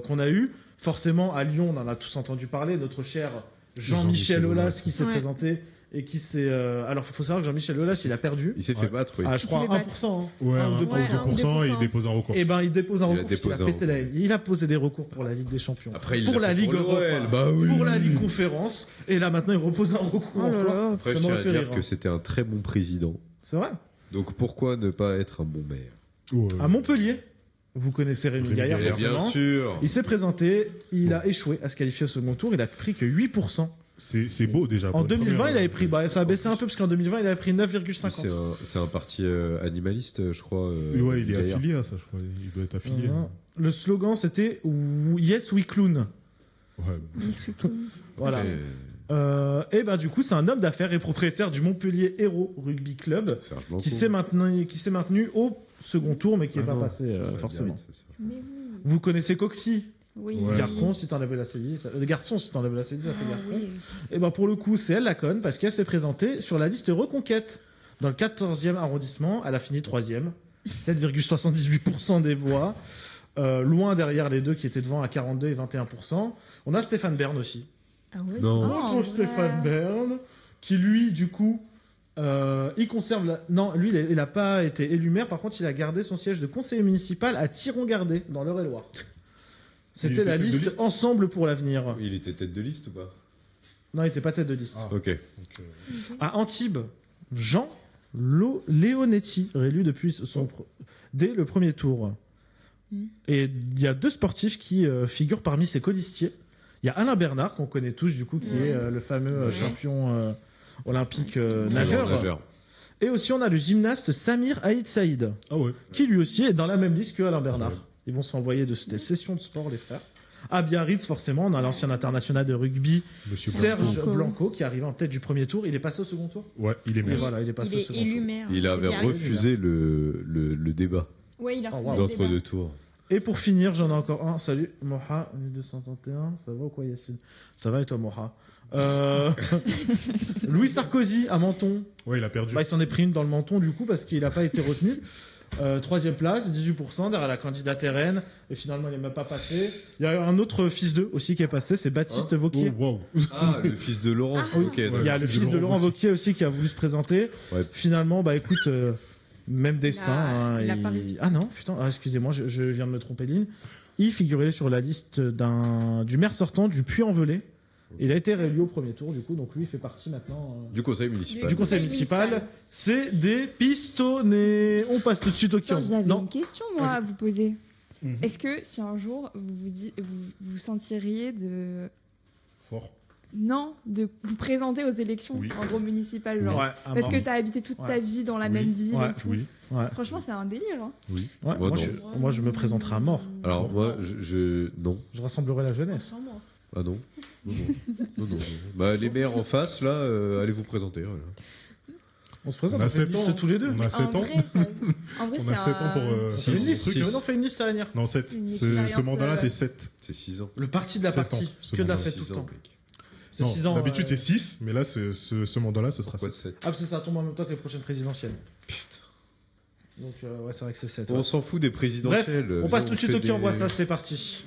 Speaker 1: qu'on a eues, forcément à Lyon, on en a tous entendu parler, notre cher Jean-Michel
Speaker 4: Jean-Michel
Speaker 1: Aulas
Speaker 4: Aulas.
Speaker 1: qui s'est
Speaker 6: Ouais.
Speaker 1: présenté et qui s'est... alors il faut savoir que Jean-Michel Aulas, il a perdu.
Speaker 2: Il s'est fait
Speaker 4: Ouais.
Speaker 2: battre, oui.
Speaker 1: Ah, je crois
Speaker 6: s'est fait
Speaker 1: 1%. hein.
Speaker 4: Ouais,
Speaker 1: 1 ou 2%.
Speaker 6: Ouais,
Speaker 4: 2% et il
Speaker 6: 1%.
Speaker 4: dépose un recours.
Speaker 1: Et ben il dépose un
Speaker 2: Il a
Speaker 1: recours parce qu'il a
Speaker 2: déposé un
Speaker 1: pété la haine. Il a posé des recours pour la Ligue des Champions.
Speaker 2: Après, il
Speaker 1: pour
Speaker 2: l'a
Speaker 1: la
Speaker 2: fait
Speaker 1: Ligue
Speaker 2: pour
Speaker 1: Europa,
Speaker 2: l'OL, bah oui.
Speaker 1: pour la Ligue Conférence, et là maintenant il repose un recours
Speaker 6: Oh là
Speaker 1: encore.
Speaker 6: là.
Speaker 2: Après,
Speaker 1: Ça
Speaker 2: je tiens
Speaker 1: m'aurait
Speaker 2: à
Speaker 1: fait
Speaker 2: dire
Speaker 1: rire,
Speaker 2: que
Speaker 1: hein.
Speaker 2: c'était un très bon président.
Speaker 1: C'est vrai.
Speaker 2: Donc pourquoi ne pas être un bon maire?
Speaker 4: Ouais.
Speaker 1: À Montpellier, vous connaissez Rémi
Speaker 4: Rémi
Speaker 1: Gaillard,
Speaker 4: Gaillard,
Speaker 2: Bien
Speaker 1: forcément.
Speaker 2: sûr.
Speaker 1: Il s'est présenté, il a échoué à se qualifier au second tour, il a pris que 8%.
Speaker 4: C'est beau déjà.
Speaker 1: En
Speaker 4: pour une
Speaker 1: 2020,
Speaker 4: première,
Speaker 1: il avait pris, bah, ça a baissé un peu parce qu'en 2020, il avait pris 9,50.
Speaker 2: C'est un parti animaliste, je crois.
Speaker 4: Ouais, il est
Speaker 2: Gaillard.
Speaker 4: affilié à ça, je crois. Il doit être affilié.
Speaker 1: Voilà. Le slogan, c'était Yes, we clown.
Speaker 4: Ouais.
Speaker 1: Voilà. Et ben du coup, c'est un homme d'affaires et propriétaire du Montpellier Héros Rugby Club
Speaker 2: Serge Blanco.
Speaker 1: qui s'est maintenu au second tour, mais qui n'est
Speaker 2: Ah
Speaker 1: pas
Speaker 2: non,
Speaker 1: passé
Speaker 2: ça, ça
Speaker 1: forcément.
Speaker 2: mérite, ça.
Speaker 3: Mais oui.
Speaker 1: Vous connaissez Coxy,
Speaker 3: Oui.
Speaker 4: Ouais.
Speaker 1: Garcon, si t'enlèves la CDI, garçon, si t'enlèves la CDI, ça fait
Speaker 3: Ah,
Speaker 1: Garcon.
Speaker 3: oui.
Speaker 1: Et ben pour le coup, c'est elle la conne parce qu'elle s'est présentée sur la liste Reconquête dans le 14e arrondissement. Elle a fini 3e, 7,78% des voix, loin derrière les deux qui étaient devant à 42 et 21%. On a Stéphane Bern aussi.
Speaker 6: Ah ouais.
Speaker 2: Non.
Speaker 3: Oh,
Speaker 1: Notre
Speaker 3: ouais.
Speaker 1: Stéphane Bern, qui lui, du coup, il conserve la... Non, lui, il n'a pas été élu maire. Par contre, il a gardé son siège de conseiller municipal à Thiron-Gardé, dans l'Eure-et-Loire. C'était
Speaker 4: était
Speaker 1: la
Speaker 4: tête de
Speaker 1: liste
Speaker 4: liste
Speaker 1: Ensemble pour l'avenir.
Speaker 2: Il était tête de liste ou pas?
Speaker 1: Non, il n'était pas tête de liste.
Speaker 4: Ah.
Speaker 2: Ok.
Speaker 4: Donc,
Speaker 1: À Antibes, Jean Leonetti, réélu depuis dès le premier tour.
Speaker 6: Mm.
Speaker 1: Et il y a deux sportifs qui figurent parmi ces colistiers. Il y a Alain Bernard, qu'on connaît tous, du coup, qui
Speaker 6: Ouais.
Speaker 1: est le fameux
Speaker 6: Ouais.
Speaker 1: champion olympique
Speaker 2: Nageur.
Speaker 1: nageur. Et aussi, on a le gymnaste Samir Haït Saïd,
Speaker 4: Ah ouais.
Speaker 1: qui lui aussi est dans la même liste que Alain Bernard.
Speaker 4: Ouais.
Speaker 1: Ils vont s'envoyer de ces sessions de sport, les frères. À Biarritz, forcément, on a l'ancien international de rugby,
Speaker 4: Monsieur
Speaker 1: Serge
Speaker 6: Blanco.
Speaker 1: Blanco, qui arrive en tête du premier tour. Il est passé au second tour.
Speaker 4: Ouais, il est
Speaker 1: Et
Speaker 4: maire.
Speaker 1: voilà, il est passé
Speaker 6: Il
Speaker 1: au
Speaker 6: est
Speaker 1: second
Speaker 6: élu
Speaker 1: tour.
Speaker 6: maire.
Speaker 2: Il avait
Speaker 6: arrive.
Speaker 2: refusé le débat
Speaker 6: Ouais, il a
Speaker 1: Oh,
Speaker 6: refusé
Speaker 1: wow.
Speaker 6: le
Speaker 2: d'entre
Speaker 6: débat.
Speaker 2: deux tours.
Speaker 1: Et pour finir, j'en ai encore un. Salut, Moha, on est 231. Ça va ou quoi, Yacine? Ça va et toi, Moha? Louis Sarkozy à Menton.
Speaker 4: Ouais, il a perdu.
Speaker 1: Bah, il s'en est pris une dans le menton, du coup, parce qu'il n'a pas été retenu. Troisième place, 18% derrière la candidate RN. Et finalement, il n'est même pas passé. Il y a un autre fils d'eux aussi qui est passé, c'est Baptiste Vauquier.
Speaker 4: Oh, wow.
Speaker 2: Ah, le fils de Laurent.
Speaker 3: Ah,
Speaker 2: Ok,
Speaker 1: Il y a
Speaker 2: d'accord.
Speaker 1: le fils de Laurent Wauquiez aussi qui a voulu se présenter.
Speaker 2: Ouais.
Speaker 1: Finalement, bah écoute, même destin. hein,
Speaker 3: il a pas réussi.
Speaker 1: Ah non, putain, excusez-moi, je viens de me tromper de ligne. Il figurait sur la liste du maire sortant du Puy-en-Velay. Il a été réélu au premier tour, du coup, donc lui il fait partie maintenant
Speaker 2: Du conseil municipal.
Speaker 1: du conseil municipal. C'est des pistonnés. On passe tout de suite au qui
Speaker 3: Attends, j'avais
Speaker 1: Non,
Speaker 3: une question, moi, à vous poser.
Speaker 4: Mhm.
Speaker 3: Est-ce que si un jour vous sentiriez de.
Speaker 4: Fort.
Speaker 3: Non, de vous présenter aux élections,
Speaker 4: Oui.
Speaker 3: en gros municipales, genre.
Speaker 1: ouais, à
Speaker 3: Parce
Speaker 1: mort.
Speaker 3: que t'as habité toute ta
Speaker 1: Ouais.
Speaker 3: vie dans la
Speaker 4: Oui.
Speaker 3: même ville
Speaker 1: Ouais.
Speaker 3: et tout.
Speaker 4: Oui.
Speaker 1: Ouais.
Speaker 3: Franchement, c'est un délire. Hein.
Speaker 4: Oui.
Speaker 1: Ouais,
Speaker 2: Moi,
Speaker 1: moi je me présenterai à mort.
Speaker 2: Alors moi, non.
Speaker 1: Je rassemblerai la jeunesse.
Speaker 3: Sans moi.
Speaker 2: Ah non. Non, non. Non. Bah, les maires en face, là, allez vous présenter. Voilà.
Speaker 1: On se présente,
Speaker 4: On a
Speaker 1: on fait une
Speaker 4: 7 ans.
Speaker 1: liste tous les deux.
Speaker 4: On a 7 ans.
Speaker 3: En vrai,
Speaker 4: On a 7 ans pour.
Speaker 1: On fait une
Speaker 4: faire
Speaker 1: liste.
Speaker 4: ce truc.
Speaker 1: On fait une liste à venir.
Speaker 4: Non, 7.
Speaker 3: C'est une
Speaker 4: Ce
Speaker 3: expérience,
Speaker 4: mandat-là, c'est 7.
Speaker 2: C'est 6 ans.
Speaker 1: Le parti de la
Speaker 4: 7
Speaker 1: partie.
Speaker 4: ans, ce
Speaker 1: Que de la
Speaker 4: mandat.
Speaker 1: fête tout
Speaker 2: 6
Speaker 1: le
Speaker 2: ans,
Speaker 1: temps.
Speaker 2: mec.
Speaker 1: C'est 6 ans.
Speaker 4: D'habitude, c'est 6, mais là, ce mandat-là, ce sera 7.
Speaker 2: Pourquoi 7
Speaker 1: Ah, parce que ça tombe en même temps que les prochaines présidentielles. Donc, ouais, c'est vrai que c'est 7.
Speaker 2: On s'en fout des
Speaker 1: Bref,
Speaker 2: présidentielles.
Speaker 1: on passe
Speaker 2: Viens,
Speaker 1: tout de suite
Speaker 2: fait
Speaker 1: au qui
Speaker 2: des-
Speaker 1: envoie ça, c'est parti.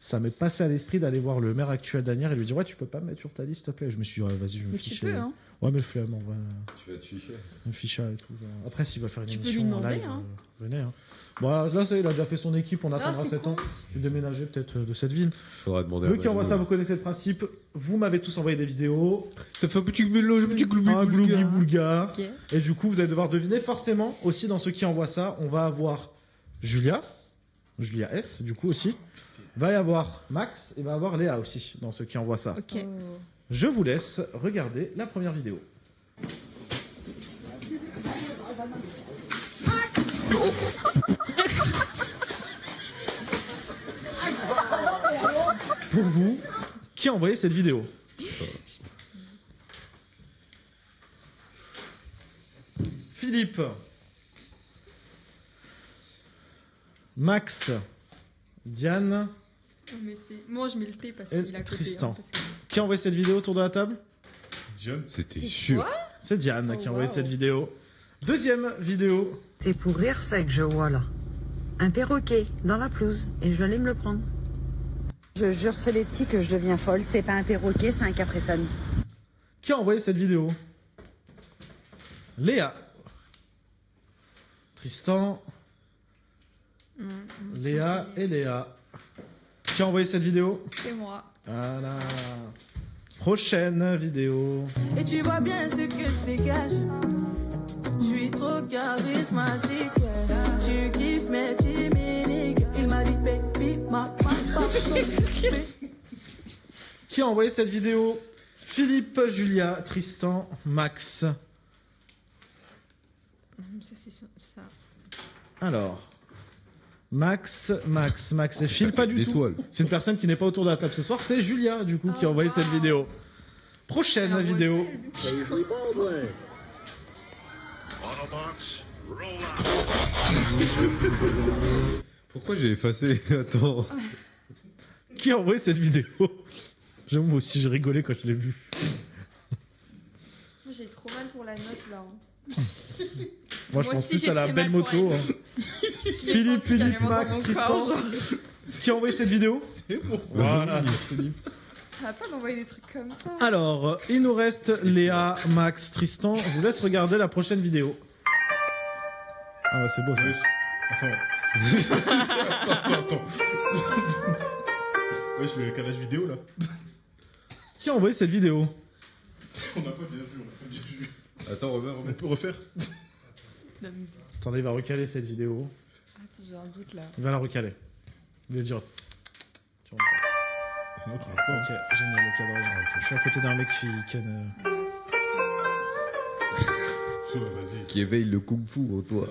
Speaker 1: Ça m'est passé à l'esprit d'aller voir le maire actuel d'Anières et lui dire ouais tu peux pas me mettre sur ta liste s'il te plaît. Je me suis dit ouais, vas-y je vais me
Speaker 3: Mais tu
Speaker 1: ficher.
Speaker 3: peux, hein.
Speaker 1: Ouais mais flemme en vrai.
Speaker 2: Tu vas te ficher.
Speaker 1: Un ficha et tout. Genre. Après s'il veut faire une
Speaker 3: Tu peux
Speaker 1: émission
Speaker 3: lui
Speaker 1: en
Speaker 3: demander,
Speaker 1: live,
Speaker 3: hein.
Speaker 1: venez. Hein. Bon là ça y est, il a déjà fait son équipe, on attendra
Speaker 3: c'est
Speaker 1: 7 ans.
Speaker 3: cool.
Speaker 1: Je vais déménager peut-être de cette ville.
Speaker 2: Faudra demander
Speaker 1: Le
Speaker 2: à
Speaker 1: qui envoie ça, vous connaissez le principe. Vous m'avez tous envoyé des vidéos.
Speaker 2: Ça fait un petit mélange, un petit
Speaker 1: Un gloubi boulga.
Speaker 3: Ok.
Speaker 1: Et du coup, vous allez devoir deviner. Forcément, aussi dans ceux qui envoient ça, on va avoir Julia S, du coup aussi. Va y avoir Max et va y avoir Léa aussi dans ceux qui envoient ça.
Speaker 3: Ok.
Speaker 1: Je vous laisse regarder la première vidéo. Pour vous, qui a envoyé cette vidéo? Philippe, Max, Diane,
Speaker 3: Moi, je mets le thé parce
Speaker 1: Et
Speaker 3: qu'il a côté.
Speaker 1: Tristan.
Speaker 3: hein, parce que-
Speaker 1: qui a envoyé cette vidéo autour de la table?
Speaker 4: Diane.
Speaker 2: C'était
Speaker 3: C'est
Speaker 2: sûr.
Speaker 3: quoi
Speaker 1: C'est Diane
Speaker 3: Oh,
Speaker 1: qui a envoyé
Speaker 3: wow.
Speaker 1: cette vidéo. Deuxième vidéo.
Speaker 7: C'est pour rire ça que je vois là. Un perroquet dans la pelouse et je vais aller me le prendre.
Speaker 8: Je jure sur les petits que je deviens folle. C'est pas un perroquet, c'est un capressone.
Speaker 1: Qui a envoyé cette vidéo? Léa. Tristan, Léa et Léa. Qui a envoyé cette vidéo?
Speaker 3: C'est moi.
Speaker 1: Voilà. Prochaine vidéo.
Speaker 9: Et tu vois bien ce que je dégage. Je suis trop charismatique. Tu kiffes mes chimiques. Il m'a dit baby, ma.
Speaker 1: Qui a envoyé cette vidéo? Philippe, Julia, Tristan, Max.
Speaker 3: Ça, c'est ça.
Speaker 1: Alors. Max et Phil, pas du tout.
Speaker 2: L'étoile.
Speaker 1: C'est une personne qui n'est pas autour de la table ce soir, c'est Julia, du coup, qui a envoyé cette vidéo. Prochaine
Speaker 3: Alors,
Speaker 1: vidéo.
Speaker 2: Pourquoi j'ai effacé Attends.
Speaker 1: Qui a envoyé cette vidéo? J'avoue, moi aussi, j'ai rigolé quand je l'ai vu.
Speaker 3: Moi, j'ai trop mal pour la note là.
Speaker 1: Moi, je
Speaker 3: Moi
Speaker 1: pense
Speaker 3: aussi,
Speaker 1: plus
Speaker 3: j'ai
Speaker 1: à la
Speaker 3: très
Speaker 1: belle
Speaker 3: mal pour
Speaker 1: moto.
Speaker 3: elle.
Speaker 1: hein. Philippe, Max, Tristan. Qui a envoyé cette vidéo?
Speaker 4: C'est bon.
Speaker 1: Voilà, Philippe.
Speaker 3: Ça va pas d'envoyer des trucs comme ça.
Speaker 1: Alors, il nous reste Léa, Max, Tristan. Je vous laisse regarder la prochaine vidéo. Ah, ouais, c'est beau ça.
Speaker 4: Attends. Ouais, je fais le calage vidéo là.
Speaker 1: Qui a envoyé cette vidéo?
Speaker 4: On n'a pas bien vu.
Speaker 2: Attends,
Speaker 4: On
Speaker 2: remets.
Speaker 4: peut refaire.
Speaker 1: Attendez, il va recaler cette vidéo.
Speaker 3: Attends, j'ai un doute là.
Speaker 1: Il va la recaler. Il va dire. Ok, génial le cadrage. Je suis à côté d'un mec qui ken.
Speaker 4: Vas-y.
Speaker 2: Qui éveille le kung-fu en toi.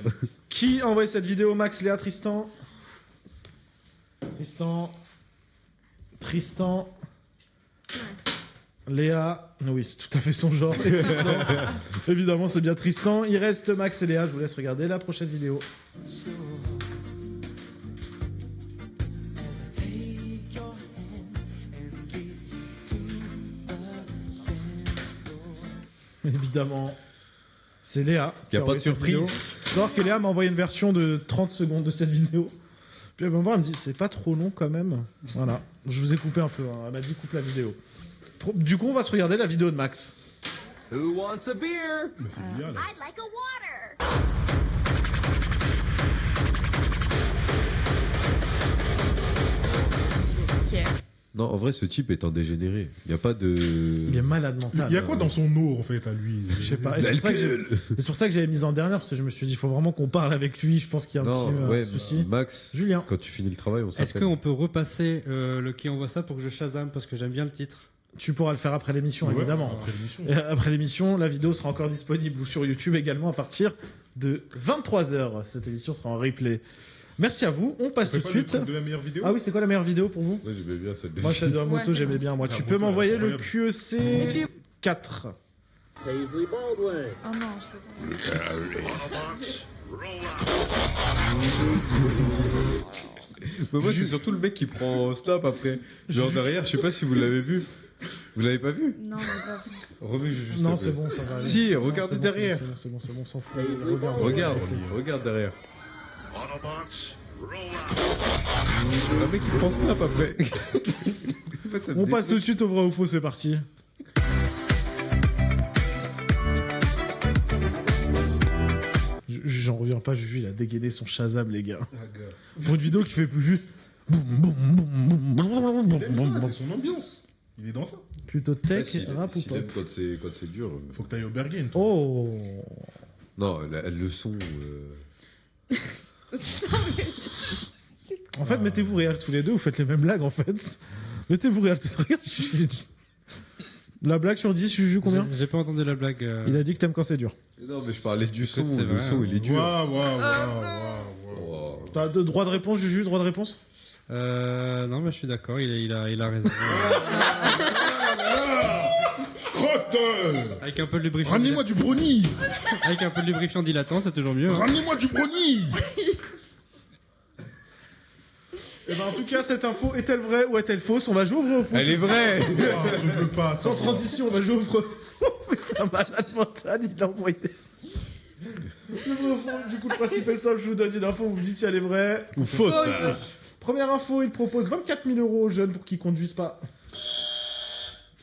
Speaker 1: Qui a envoyé cette vidéo? Max, Léa, Tristan. Tristan. Léa. Oui, c'est tout à fait son genre. Et Tristan. Évidemment, c'est bien Tristan. Il reste Max et Léa. Je vous laisse regarder la prochaine vidéo. Évidemment. C'est Léa.
Speaker 2: Y a
Speaker 1: qui
Speaker 2: pas de
Speaker 1: envoyé cette
Speaker 2: surprise.
Speaker 1: vidéo. Faut savoir que Léa m'a envoyé une version de 30 secondes de cette vidéo. Puis elle va me voir, elle me dit c'est pas trop long quand même. Voilà. Je vous ai coupé un peu. Hein. Elle m'a dit coupe la vidéo. Du coup, on va se regarder la vidéo de Max.
Speaker 10: Who wants a beer?
Speaker 4: Mais c'est bien, là.
Speaker 9: I'd like a water.
Speaker 3: Ok.
Speaker 2: Non, en vrai, ce type est un dégénéré. Il n'y a pas de.
Speaker 1: Il est malade mental.
Speaker 4: Il y a quoi dans son eau, en fait, à lui?
Speaker 1: Je sais pas. Et c'est pour ça que c'est pour ça que j'avais mis en dernière, parce que je me suis dit, il faut vraiment qu'on parle avec lui. Je pense qu'il y a un
Speaker 2: Non,
Speaker 1: petit
Speaker 2: ouais,
Speaker 1: souci.
Speaker 2: Max,
Speaker 1: Julien.
Speaker 2: quand tu finis le travail, on
Speaker 5: Est-ce
Speaker 2: s'appelle.
Speaker 5: qu'on peut repasser le qui envoie ça pour que je Shazam parce que j'aime bien le titre?
Speaker 1: Tu pourras le faire après l'émission,
Speaker 4: Ouais,
Speaker 1: évidemment.
Speaker 4: après l'émission.
Speaker 1: Et après l'émission, la vidéo sera encore disponible ou sur YouTube également à partir de 23h. Cette émission sera en replay. Merci à vous. On passe
Speaker 4: C'est
Speaker 1: tout de
Speaker 4: pas le
Speaker 1: suite.
Speaker 4: truc de la meilleure vidéo?
Speaker 1: Ah oui, c'est quoi la meilleure vidéo pour vous?
Speaker 2: Ouais, j'aimais bien cette
Speaker 1: Moi, celle de la moto,
Speaker 6: Ouais,
Speaker 1: j'aimais
Speaker 6: c'est
Speaker 1: bien. Moi,
Speaker 4: La
Speaker 1: tu
Speaker 4: moto,
Speaker 1: peux m'envoyer le
Speaker 4: incroyable.
Speaker 1: QEC 4.
Speaker 10: Paisley Baldwin.
Speaker 3: Oh non, je peux
Speaker 2: Mais moi, c'est surtout le mec qui prend snap après. Genre derrière, je sais pas si vous l'avez vu. Vous l'avez pas vu?
Speaker 3: Non, mais pas.
Speaker 2: Remets juste.
Speaker 1: Non,
Speaker 2: un
Speaker 1: c'est
Speaker 2: peu.
Speaker 1: bon, ça va aller.
Speaker 2: Si,
Speaker 1: Non,
Speaker 2: regardez
Speaker 1: c'est bon,
Speaker 2: derrière.
Speaker 1: C'est bon, on s'en fout.
Speaker 2: Regarde derrière. Un mec qui prend snap après. En fait, ça me
Speaker 1: On passe
Speaker 2: dégoûte.
Speaker 1: tout de suite au vrai ou faux, c'est parti. J'en reviens pas, Juju, il a dégainé son Shazam, les gars.
Speaker 4: Ah, gars.
Speaker 1: Pour une vidéo qui fait plus juste. Boum, boum, boum, boum, boum, boum,
Speaker 4: Il aime
Speaker 1: boum,
Speaker 4: ça,
Speaker 1: boum.
Speaker 4: c'est son ambiance. Il est dans ça.
Speaker 1: Plutôt
Speaker 2: Ah,
Speaker 1: tech,
Speaker 2: s'il-
Speaker 1: rap ou
Speaker 2: s'il aime
Speaker 1: pop.
Speaker 2: quand c'est dur.
Speaker 4: Faut que t'ailles au Bergen. toi.
Speaker 1: Oh.
Speaker 2: Non, le son.
Speaker 1: En fait, mettez-vous réel tous les deux, vous faites les mêmes blagues en fait. Mettez-vous réel tous les deux. La blague sur 10, Juju, combien?
Speaker 5: J'ai pas entendu la blague.
Speaker 1: Il a dit que t'aimes quand c'est dur.
Speaker 2: Non, mais je parlais du son.
Speaker 5: c'est
Speaker 2: Le
Speaker 5: vrai,
Speaker 2: son,
Speaker 5: hein.
Speaker 2: il est dur.
Speaker 4: Waouh.
Speaker 2: Oh.
Speaker 1: T'as de droit de réponse, Juju, droit de réponse?
Speaker 5: Non, mais je suis d'accord, il a raison.
Speaker 4: Crotte.
Speaker 5: Avec un peu de lubrifiant.
Speaker 4: Ramenez-moi du brownie.
Speaker 5: Avec un peu de lubrifiant dilatant, c'est toujours mieux. Hein.
Speaker 4: Ramenez-moi du brownie.
Speaker 1: Et ben en tout cas, cette info est-elle vraie ou est-elle fausse? On va jouer au vrai ou faux.
Speaker 2: Elle est vraie.
Speaker 4: Ah, je veux pas.
Speaker 1: Sans transition, on va jouer au vrai ou faux. Mais c'est un malade mental, il a envoyé. Le vrai ou faux, du coup, le principe est simple, je vous donne une info, vous me dites si elle est vraie
Speaker 2: Ou fausse.
Speaker 1: Première info, il propose 24 000 € aux jeunes pour qu'ils conduisent pas.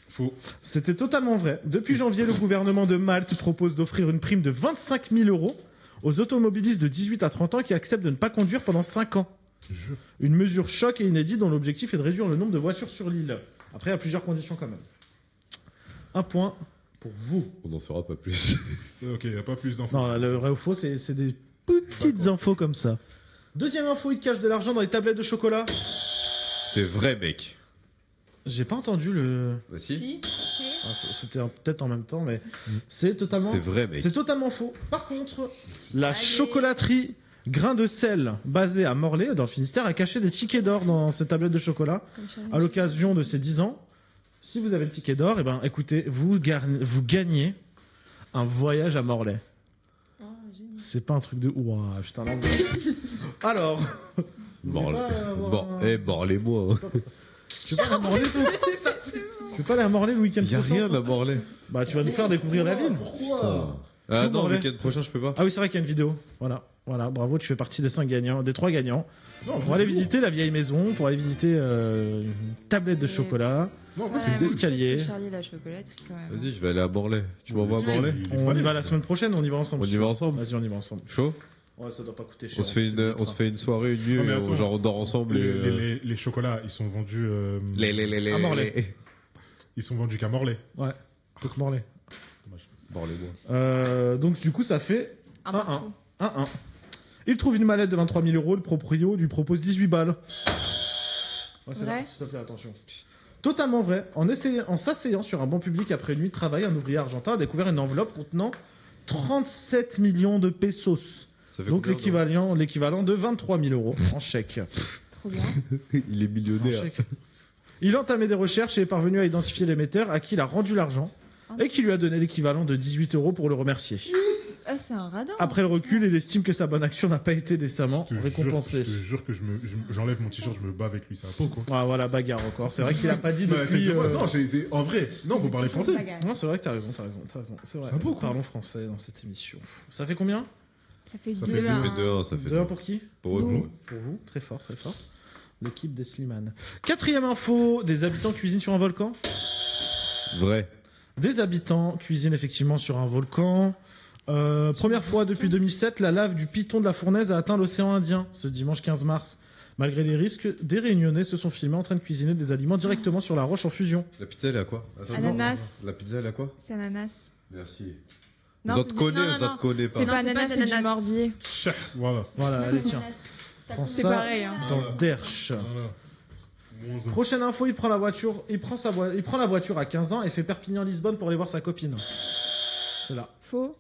Speaker 4: Faux.
Speaker 1: C'était totalement vrai. Depuis janvier, le gouvernement de Malte propose d'offrir une prime de 25 000 € aux automobilistes de 18 à 30 ans qui acceptent de ne pas conduire pendant 5 ans. Une mesure choc et inédite dont l'objectif est de réduire le nombre de voitures sur l'île. Après, il y a plusieurs conditions quand même. Un point pour vous.
Speaker 2: On n'en saura pas plus.
Speaker 4: Ok, y a pas plus d'infos.
Speaker 1: Non, là, le vrai ou faux, c'est des petites infos comme ça. Deuxième info, il cache de l'argent dans les tablettes de chocolat.
Speaker 2: C'est vrai, mec.
Speaker 1: J'ai pas entendu le...
Speaker 2: Bah si.
Speaker 3: Si, ok.
Speaker 1: Ah, c'était peut-être en même temps, mais c'est totalement...
Speaker 2: C'est vrai, mec.
Speaker 1: C'est totalement faux. Par contre, la
Speaker 3: Allez.
Speaker 1: chocolaterie Grain de sel, basée à Morlaix, dans le Finistère, a caché des tickets d'or dans ses tablettes de chocolat
Speaker 6: Comme ça.
Speaker 1: à l'occasion de ses 10 ans. Si vous avez le ticket d'or, eh ben, écoutez, vous gagnez un voyage à Morlaix.
Speaker 6: Oh, génial.
Speaker 1: C'est pas un truc de... Ouah, putain, là, alors... vous voulez pas avoir un-
Speaker 2: Morlaix-moi.
Speaker 1: Tu veux pas aller à Morlaix, toi Tu veux pas aller à Morlaix le week-end
Speaker 2: Y a
Speaker 1: prochain,
Speaker 2: rien
Speaker 1: toi
Speaker 2: à Morlaix.
Speaker 1: Bah, tu vas nous faire découvrir la ville.
Speaker 4: Pourquoi?
Speaker 2: Ah
Speaker 1: C'est où,
Speaker 2: non, le
Speaker 1: Morlaix
Speaker 2: week-end prochain, je peux pas.
Speaker 1: Ah oui, c'est vrai qu'il y a une vidéo. Voilà, bravo, tu fais partie des 5 gagnants, des 3 gagnants. Pour aller visiter la vieille maison, pour aller visiter une tablette de
Speaker 3: Et-
Speaker 1: chocolat,
Speaker 4: Non, en vrai,
Speaker 3: Ouais,
Speaker 4: c'est
Speaker 1: des
Speaker 3: moi,
Speaker 4: cool.
Speaker 1: escaliers.
Speaker 3: je pense que Charlie la chocolaterie quand même.
Speaker 2: Vas-y, je vais aller à Morlaix. Tu m'envoies à Morlaix?
Speaker 1: On y va la semaine prochaine, on y va ensemble.
Speaker 2: On y va ensemble?
Speaker 1: Vas-y, on y va ensemble.
Speaker 2: Chaud?
Speaker 1: Ouais, ça doit pas coûter cher.
Speaker 2: On se fait une soirée, une nuit,
Speaker 4: Non, mais
Speaker 2: et
Speaker 4: attends.
Speaker 2: genre on dort ensemble.
Speaker 4: Les chocolats, ils sont vendus.
Speaker 1: À Morlaix.
Speaker 4: Ils sont vendus qu'à Morlaix.
Speaker 1: Ouais, truc Morlaix.
Speaker 2: Morlaix-moi.
Speaker 1: Donc du coup, ça fait
Speaker 3: Un
Speaker 1: 1-1.
Speaker 3: partout.
Speaker 1: 1-1. Il trouve une mallette de 23 000 €, le proprio lui propose 18 balles. Ouais, c'est
Speaker 3: Vrai
Speaker 1: là, s'il te plaît, attention. Totalement vrai. En s'asseyant sur un banc public après une nuit de travail, un ouvrier argentin a découvert une enveloppe contenant 37 millions de pesos.
Speaker 2: Ça fait
Speaker 1: Donc
Speaker 2: combien,
Speaker 1: l'équivalent de 23 000 € en chèque.
Speaker 3: Trop bien.
Speaker 2: Il est
Speaker 1: En
Speaker 2: millionnaire.
Speaker 1: chèque. Il a entamé des recherches et est parvenu à identifier l'émetteur à qui il a rendu l'argent et qui lui a donné l'équivalent de 18 € pour le remercier.
Speaker 3: Ah, c'est un radin.
Speaker 1: Après le recul, il estime que sa bonne action n'a pas été décemment
Speaker 4: Je te
Speaker 1: récompensée.
Speaker 4: jure que j'enlève mon t-shirt, je me bats avec lui, c'est un peu quoi.
Speaker 1: Ah, voilà, bagarre encore. C'est vrai qu'il a pas dit
Speaker 4: Non,
Speaker 1: depuis.
Speaker 4: t'inquiète pas, non, en vrai, non, faut parler français.
Speaker 1: Non, c'est vrai que t'as raison. C'est vrai.
Speaker 4: C'est un peu, quoi.
Speaker 1: Parlons français dans cette émission. Ça fait combien?
Speaker 3: Ça fait
Speaker 4: Ça
Speaker 3: 2
Speaker 4: fait
Speaker 2: Ça fait 2-1, ça fait
Speaker 1: 2-1 pour qui?
Speaker 2: Pour eux,
Speaker 3: Nous.
Speaker 2: pour eux.
Speaker 1: Pour vous, très fort. L'équipe des Slimane. Quatrième info, des habitants cuisinent sur un volcan.
Speaker 2: Vrai.
Speaker 1: Des habitants cuisinent effectivement sur un volcan. Première fois depuis 2007, la lave du piton de la Fournaise a atteint l'océan Indien ce dimanche 15 mars. Malgré les risques, des Réunionnais se sont filmés en train de cuisiner des aliments directement sur la roche en fusion.
Speaker 2: La pizza, elle a quoi?
Speaker 3: Ananas.
Speaker 2: La pizza, elle a quoi?
Speaker 3: C'est ananas.
Speaker 2: Merci.
Speaker 3: Non,
Speaker 2: Ça
Speaker 3: c'est-
Speaker 2: te connaît
Speaker 3: non,
Speaker 2: ou
Speaker 3: non,
Speaker 2: ça te
Speaker 3: non.
Speaker 2: connaît pas?
Speaker 3: C'est pas
Speaker 6: Non, c'est
Speaker 3: ananas,
Speaker 6: pas
Speaker 3: c'est du
Speaker 6: d'ananas.
Speaker 3: morvier.
Speaker 4: Voilà.
Speaker 1: Voilà, allez, tiens. Prends
Speaker 3: C'est
Speaker 1: ça
Speaker 3: pareil, hein.
Speaker 1: dans le derche.
Speaker 4: Voilà. Moins un.
Speaker 1: Prochaine info, il prend la voiture à 15 ans et fait Perpignan-Lisbonne pour aller voir sa copine. C'est là.
Speaker 3: Faux.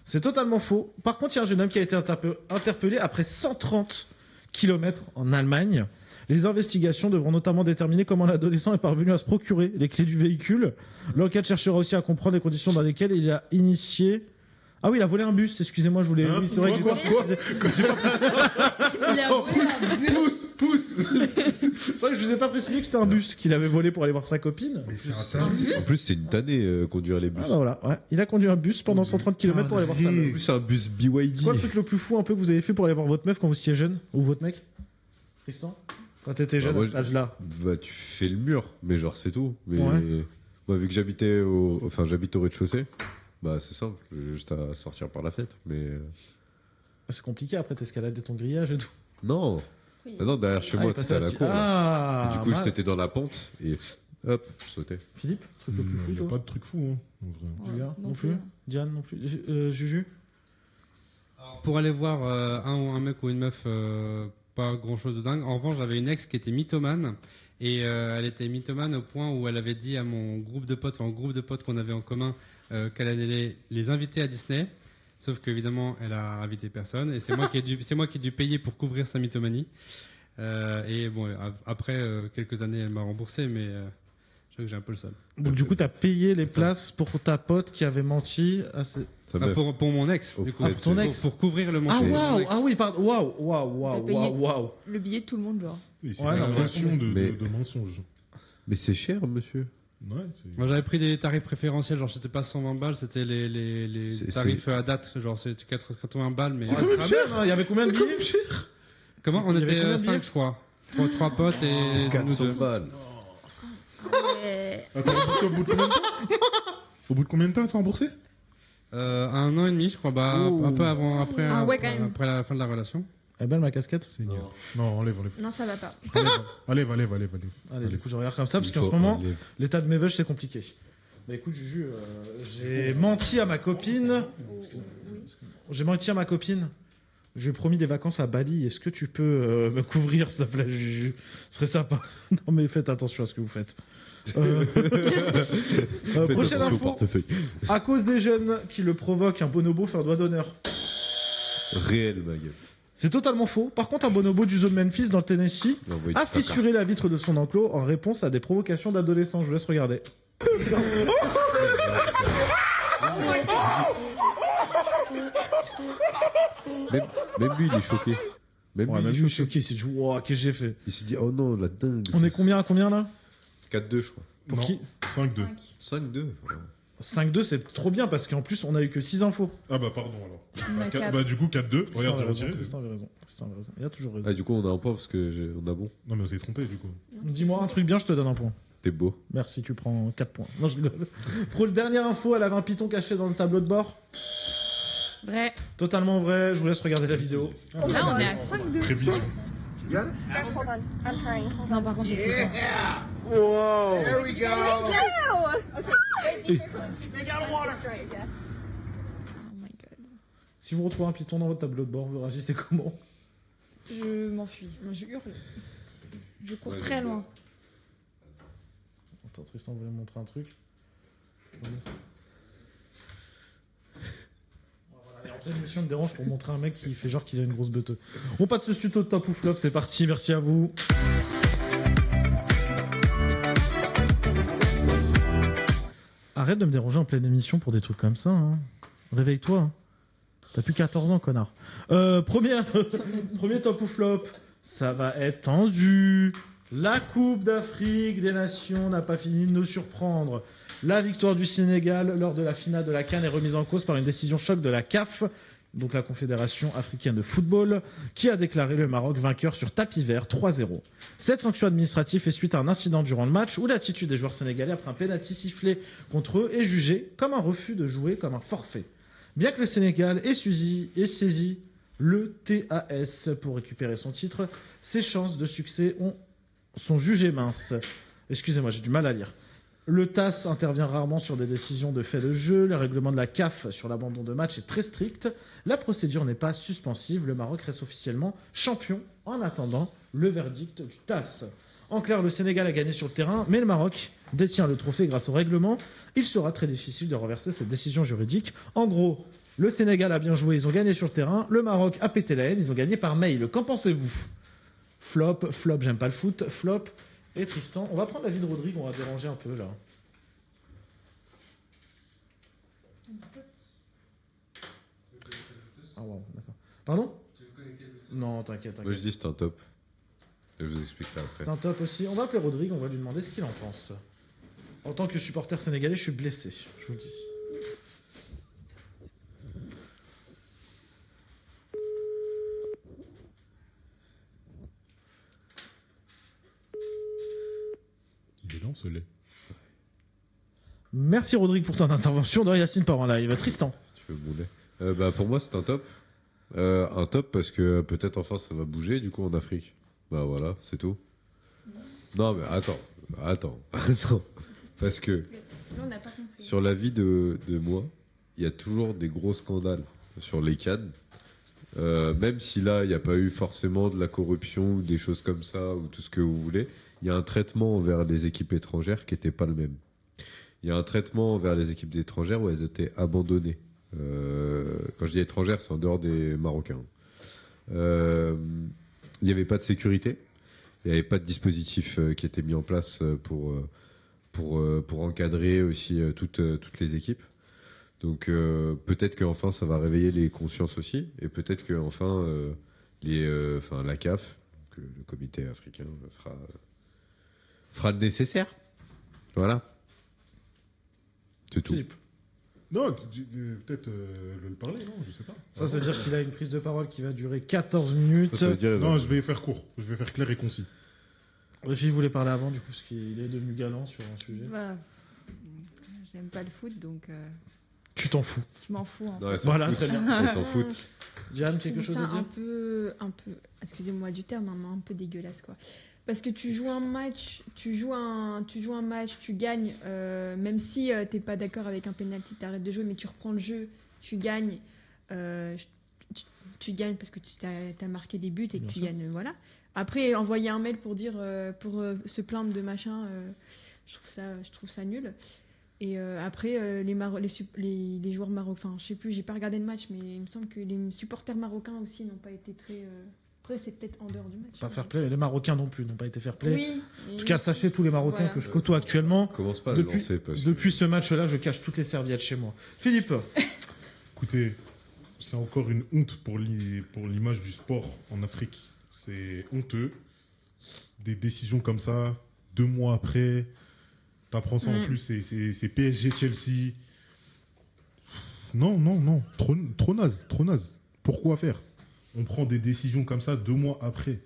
Speaker 1: C'est totalement faux. Par contre, il y a un jeune homme qui a été interpellé après 130 km en Allemagne. Les investigations devront notamment déterminer comment l'adolescent est parvenu à se procurer les clés du véhicule. L'enquête cherchera aussi à comprendre les conditions dans lesquelles il a initié... Ah oui, il a volé un bus, excusez-moi, je voulais...
Speaker 4: Hein
Speaker 1: oui, c'est vrai que j'ai pas précisé.
Speaker 3: Il a volé un bus.
Speaker 4: Pousse.
Speaker 1: C'est vrai que je vous ai pas précisé que c'était un bus qu'il avait volé pour aller voir sa copine.
Speaker 4: Mais c'est un taré.
Speaker 2: En plus, c'est une tannée, conduire les bus.
Speaker 1: Ah bah voilà, ouais. Il a conduit un bus pendant 130 km pour aller voir sa
Speaker 2: En
Speaker 1: meuf.
Speaker 2: plus, c'est un bus BYD.
Speaker 1: C'est quoi le truc le plus fou un peu que vous avez fait pour aller voir votre meuf quand vous étiez jeune? Ou votre mec? Tristan? Quand t'étais jeune
Speaker 2: moi,
Speaker 1: à cet âge-là?
Speaker 2: Bah, tu fais le mur, mais genre, c'est tout. Mais
Speaker 1: Ouais.
Speaker 2: moi, vu que j'habite au rez-de-chaussée, bah, c'est simple. J'ai juste à sortir par la fenêtre. Mais
Speaker 1: C'est compliqué après t'escalader ton grillage et tout.
Speaker 2: non.
Speaker 3: Oui.
Speaker 2: Ah non, derrière chez moi,
Speaker 1: il
Speaker 2: c'était à la
Speaker 1: passait
Speaker 2: cour. là.
Speaker 1: Ah
Speaker 2: Et du coup,
Speaker 1: mal.
Speaker 2: c'était dans la pente et hop, je sautais.
Speaker 1: Philippe, truc le plus fou,
Speaker 4: Il n'y a
Speaker 1: toi?
Speaker 4: pas de truc fou, hein. en vrai.
Speaker 3: Ouais,
Speaker 1: Julien, non plus.
Speaker 3: hein.
Speaker 1: Diane, non plus. Juju?
Speaker 5: Pour aller voir un mec ou une meuf, pas grand chose de dingue. En revanche, j'avais une ex qui était mythomane. Et elle était mythomane au point où elle avait dit à mon groupe de potes, en groupe de potes qu'on avait en commun, qu'elle allait les inviter à Disney. Sauf qu'évidemment, elle a invité personne. Et c'est moi qui ai dû payer pour couvrir sa mythomanie. Et bon, après quelques années, elle m'a remboursé, mais j'avoue que j'ai un peu le seum.
Speaker 1: Donc du coup, t'as payé les places pour ta pote qui avait menti à ses...
Speaker 2: Ça
Speaker 5: Enfin, pour mon ex,
Speaker 2: Au
Speaker 5: du coup.
Speaker 2: fait,
Speaker 1: pour ton
Speaker 2: c'est-
Speaker 1: ex.
Speaker 5: Pour couvrir le
Speaker 1: Ah
Speaker 5: mensonge. de mon
Speaker 1: waouh!
Speaker 5: ex.
Speaker 1: Ah oui, pardon. Waouh!
Speaker 3: T'as payé
Speaker 1: Waouh!
Speaker 3: le billet de tout le monde, genre.
Speaker 4: Oui, c'est
Speaker 1: Ouais,
Speaker 4: une
Speaker 1: non,
Speaker 4: relation
Speaker 2: mais-
Speaker 4: de mensonge.
Speaker 2: Mais c'est cher, monsieur.
Speaker 4: Ouais, c'est...
Speaker 5: Moi j'avais pris des tarifs préférentiels, genre c'était pas 120 balles, c'était les
Speaker 2: C'est-
Speaker 5: tarifs à date, genre c'était 80 balles. Mais
Speaker 1: C'est quand même cher, hein. Il y avait combien de billets?
Speaker 5: comment on
Speaker 1: Il y avait
Speaker 5: était
Speaker 1: combien de billets
Speaker 5: 5 je crois. 3 potes et
Speaker 2: 400
Speaker 5: nous deux.
Speaker 2: balles.
Speaker 3: Ouais.
Speaker 4: Attends, remboursé au bout de combien de temps? Au bout de combien de temps t'es remboursé?
Speaker 5: 1 an et demi je crois, bah
Speaker 1: Oh.
Speaker 5: un peu avant, après,
Speaker 6: Ah ouais, quand même.
Speaker 5: après la fin de la relation.
Speaker 1: Elle est belle ma casquette?
Speaker 4: Seigneur. Non, enlève.
Speaker 6: Non, ça va pas.
Speaker 4: Enlève.
Speaker 1: Allez, du coup, je regarde comme ça, parce
Speaker 2: Il
Speaker 1: qu'en
Speaker 2: faut
Speaker 1: ce moment,
Speaker 2: enlever.
Speaker 1: l'état de mes veuches, c'est compliqué. Bah écoute, Juju, j'ai menti à ma copine. J'ai menti à ma copine. Je lui ai promis des vacances à Bali. Est-ce que tu peux me couvrir, s'il te plaît, Juju? Ce serait sympa. Non, mais faites attention à ce que vous faites.
Speaker 2: Faites
Speaker 1: Prochaine
Speaker 2: attention au
Speaker 1: info.
Speaker 2: portefeuille.
Speaker 1: À cause des jeunes qui le provoquent, un bonobo fait un doigt d'honneur.
Speaker 2: Réel, ma gueule.
Speaker 1: C'est totalement faux. Par contre, un bonobo du zoo de Memphis, dans le Tennessee,
Speaker 2: Il a envoyé
Speaker 1: a
Speaker 2: du caca.
Speaker 1: fissuré la vitre de son enclos en réponse à des provocations d'adolescents. Je vous laisse regarder.
Speaker 2: Même lui, il est choqué. Même
Speaker 1: Ouais,
Speaker 2: lui,
Speaker 1: même
Speaker 2: il est
Speaker 1: lui,
Speaker 2: choqué.
Speaker 1: choqué, il s'est dit, wow, qu'est-ce que j'ai fait?
Speaker 2: Il s'est dit, oh non, la dingue.
Speaker 1: On est combien à combien là?
Speaker 2: 4-2, je crois.
Speaker 1: Pour
Speaker 4: Non,
Speaker 1: qui
Speaker 4: 5-2.
Speaker 2: 5-2.
Speaker 1: 5-2, c'est trop bien parce qu'en plus, on a eu que 6 infos.
Speaker 4: Ah bah pardon alors.
Speaker 3: On a
Speaker 4: Bah,
Speaker 3: quatre.
Speaker 4: bah du coup 4-2.
Speaker 1: Tristan
Speaker 4: Regarde,
Speaker 1: avait
Speaker 4: j'ai
Speaker 1: raison,
Speaker 4: retiré.
Speaker 1: Tristan avait raison. Tristan avait raison. Il a toujours raison.
Speaker 2: Ah, du coup, on a un point parce que on a bon.
Speaker 4: Non mais on s'est trompé du coup.
Speaker 1: Dis-moi un truc bien, je te donne un point.
Speaker 2: T'es beau.
Speaker 1: Merci, tu prends 4 points. Non, je rigole. Pour le dernière info, elle avait un python caché dans le tableau de bord.
Speaker 3: Vrai.
Speaker 1: Totalement vrai, je vous laisse regarder la vidéo.
Speaker 3: Là, on est à 5-2.
Speaker 4: Prévision.
Speaker 3: Non, par contre, c'est plus fort. Oh my god.
Speaker 1: Si vous retrouvez un python dans votre tableau de bord, vous réagissez comment?
Speaker 3: Je m'enfuis.
Speaker 6: Moi, je hurle.
Speaker 3: Je cours
Speaker 2: Ouais,
Speaker 3: très
Speaker 2: je-
Speaker 3: loin.
Speaker 1: Attends, Tristan voulait me montrer un truc. Voilà, il est en pleine émission de dérange pour montrer un mec qui fait genre qu'il a une grosse beuteuse. On passe ce tuto de top ou flop, c'est parti, merci à vous. Arrête de me déranger en pleine émission pour des trucs comme ça. Hein. Réveille-toi. Hein. T'as plus 14 ans, connard. Premier top ou flop. Ça va être tendu. La Coupe d'Afrique des Nations n'a pas fini de nous surprendre. La victoire du Sénégal lors de la finale de la CAN est remise en cause par une décision choc de la CAF, donc la Confédération africaine de football, qui a déclaré le Maroc vainqueur sur tapis vert 3-0. Cette sanction administrative fait suite à un incident durant le match où l'attitude des joueurs sénégalais après un pénalty sifflé contre eux est jugée comme un refus de jouer comme un forfait. Bien que le Sénégal ait saisi le TAS pour récupérer son titre, ses chances de succès sont jugées minces. Excusez-moi, j'ai du mal à lire. Le TAS intervient rarement sur des décisions de fait de jeu. Le règlement de la CAF sur l'abandon de match est très strict. La procédure n'est pas suspensive. Le Maroc reste officiellement champion en attendant le verdict du TAS. En clair, le Sénégal a gagné sur le terrain, mais le Maroc détient le trophée grâce au règlement. Il sera très difficile de renverser cette décision juridique. En gros, le Sénégal a bien joué, ils ont gagné sur le terrain. Le Maroc a pété la haine, ils ont gagné par mail. Qu'en pensez-vous ? Flop, j'aime pas le foot. Flop. Et Tristan, on va prendre l'avis de Rodrigue, on va déranger un peu là. Ah wow, d'accord. Pardon ? Non, t'inquiète.
Speaker 2: Moi je dis c'est un top. Et je vous expliquerai après.
Speaker 1: C'est un top aussi. On va appeler Rodrigue, on va lui demander ce qu'il en pense. En tant que supporter sénégalais, je suis blessé, je vous le dis. Merci Rodrigue pour ton intervention dans Yacine part en live. Tristan.
Speaker 2: Tu veux bouler pour moi c'est un top. Un top parce que peut-être enfin ça va bouger du coup en Afrique. Bah voilà, c'est tout. Non mais attends. Parce que
Speaker 6: Non, on n'a pas compris.
Speaker 2: sur la vie de moi, il y a toujours des gros scandales sur les CAN. Même si là il n'y a pas eu forcément de la corruption ou des choses comme ça ou tout ce que vous voulez, il y a un traitement envers les équipes étrangères qui n'était pas le même. Il y a un traitement envers les équipes étrangères où elles étaient abandonnées. Quand je dis étrangères, c'est en dehors des Marocains. Il n'y avait pas de sécurité. Il n'y avait pas de dispositif qui était mis en place pour encadrer aussi toutes les équipes. Donc peut-être qu'enfin ça va réveiller les consciences aussi. Et peut-être qu'enfin la CAF, que le comité africain fera le nécessaire. Voilà. C'est tout.
Speaker 1: Philippe.
Speaker 4: Non, peut-être le parler, non, je sais pas.
Speaker 1: Ça veut dire qu'il a une prise de parole qui va durer 14 minutes.
Speaker 2: Ça veut dire,
Speaker 4: Non, je vais faire court. Je vais faire clair et concis.
Speaker 1: Le fille voulait parler avant, du coup, parce qu'il est devenu galant sur un sujet.
Speaker 3: Bah, j'aime pas le foot, donc
Speaker 1: Tu t'en fous.
Speaker 3: je m'en fous.
Speaker 2: Non, elles s'en
Speaker 1: Voilà,
Speaker 2: foutent.
Speaker 1: très bien.
Speaker 2: Elles s'en foutent.
Speaker 1: Diane, quelque chose à
Speaker 6: un
Speaker 1: dire
Speaker 6: peu, excusez-moi du terme, mais un peu dégueulasse quoi. Parce que tu joues un match, tu gagnes, même si t'es pas d'accord avec un penalty, t'arrêtes de jouer, mais tu reprends le jeu, tu gagnes, tu gagnes parce que tu as marqué des buts et que
Speaker 1: Bien
Speaker 6: tu
Speaker 1: sûr.
Speaker 6: gagnes, voilà. Après, envoyer un mail pour dire, se plaindre de machin, je trouve ça nul. Et après, les joueurs marocains, je sais plus, j'ai pas regardé le match, mais il me semble que les supporters marocains aussi n'ont pas été très. Après, c'est peut-être en dehors du match.
Speaker 1: Pas fair play. Les Marocains non plus n'ont pas été fair play.
Speaker 6: Oui.
Speaker 1: En tout cas, sachez tous les Marocains
Speaker 6: Voilà.
Speaker 1: que je côtoie actuellement.
Speaker 2: Commence pas à le
Speaker 1: Depuis,
Speaker 2: lancer parce que...
Speaker 1: depuis ce match-là, je cache toutes les serviettes chez moi. Philippe.
Speaker 4: Écoutez, c'est encore une honte pour l'image du sport en Afrique. C'est honteux. Des décisions comme ça, 2 mois après, t'apprends ça en plus, c'est PSG Chelsea. Non, trop naze. Pourquoi faire ? On prend des décisions comme ça 2 mois après.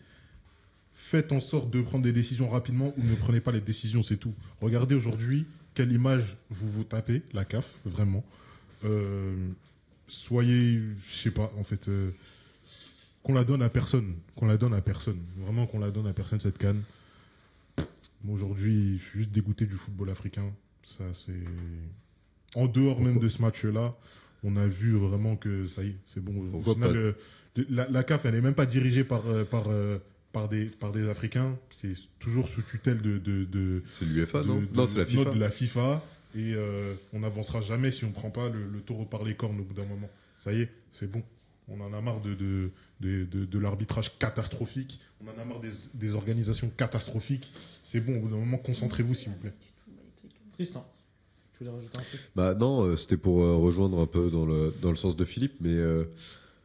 Speaker 4: Faites en sorte de prendre des décisions rapidement ou ne prenez pas les décisions, c'est tout. Regardez aujourd'hui quelle image vous tapez, la CAF, vraiment. Soyez, je sais pas, en fait, qu'on la donne à personne. Vraiment qu'on la donne à personne, cette CAN. Moi, aujourd'hui, je suis juste dégoûté du football africain. Ça, c'est... En dehors même de ce match-là, on a vu vraiment que ça y est, c'est bon. Au final, la CAF, elle n'est même pas dirigée par des Africains. C'est toujours sous tutelle de
Speaker 2: C'est l'UEFA, non ? Non, c'est la FIFA.
Speaker 4: De la FIFA. Et on n'avancera jamais si on ne prend pas le taureau par les cornes au bout d'un moment. Ça y est, c'est bon. On en a marre de l'arbitrage catastrophique. On en a marre des organisations catastrophiques. C'est bon, au bout d'un moment, concentrez-vous, s'il vous plaît.
Speaker 1: Tristan. Tu voulais rajouter un truc?
Speaker 2: Bah non, c'était pour rejoindre un peu dans le sens de Philippe, mais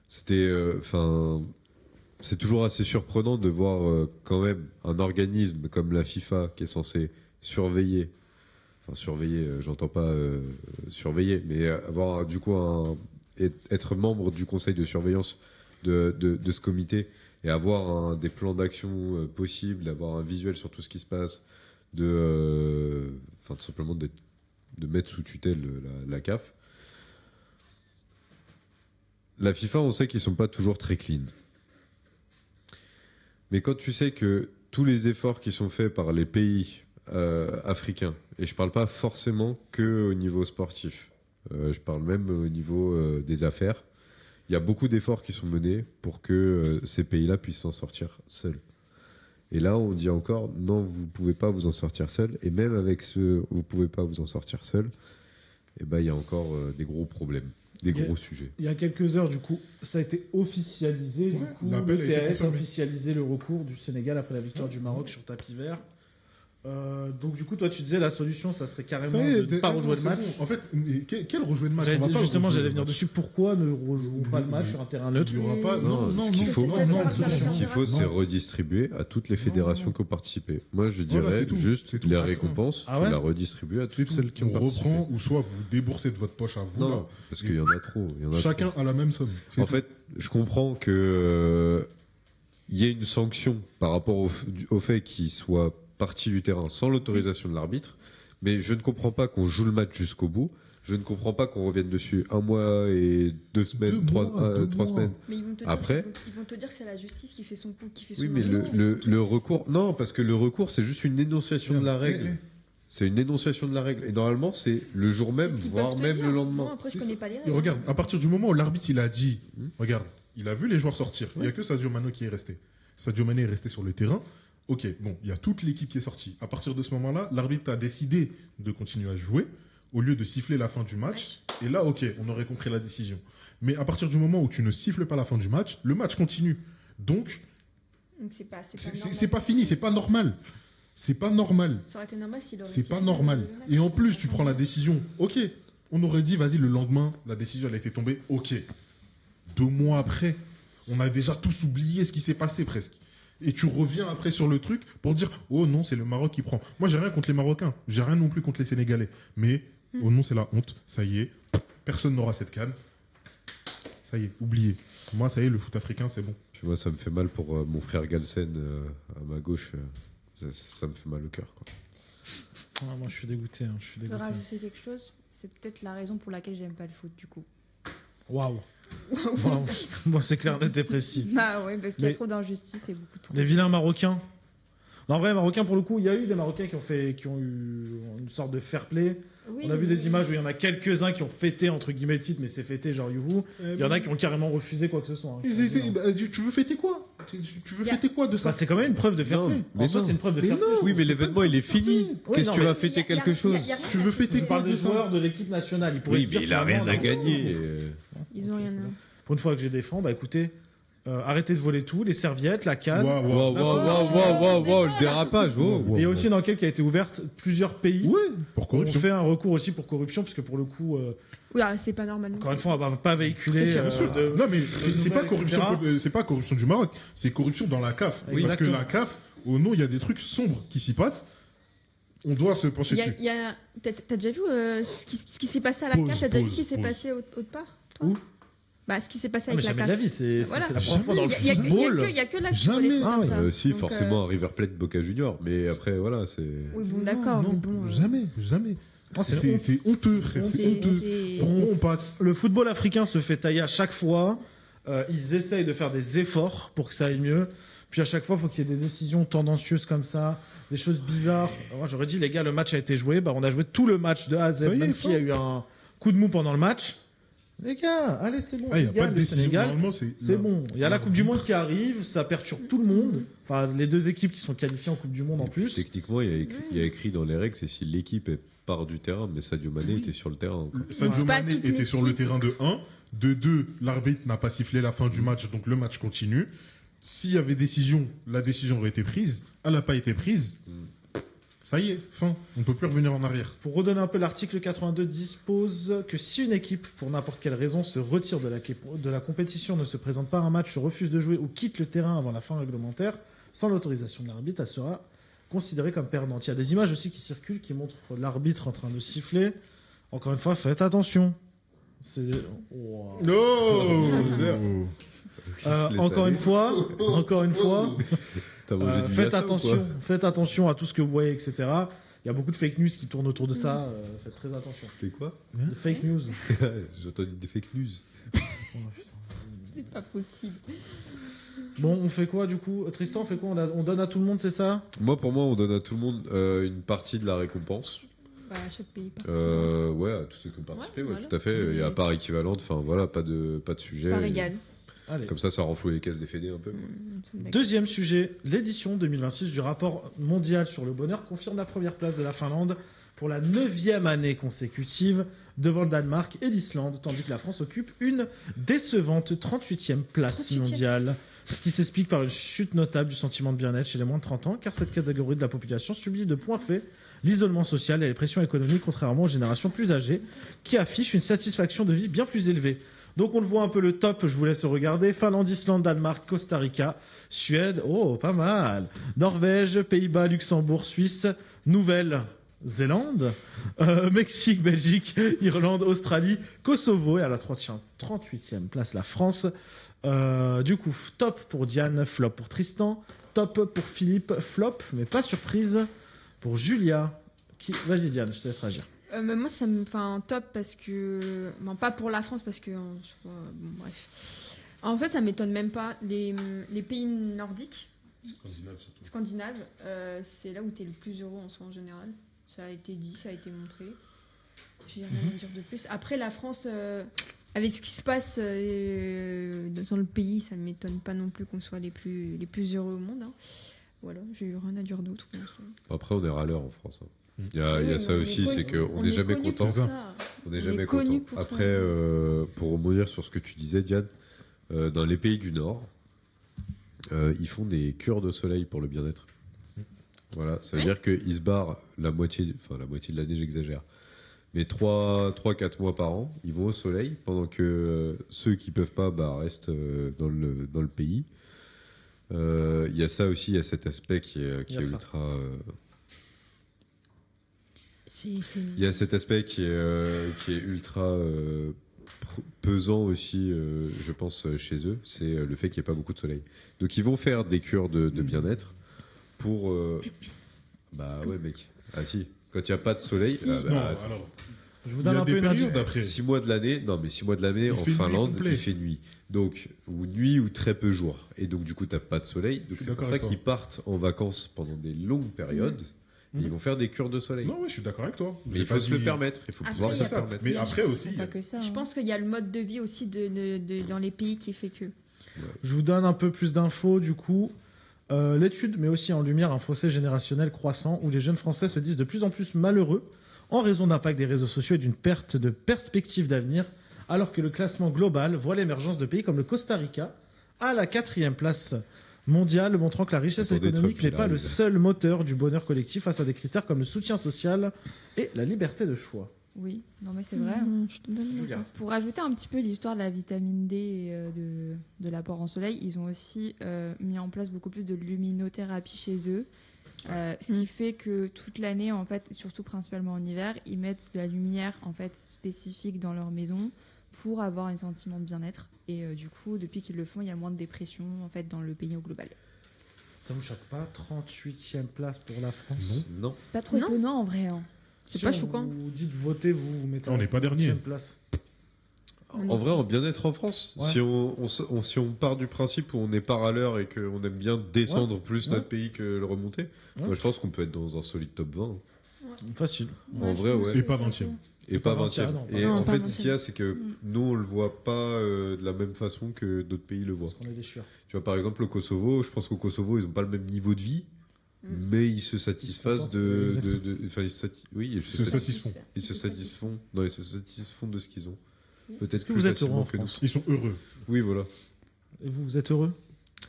Speaker 2: c'était, enfin, c'est toujours assez surprenant de voir quand même un organisme comme la FIFA qui est censé surveiller, j'entends pas surveiller, mais avoir du coup être membre du conseil de surveillance de ce comité et avoir des plans d'action possibles, avoir un visuel sur tout ce qui se passe, tout simplement de mettre sous tutelle la CAF. La FIFA, on sait qu'ils sont pas toujours très clean. Mais quand tu sais que tous les efforts qui sont faits par les pays africains, et je parle pas forcément que au niveau sportif, je parle même au niveau des affaires, il y a beaucoup d'efforts qui sont menés pour que ces pays-là puissent s'en sortir seuls. Et là, on dit encore, non, vous pouvez pas vous en sortir seul. Et même avec vous pouvez pas vous en sortir seul, et ben, il y a encore des gros problèmes, gros sujets.
Speaker 1: Il y a quelques heures, du coup, ça a été officialisé. Du coup,
Speaker 4: l'appel
Speaker 1: le
Speaker 4: a été
Speaker 1: TAS a
Speaker 4: confirmé.
Speaker 1: officialisé le recours du Sénégal après la victoire du Maroc sur tapis vert. Donc, du coup, toi, tu disais la solution, ça serait carrément de ne pas rejouer le match.
Speaker 4: En fait, mais quel rejouer de match? On va pas
Speaker 1: Justement,
Speaker 4: rejouer
Speaker 1: j'allais
Speaker 4: le
Speaker 1: venir
Speaker 4: match.
Speaker 1: dessus. Pourquoi ne rejouons pas le match sur un terrain neutre?
Speaker 4: Il y aura pas.
Speaker 2: Ce qu'il faut,
Speaker 6: non.
Speaker 2: c'est redistribuer à toutes les fédérations qui ont participé. Moi, je dirais
Speaker 4: Voilà, c'est tout.
Speaker 2: juste
Speaker 4: C'est tout.
Speaker 2: les
Speaker 4: Ah, ça.
Speaker 2: récompenses,
Speaker 1: Ah
Speaker 2: tu
Speaker 1: ouais
Speaker 2: la redistribues à
Speaker 4: C'est
Speaker 2: toutes
Speaker 4: tout.
Speaker 2: celles qui ont
Speaker 4: On
Speaker 2: participé.
Speaker 4: reprend, ou soit vous déboursez de votre poche à vous.
Speaker 2: Non,
Speaker 4: là.
Speaker 2: parce qu'il y en a trop.
Speaker 4: Chacun a la même somme. C'est
Speaker 2: En
Speaker 4: tout.
Speaker 2: fait, je comprends que il y ait une sanction par rapport au fait qu'il soit parti du terrain sans l'autorisation de l'arbitre, mais je ne comprends pas qu'on joue le match jusqu'au bout. Je ne comprends pas qu'on revienne dessus 1 mois et 2 semaines, 3 semaines.
Speaker 6: Mais ils vont te
Speaker 2: Après-
Speaker 6: dire, ils vont te dire que c'est la justice qui fait son coup, qui fait son
Speaker 2: Oui, mais le recours, non, parce que le recours, c'est juste une énonciation de la règle. C'est une énonciation de la règle. Et normalement, c'est le jour même,
Speaker 6: C'est ce qu'ils
Speaker 2: voire
Speaker 6: peuvent te
Speaker 2: même
Speaker 6: dire.
Speaker 2: le
Speaker 6: Moi,
Speaker 2: lendemain.
Speaker 6: après, je
Speaker 4: C'est
Speaker 6: connais
Speaker 4: ça.
Speaker 6: pas les
Speaker 4: Et
Speaker 6: règles.
Speaker 4: regarde, à partir du moment où l'arbitre il a dit, regarde, il a vu les joueurs sortir. Il n'y a que Sadio Mané qui est resté. Sadio Mané est resté sur le terrain. Ok, bon, il y a toute l'équipe qui est sortie. À partir de ce moment-là, l'arbitre a décidé de continuer à jouer au lieu de siffler la fin du match. Et là, ok, on aurait compris la décision. Mais à partir du moment où tu ne siffles pas la fin du match, le match continue. Donc,
Speaker 6: Donc c'est pas
Speaker 4: c'est pas fini, c'est pas normal. C'est pas normal.
Speaker 6: Ça aurait été normal s'il aurait
Speaker 4: C'est
Speaker 6: sifflé
Speaker 4: pas normal.
Speaker 6: le match.
Speaker 4: Et en plus, tu prends la décision. Ok, on aurait dit, vas-y, le lendemain, la décision, elle a été tombée. Ok. 2 mois après, on a déjà tous oublié ce qui s'est passé presque. Et tu reviens après sur le truc pour dire, oh non, c'est le Maroc qui prend. Moi, j'ai rien contre les Marocains. J'ai rien non plus contre les Sénégalais. Mais, oh non, c'est la honte. Ça y est. Personne n'aura cette canne. Ça y est, oublié. Moi, ça y est, le foot africain, c'est bon.
Speaker 2: Puis moi, ça me fait mal pour mon frère Galsen à ma gauche. Ça me fait mal au cœur, quoi.
Speaker 1: Ah, moi, je suis dégoûté. Je suis
Speaker 3: Je peux
Speaker 1: dégoûté.
Speaker 3: rajouter quelque chose. C'est peut-être la raison pour laquelle j'aime pas le foot, du coup.
Speaker 1: Waouh. Waouh. Bon, c'est clair, net et précis.
Speaker 3: Bah ouais, parce qu'il y a
Speaker 1: Mais-
Speaker 3: trop d'injustice et beaucoup trop.
Speaker 1: Les vilains Marocains. Non, en vrai, Marocains, pour le coup, il y a eu des Marocains qui ont eu une sorte de fair play.
Speaker 3: Oui,
Speaker 1: On a vu des
Speaker 3: oui.
Speaker 1: images où il y en a quelques-uns qui ont fêté, entre guillemets, le titre, mais c'est fêté, genre youhou. Il y en a qui ont carrément refusé quoi que ce soit. Hein.
Speaker 4: Ils étaient- bah, tu veux fêter quoi? Tu veux fêter quoi de ça?
Speaker 1: Bah, c'est quand même une preuve de fair
Speaker 2: Non,
Speaker 1: play.
Speaker 2: mais
Speaker 1: En soi,
Speaker 2: non.
Speaker 1: c'est une preuve de
Speaker 4: Mais
Speaker 1: fair play.
Speaker 4: non.
Speaker 2: Oui, mais
Speaker 4: c'est
Speaker 2: l'événement,
Speaker 4: pas
Speaker 2: il est
Speaker 4: du tout
Speaker 2: fini.
Speaker 1: Oui,
Speaker 2: Qu'est-ce
Speaker 1: non,
Speaker 2: que tu
Speaker 1: mais-
Speaker 2: vas fêter quelque chose?
Speaker 4: Tu veux fêter
Speaker 1: Je
Speaker 4: quoi
Speaker 1: parle
Speaker 4: de
Speaker 1: des
Speaker 4: ça?
Speaker 1: joueurs de l'équipe nationale. Ils pourraient
Speaker 2: Oui,
Speaker 1: se dire
Speaker 2: mais il a
Speaker 1: finalement,
Speaker 2: rien à
Speaker 1: non,
Speaker 2: gagner.
Speaker 6: Ils ont rien à.
Speaker 1: Pour une fois que je les défends, bah écoutez, arrêtez de voler tout, les serviettes, la canne.
Speaker 4: Waouh,
Speaker 2: Waouh, waouh, waouh, waouh, le dérapage. Oh.
Speaker 1: Et il y a aussi une enquête qui a été ouverte. Plusieurs pays
Speaker 4: Ouais, pour
Speaker 1: ont
Speaker 4: corruption.
Speaker 1: fait un recours aussi pour corruption, parce que pour le coup,
Speaker 6: Oui, ah, c'est pas normal.
Speaker 1: encore une fois, on va pas véhiculer.
Speaker 6: C'est sûr.
Speaker 4: Bien sûr.
Speaker 1: de-
Speaker 4: Non, mais c'est pas
Speaker 1: nouvelles,
Speaker 4: corruption,
Speaker 1: etc.
Speaker 4: c'est pas corruption du Maroc, c'est corruption dans la CAF. Parce que
Speaker 1: Exactement.
Speaker 4: la CAF, au nom, il y a des trucs sombres qui s'y passent. On doit se pencher dessus.
Speaker 6: T'as déjà vu ce qui s'est passé à la
Speaker 4: Pause,
Speaker 6: CAF? T'as déjà vu
Speaker 4: pause,
Speaker 6: ce qui s'est
Speaker 4: pause.
Speaker 6: passé autre part, toi?
Speaker 1: Où
Speaker 6: Bah, ce qui s'est passé
Speaker 1: Ah, mais
Speaker 6: avec la
Speaker 1: jamais de la
Speaker 6: CAF.
Speaker 1: vie, c'est
Speaker 6: Voilà.
Speaker 1: la première fois dans le
Speaker 6: Il y a
Speaker 1: football.
Speaker 6: que là que tu vois
Speaker 4: Jamais.
Speaker 6: des trucs
Speaker 1: Ah
Speaker 6: comme
Speaker 1: oui,
Speaker 6: ça.
Speaker 2: Si,
Speaker 6: Donc,
Speaker 2: forcément, un River Plate Boca Junior. Mais après, voilà, c'est.
Speaker 6: Oui, bon, d'accord,
Speaker 4: Non,
Speaker 6: mais bon.
Speaker 4: jamais, jamais.
Speaker 1: Ah, c'est
Speaker 4: C'est
Speaker 1: honte.
Speaker 4: c'est honteux, frère, c'est honteux. Pourquoi on passe?
Speaker 1: Le football africain se fait tailler à chaque fois. Ils essayent de faire des efforts pour que ça aille mieux. Puis à chaque fois, il faut qu'il y ait des décisions tendancieuses comme ça, des choses bizarres. Moi, j'aurais dit, les gars, le match a été joué. Bah, on a joué tout le match de A à Z,
Speaker 4: Ça y est,
Speaker 1: même
Speaker 4: ça.
Speaker 1: s'il y a eu un coup de mou pendant le match. Les gars, allez, c'est bon.
Speaker 4: Ah, il n'y a
Speaker 1: les gars,
Speaker 4: pas de
Speaker 1: le
Speaker 4: décision.
Speaker 1: Sénégal,
Speaker 4: Normalement,
Speaker 1: c'est bon. Il y a la Coupe du Monde qui arrive, ça perturbe tout le monde. Enfin, les deux équipes qui sont qualifiées en Coupe du Monde en plus.
Speaker 2: Techniquement, il y a écrit dans les règles, c'est si l'équipe part du terrain, mais Sadio Mané était sur le terrain. Quoi.
Speaker 4: Sadio
Speaker 6: C'est pas
Speaker 4: Mané
Speaker 6: toute
Speaker 4: était sur le
Speaker 6: l'équipe.
Speaker 4: terrain de 1. De 2, l'arbitre n'a pas sifflé la fin du match, donc le match continue. S'il y avait décision, la décision aurait été prise. Elle n'a pas été prise. Ça y est, fin. On peut plus revenir en arrière.
Speaker 1: Pour redonner un peu, l'article 82 dispose que si une équipe, pour n'importe quelle raison, se retire de la compétition, ne se présente pas à un match, refuse de jouer ou quitte le terrain avant la fin réglementaire, sans l'autorisation de l'arbitre, elle sera considérée comme perdante. Il y a des images aussi qui circulent qui montrent l'arbitre en train de siffler. Encore une fois, faites attention. C'est... Wow.
Speaker 4: No
Speaker 1: Encore une fois,
Speaker 2: T'as mangé du
Speaker 1: faites
Speaker 2: yassa ou quoi
Speaker 1: faites attention à tout ce que vous voyez, etc. Il y a beaucoup de fake news qui tournent autour de ça. Faites très attention.
Speaker 2: T'es quoi
Speaker 1: De fake news.
Speaker 2: J'ai entendu des fake news.
Speaker 1: Oh, putain.
Speaker 3: C'est pas possible.
Speaker 1: Bon, on fait quoi du coup? Tristan, on fait quoi? On donne à tout le monde, c'est ça?
Speaker 2: Pour moi, on donne à tout le monde une partie de la récompense.
Speaker 6: Bah, chaque pays participe.
Speaker 2: Ouais, à tous ceux qui ont participé,
Speaker 6: Ouais, voilà.
Speaker 2: tout à fait. Et à part équivalente, enfin voilà, pas de sujet.
Speaker 6: Par
Speaker 2: Et
Speaker 6: égal.
Speaker 1: Allez.
Speaker 2: Comme ça renfloue les caisses des fédés un peu.
Speaker 1: Deuxième sujet, l'édition 2026 du rapport mondial sur le bonheur confirme la première place de la Finlande pour la 9e année consécutive devant le Danemark et l'Islande, tandis que la France occupe une décevante 38e place
Speaker 6: 38e
Speaker 1: mondiale. Ce qui s'explique par une chute notable du sentiment de bien-être chez les moins de 30 ans, car cette catégorie de la population subit de plein fait l'isolement social et les pressions économiques, contrairement aux générations plus âgées, qui affichent une satisfaction de vie bien plus élevée. Donc on le voit un peu le top, je vous laisse regarder. Finlande, Islande, Danemark, Costa Rica, Suède, oh pas mal. Norvège, Pays-Bas, Luxembourg, Suisse, Nouvelle-Zélande, Mexique, Belgique, Irlande, Australie, Kosovo et à la 38e place la France. Du coup, top pour Diane, flop pour Tristan, top pour Philippe, flop, mais pas surprise pour Julia. Vas-y Diane, je te laisse réagir.
Speaker 6: Mais moi, ça me fait un top parce que. Bon, pas pour la France parce que. Bon, bref. En fait, ça m'étonne même pas. Les pays nordiques, scandinaves, c'est là où tu es le plus heureux en soi en général. Ça a été dit, ça a été montré. J'ai rien à dire de plus. Après, la France, avec ce qui se passe dans le pays, ça ne m'étonne pas non plus qu'on soit les plus heureux au monde. Hein. Voilà, j'ai rien à dire d'autre.
Speaker 2: Après, on est râleur en France. Il y a ça aussi, c'est qu'on n'est jamais content. On n'est jamais content. Après, pour rebondir sur ce que tu disais, Diane, dans les pays du Nord, ils font des cures de soleil pour le bien-être. Voilà, ça veut dire qu'ils se barrent la moitié de l'année, j'exagère. Mais 3-4 mois par an, ils vont au soleil, pendant que ceux qui peuvent pas restent dans le pays. Il y a ça aussi, il y a cet aspect qui est ultra... Il y a cet aspect qui est ultra pesant aussi, je pense, chez eux, c'est le fait qu'il n'y ait pas beaucoup de soleil. Donc ils vont faire des cures de bien-être pour... Bah ouais mec, ah si, quand il n'y a pas de soleil...
Speaker 6: Si.
Speaker 4: Non, alors...
Speaker 1: Je vous donne un peu une
Speaker 4: périodes
Speaker 1: indication.
Speaker 4: après.
Speaker 2: 6 mois de l'année,
Speaker 4: Il
Speaker 2: en
Speaker 4: fait nuit
Speaker 2: Finlande,
Speaker 4: complet.
Speaker 2: il fait nuit. Donc, ou nuit ou très peu jour. Et donc, du coup, t'as pas de soleil. Donc,
Speaker 4: Je suis
Speaker 2: c'est pour
Speaker 4: d'accord
Speaker 2: ça
Speaker 4: avec
Speaker 2: qu'ils
Speaker 4: toi.
Speaker 2: partent en vacances pendant des longues périodes. Et ils vont faire des cures de soleil.
Speaker 4: Non, oui, je suis d'accord avec toi.
Speaker 2: Mais
Speaker 4: J'ai
Speaker 2: il faut
Speaker 4: pas
Speaker 2: se le
Speaker 4: dit-
Speaker 2: permettre. Il faut
Speaker 6: Après,
Speaker 2: pouvoir
Speaker 6: il
Speaker 2: se
Speaker 6: y
Speaker 2: le
Speaker 6: a-
Speaker 2: permettre.
Speaker 4: Mais après aussi,
Speaker 3: Pas que ça.
Speaker 6: Je
Speaker 3: hein.
Speaker 6: pense qu'il y a le mode de vie aussi dans les pays qui fait que.
Speaker 1: Je vous donne un peu plus d'infos du coup. L'étude met aussi en lumière un fossé générationnel croissant où les jeunes Français se disent de plus en plus malheureux en raison de l'impact des réseaux sociaux et d'une perte de perspective d'avenir, alors que le classement global voit l'émergence de pays comme le Costa Rica à la 4e place mondiale, montrant que la richesse
Speaker 2: Attendez,
Speaker 1: économique
Speaker 2: Trump,
Speaker 1: n'est
Speaker 2: il
Speaker 1: pas le
Speaker 2: arrive.
Speaker 1: seul moteur du bonheur collectif face à des critères comme le soutien social et la liberté de choix.
Speaker 3: Oui, non mais c'est vrai.
Speaker 6: Je te donne
Speaker 1: Julia.
Speaker 3: Pour rajouter un petit peu l'histoire de la vitamine D et de l'apport en soleil, ils ont aussi mis en place beaucoup plus de luminothérapie chez eux. Ce qui fait que toute l'année, en fait, surtout principalement en hiver, ils mettent de la lumière en fait spécifique dans leur maison pour avoir un sentiment de bien-être. Et du coup, depuis qu'ils le font, il y a moins de dépression en fait dans le pays au global.
Speaker 1: Ça vous choque pas? 38e place pour la France?
Speaker 2: Non.
Speaker 3: C'est pas trop
Speaker 6: Non.
Speaker 3: étonnant en vrai. Hein.
Speaker 6: C'est
Speaker 1: Si
Speaker 6: pas
Speaker 1: on
Speaker 6: choquant.
Speaker 1: Vous dites voter, vous mettez
Speaker 4: On n'est pas dernier.
Speaker 1: 38e place.
Speaker 2: En vrai, en bien-être en France,
Speaker 1: Ouais.
Speaker 2: si on part du principe où on n'est pas râleur et qu'on aime bien descendre plus
Speaker 1: Ouais.
Speaker 2: notre pays que le remonter,
Speaker 1: Ouais.
Speaker 2: moi je pense qu'on peut être dans un solide top 20.
Speaker 1: Facile.
Speaker 2: En vrai, ouais.
Speaker 4: Et pas 20e.
Speaker 2: Et pas
Speaker 1: Pas
Speaker 2: 20e.
Speaker 1: 20e, non,
Speaker 2: Et
Speaker 6: pas
Speaker 2: en
Speaker 6: 20e.
Speaker 2: fait, ce qu'il y a, c'est que nous, on le voit pas de la même façon que d'autres pays le voient.
Speaker 1: Parce qu'on est des chieurs.
Speaker 2: Tu vois, par exemple, au Kosovo, je pense qu'au Kosovo, ils n'ont pas le même niveau de vie, mais ils se satisfassent de. Enfin, oui, ils
Speaker 4: Se satisfont.
Speaker 2: Ils se satisfont. Non, ils se satisfont de ce qu'ils ont. Peut-être
Speaker 1: Est-ce que
Speaker 2: plus
Speaker 1: vous êtes
Speaker 2: facilement
Speaker 1: heureux en
Speaker 2: que nous.
Speaker 1: France?
Speaker 4: Ils sont heureux.
Speaker 2: Oui, voilà.
Speaker 1: Et vous êtes heureux?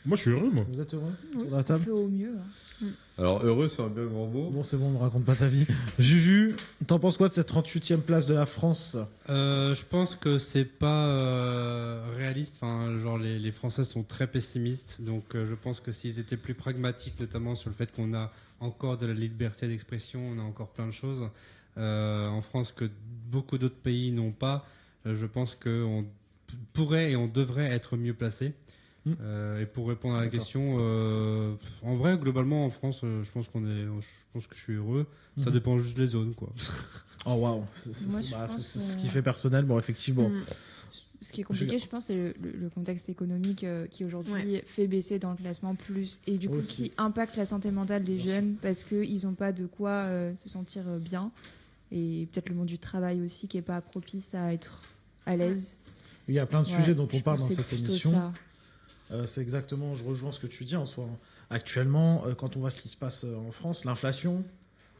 Speaker 4: Moi, je suis heureux, moi.
Speaker 1: Vous êtes heureux
Speaker 6: Oui.
Speaker 1: autour de la
Speaker 3: On
Speaker 1: table?
Speaker 3: fait au mieux. hein.
Speaker 2: Alors, heureux, c'est un bien grand mot.
Speaker 1: Bon, c'est bon, ne me raconte pas ta vie. Juju, t'en penses quoi de cette 38e place de la France?
Speaker 5: Je pense que c'est pas réaliste. Enfin, genre les Français sont très pessimistes, donc je pense que s'ils étaient plus pragmatiques, notamment sur le fait qu'on a encore de la liberté d'expression, on a encore plein de choses en France que beaucoup d'autres pays n'ont pas. Je pense qu'on pourrait et on devrait être mieux placé. Et pour répondre à la
Speaker 1: D'accord.
Speaker 5: question, en vrai, globalement, en France, je pense que je suis heureux. Ça
Speaker 1: Mhm.
Speaker 5: dépend juste des zones, quoi.
Speaker 1: Oh waouh,
Speaker 3: Moi, je pense,
Speaker 1: c'est ce qui fait personnel. Bon, effectivement.
Speaker 6: Mm.
Speaker 3: Ce qui est compliqué, je pense, c'est le contexte économique qui aujourd'hui fait baisser dans le classement plus et du coup
Speaker 1: Aussi.
Speaker 3: qui impacte la santé mentale des
Speaker 1: Bien
Speaker 3: jeunes parce qu'ils n'ont pas de quoi se sentir bien et peut-être le monde du travail aussi qui est pas propice à être à l'aise.
Speaker 1: Il y a plein de
Speaker 3: Ouais,
Speaker 1: sujets dont on
Speaker 3: je
Speaker 1: parle
Speaker 3: pense
Speaker 1: dans
Speaker 3: que c'est
Speaker 1: cette
Speaker 3: plutôt
Speaker 1: émission.
Speaker 3: ça.
Speaker 1: C'est exactement, je rejoins ce que tu dis en soi. Actuellement, quand on voit ce qui se passe en France, l'inflation,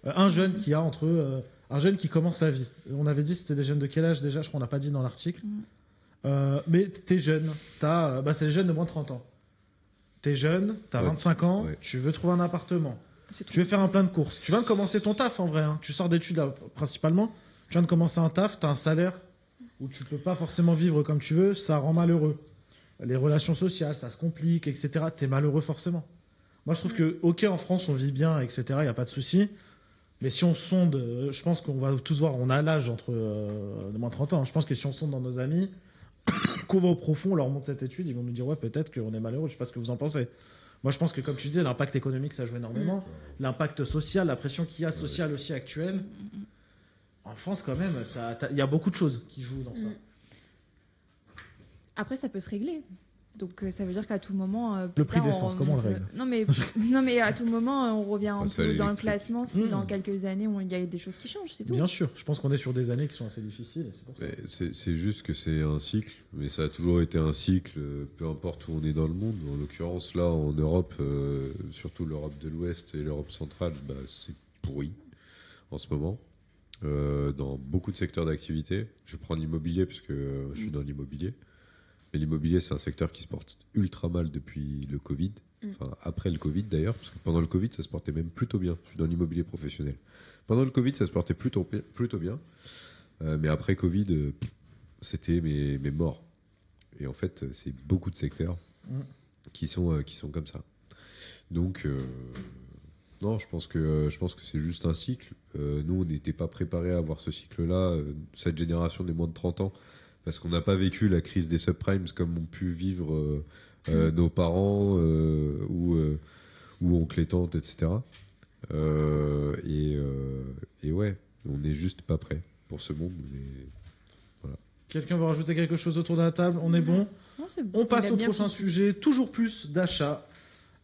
Speaker 1: un jeune qui commence sa vie. On avait dit c'était des jeunes de quel âge déjà? Je crois qu'on n'a pas dit dans l'article. Mais t'es jeune, c'est les jeunes de moins de 30 ans. T'es jeune, t'as
Speaker 2: Ouais.
Speaker 1: 25 ans,
Speaker 2: Ouais.
Speaker 1: tu veux trouver un appartement.
Speaker 6: C'est trop.
Speaker 1: Tu veux faire un plein de courses. Tu viens de commencer ton taf en vrai. hein. Tu sors d'études là, principalement. Tu viens de commencer un taf, tu as un salaire où tu peux pas forcément vivre comme tu veux. Ça rend malheureux. Les relations sociales, ça se complique, etc. Tu es malheureux forcément. Moi, je trouve que, ok, en France, on vit bien, etc. Il n'y a pas de souci. Mais si on sonde, je pense qu'on va tous voir, on a l'âge entre de moins de 30 ans. Je pense que si on sonde dans nos amis, qu'on va au profond, on leur montre cette étude, ils vont nous dire, ouais, peut-être qu'on est malheureux. Je sais pas ce que vous en pensez. Moi, je pense que, comme tu disais, l'impact économique, ça joue énormément. L'impact social, la pression qu'il y a sociale aussi actuelle. En France, quand même, il y a beaucoup de choses qui jouent dans ça.
Speaker 3: Après, ça peut se régler. Donc, ça veut dire qu'à tout moment.
Speaker 1: Le
Speaker 3: plus
Speaker 1: prix de
Speaker 3: tard,
Speaker 1: l'essence, comment on le règle?
Speaker 3: Non, mais à tout moment, on revient un
Speaker 2: Ça,
Speaker 3: peu dans le
Speaker 2: l'électrique.
Speaker 3: classement si dans quelques années, il y a des choses qui changent, c'est tout.
Speaker 1: Bien sûr, je pense qu'on est sur des années qui sont assez difficiles. Et c'est pour ça.
Speaker 2: Mais c'est juste que c'est un cycle, mais ça a toujours été un cycle, peu importe où on est dans le monde. En l'occurrence, là, en Europe, surtout l'Europe de l'Ouest et l'Europe centrale, c'est pourri en ce moment, dans beaucoup de secteurs d'activité. Je prends l'immobilier, puisque je suis dans l'immobilier. Mais l'immobilier, c'est un secteur qui se porte ultra mal depuis le Covid. Enfin, après le Covid d'ailleurs, parce que pendant le Covid, ça se portait même plutôt bien. Je suis dans l'immobilier professionnel. Pendant le Covid, ça se portait plutôt bien. Mais après Covid, c'était mais mort. Et en fait, c'est beaucoup de secteurs qui sont comme ça. Donc, non, je pense que c'est juste un cycle. Nous, on n'était pas préparés à avoir ce cycle-là, cette génération des moins de 30 ans, parce qu'on n'a pas vécu la crise des subprimes comme ont pu vivre nos parents ou oncles et tantes, etc. Et ouais, on n'est juste pas prêt pour ce monde. Mais voilà.
Speaker 1: Quelqu'un veut rajouter quelque chose autour de la table? On est bon?
Speaker 3: Non, c'est bon.
Speaker 1: On passe
Speaker 6: Il a
Speaker 1: au
Speaker 6: bien
Speaker 1: prochain
Speaker 6: compris.
Speaker 1: sujet, toujours plus d'achats.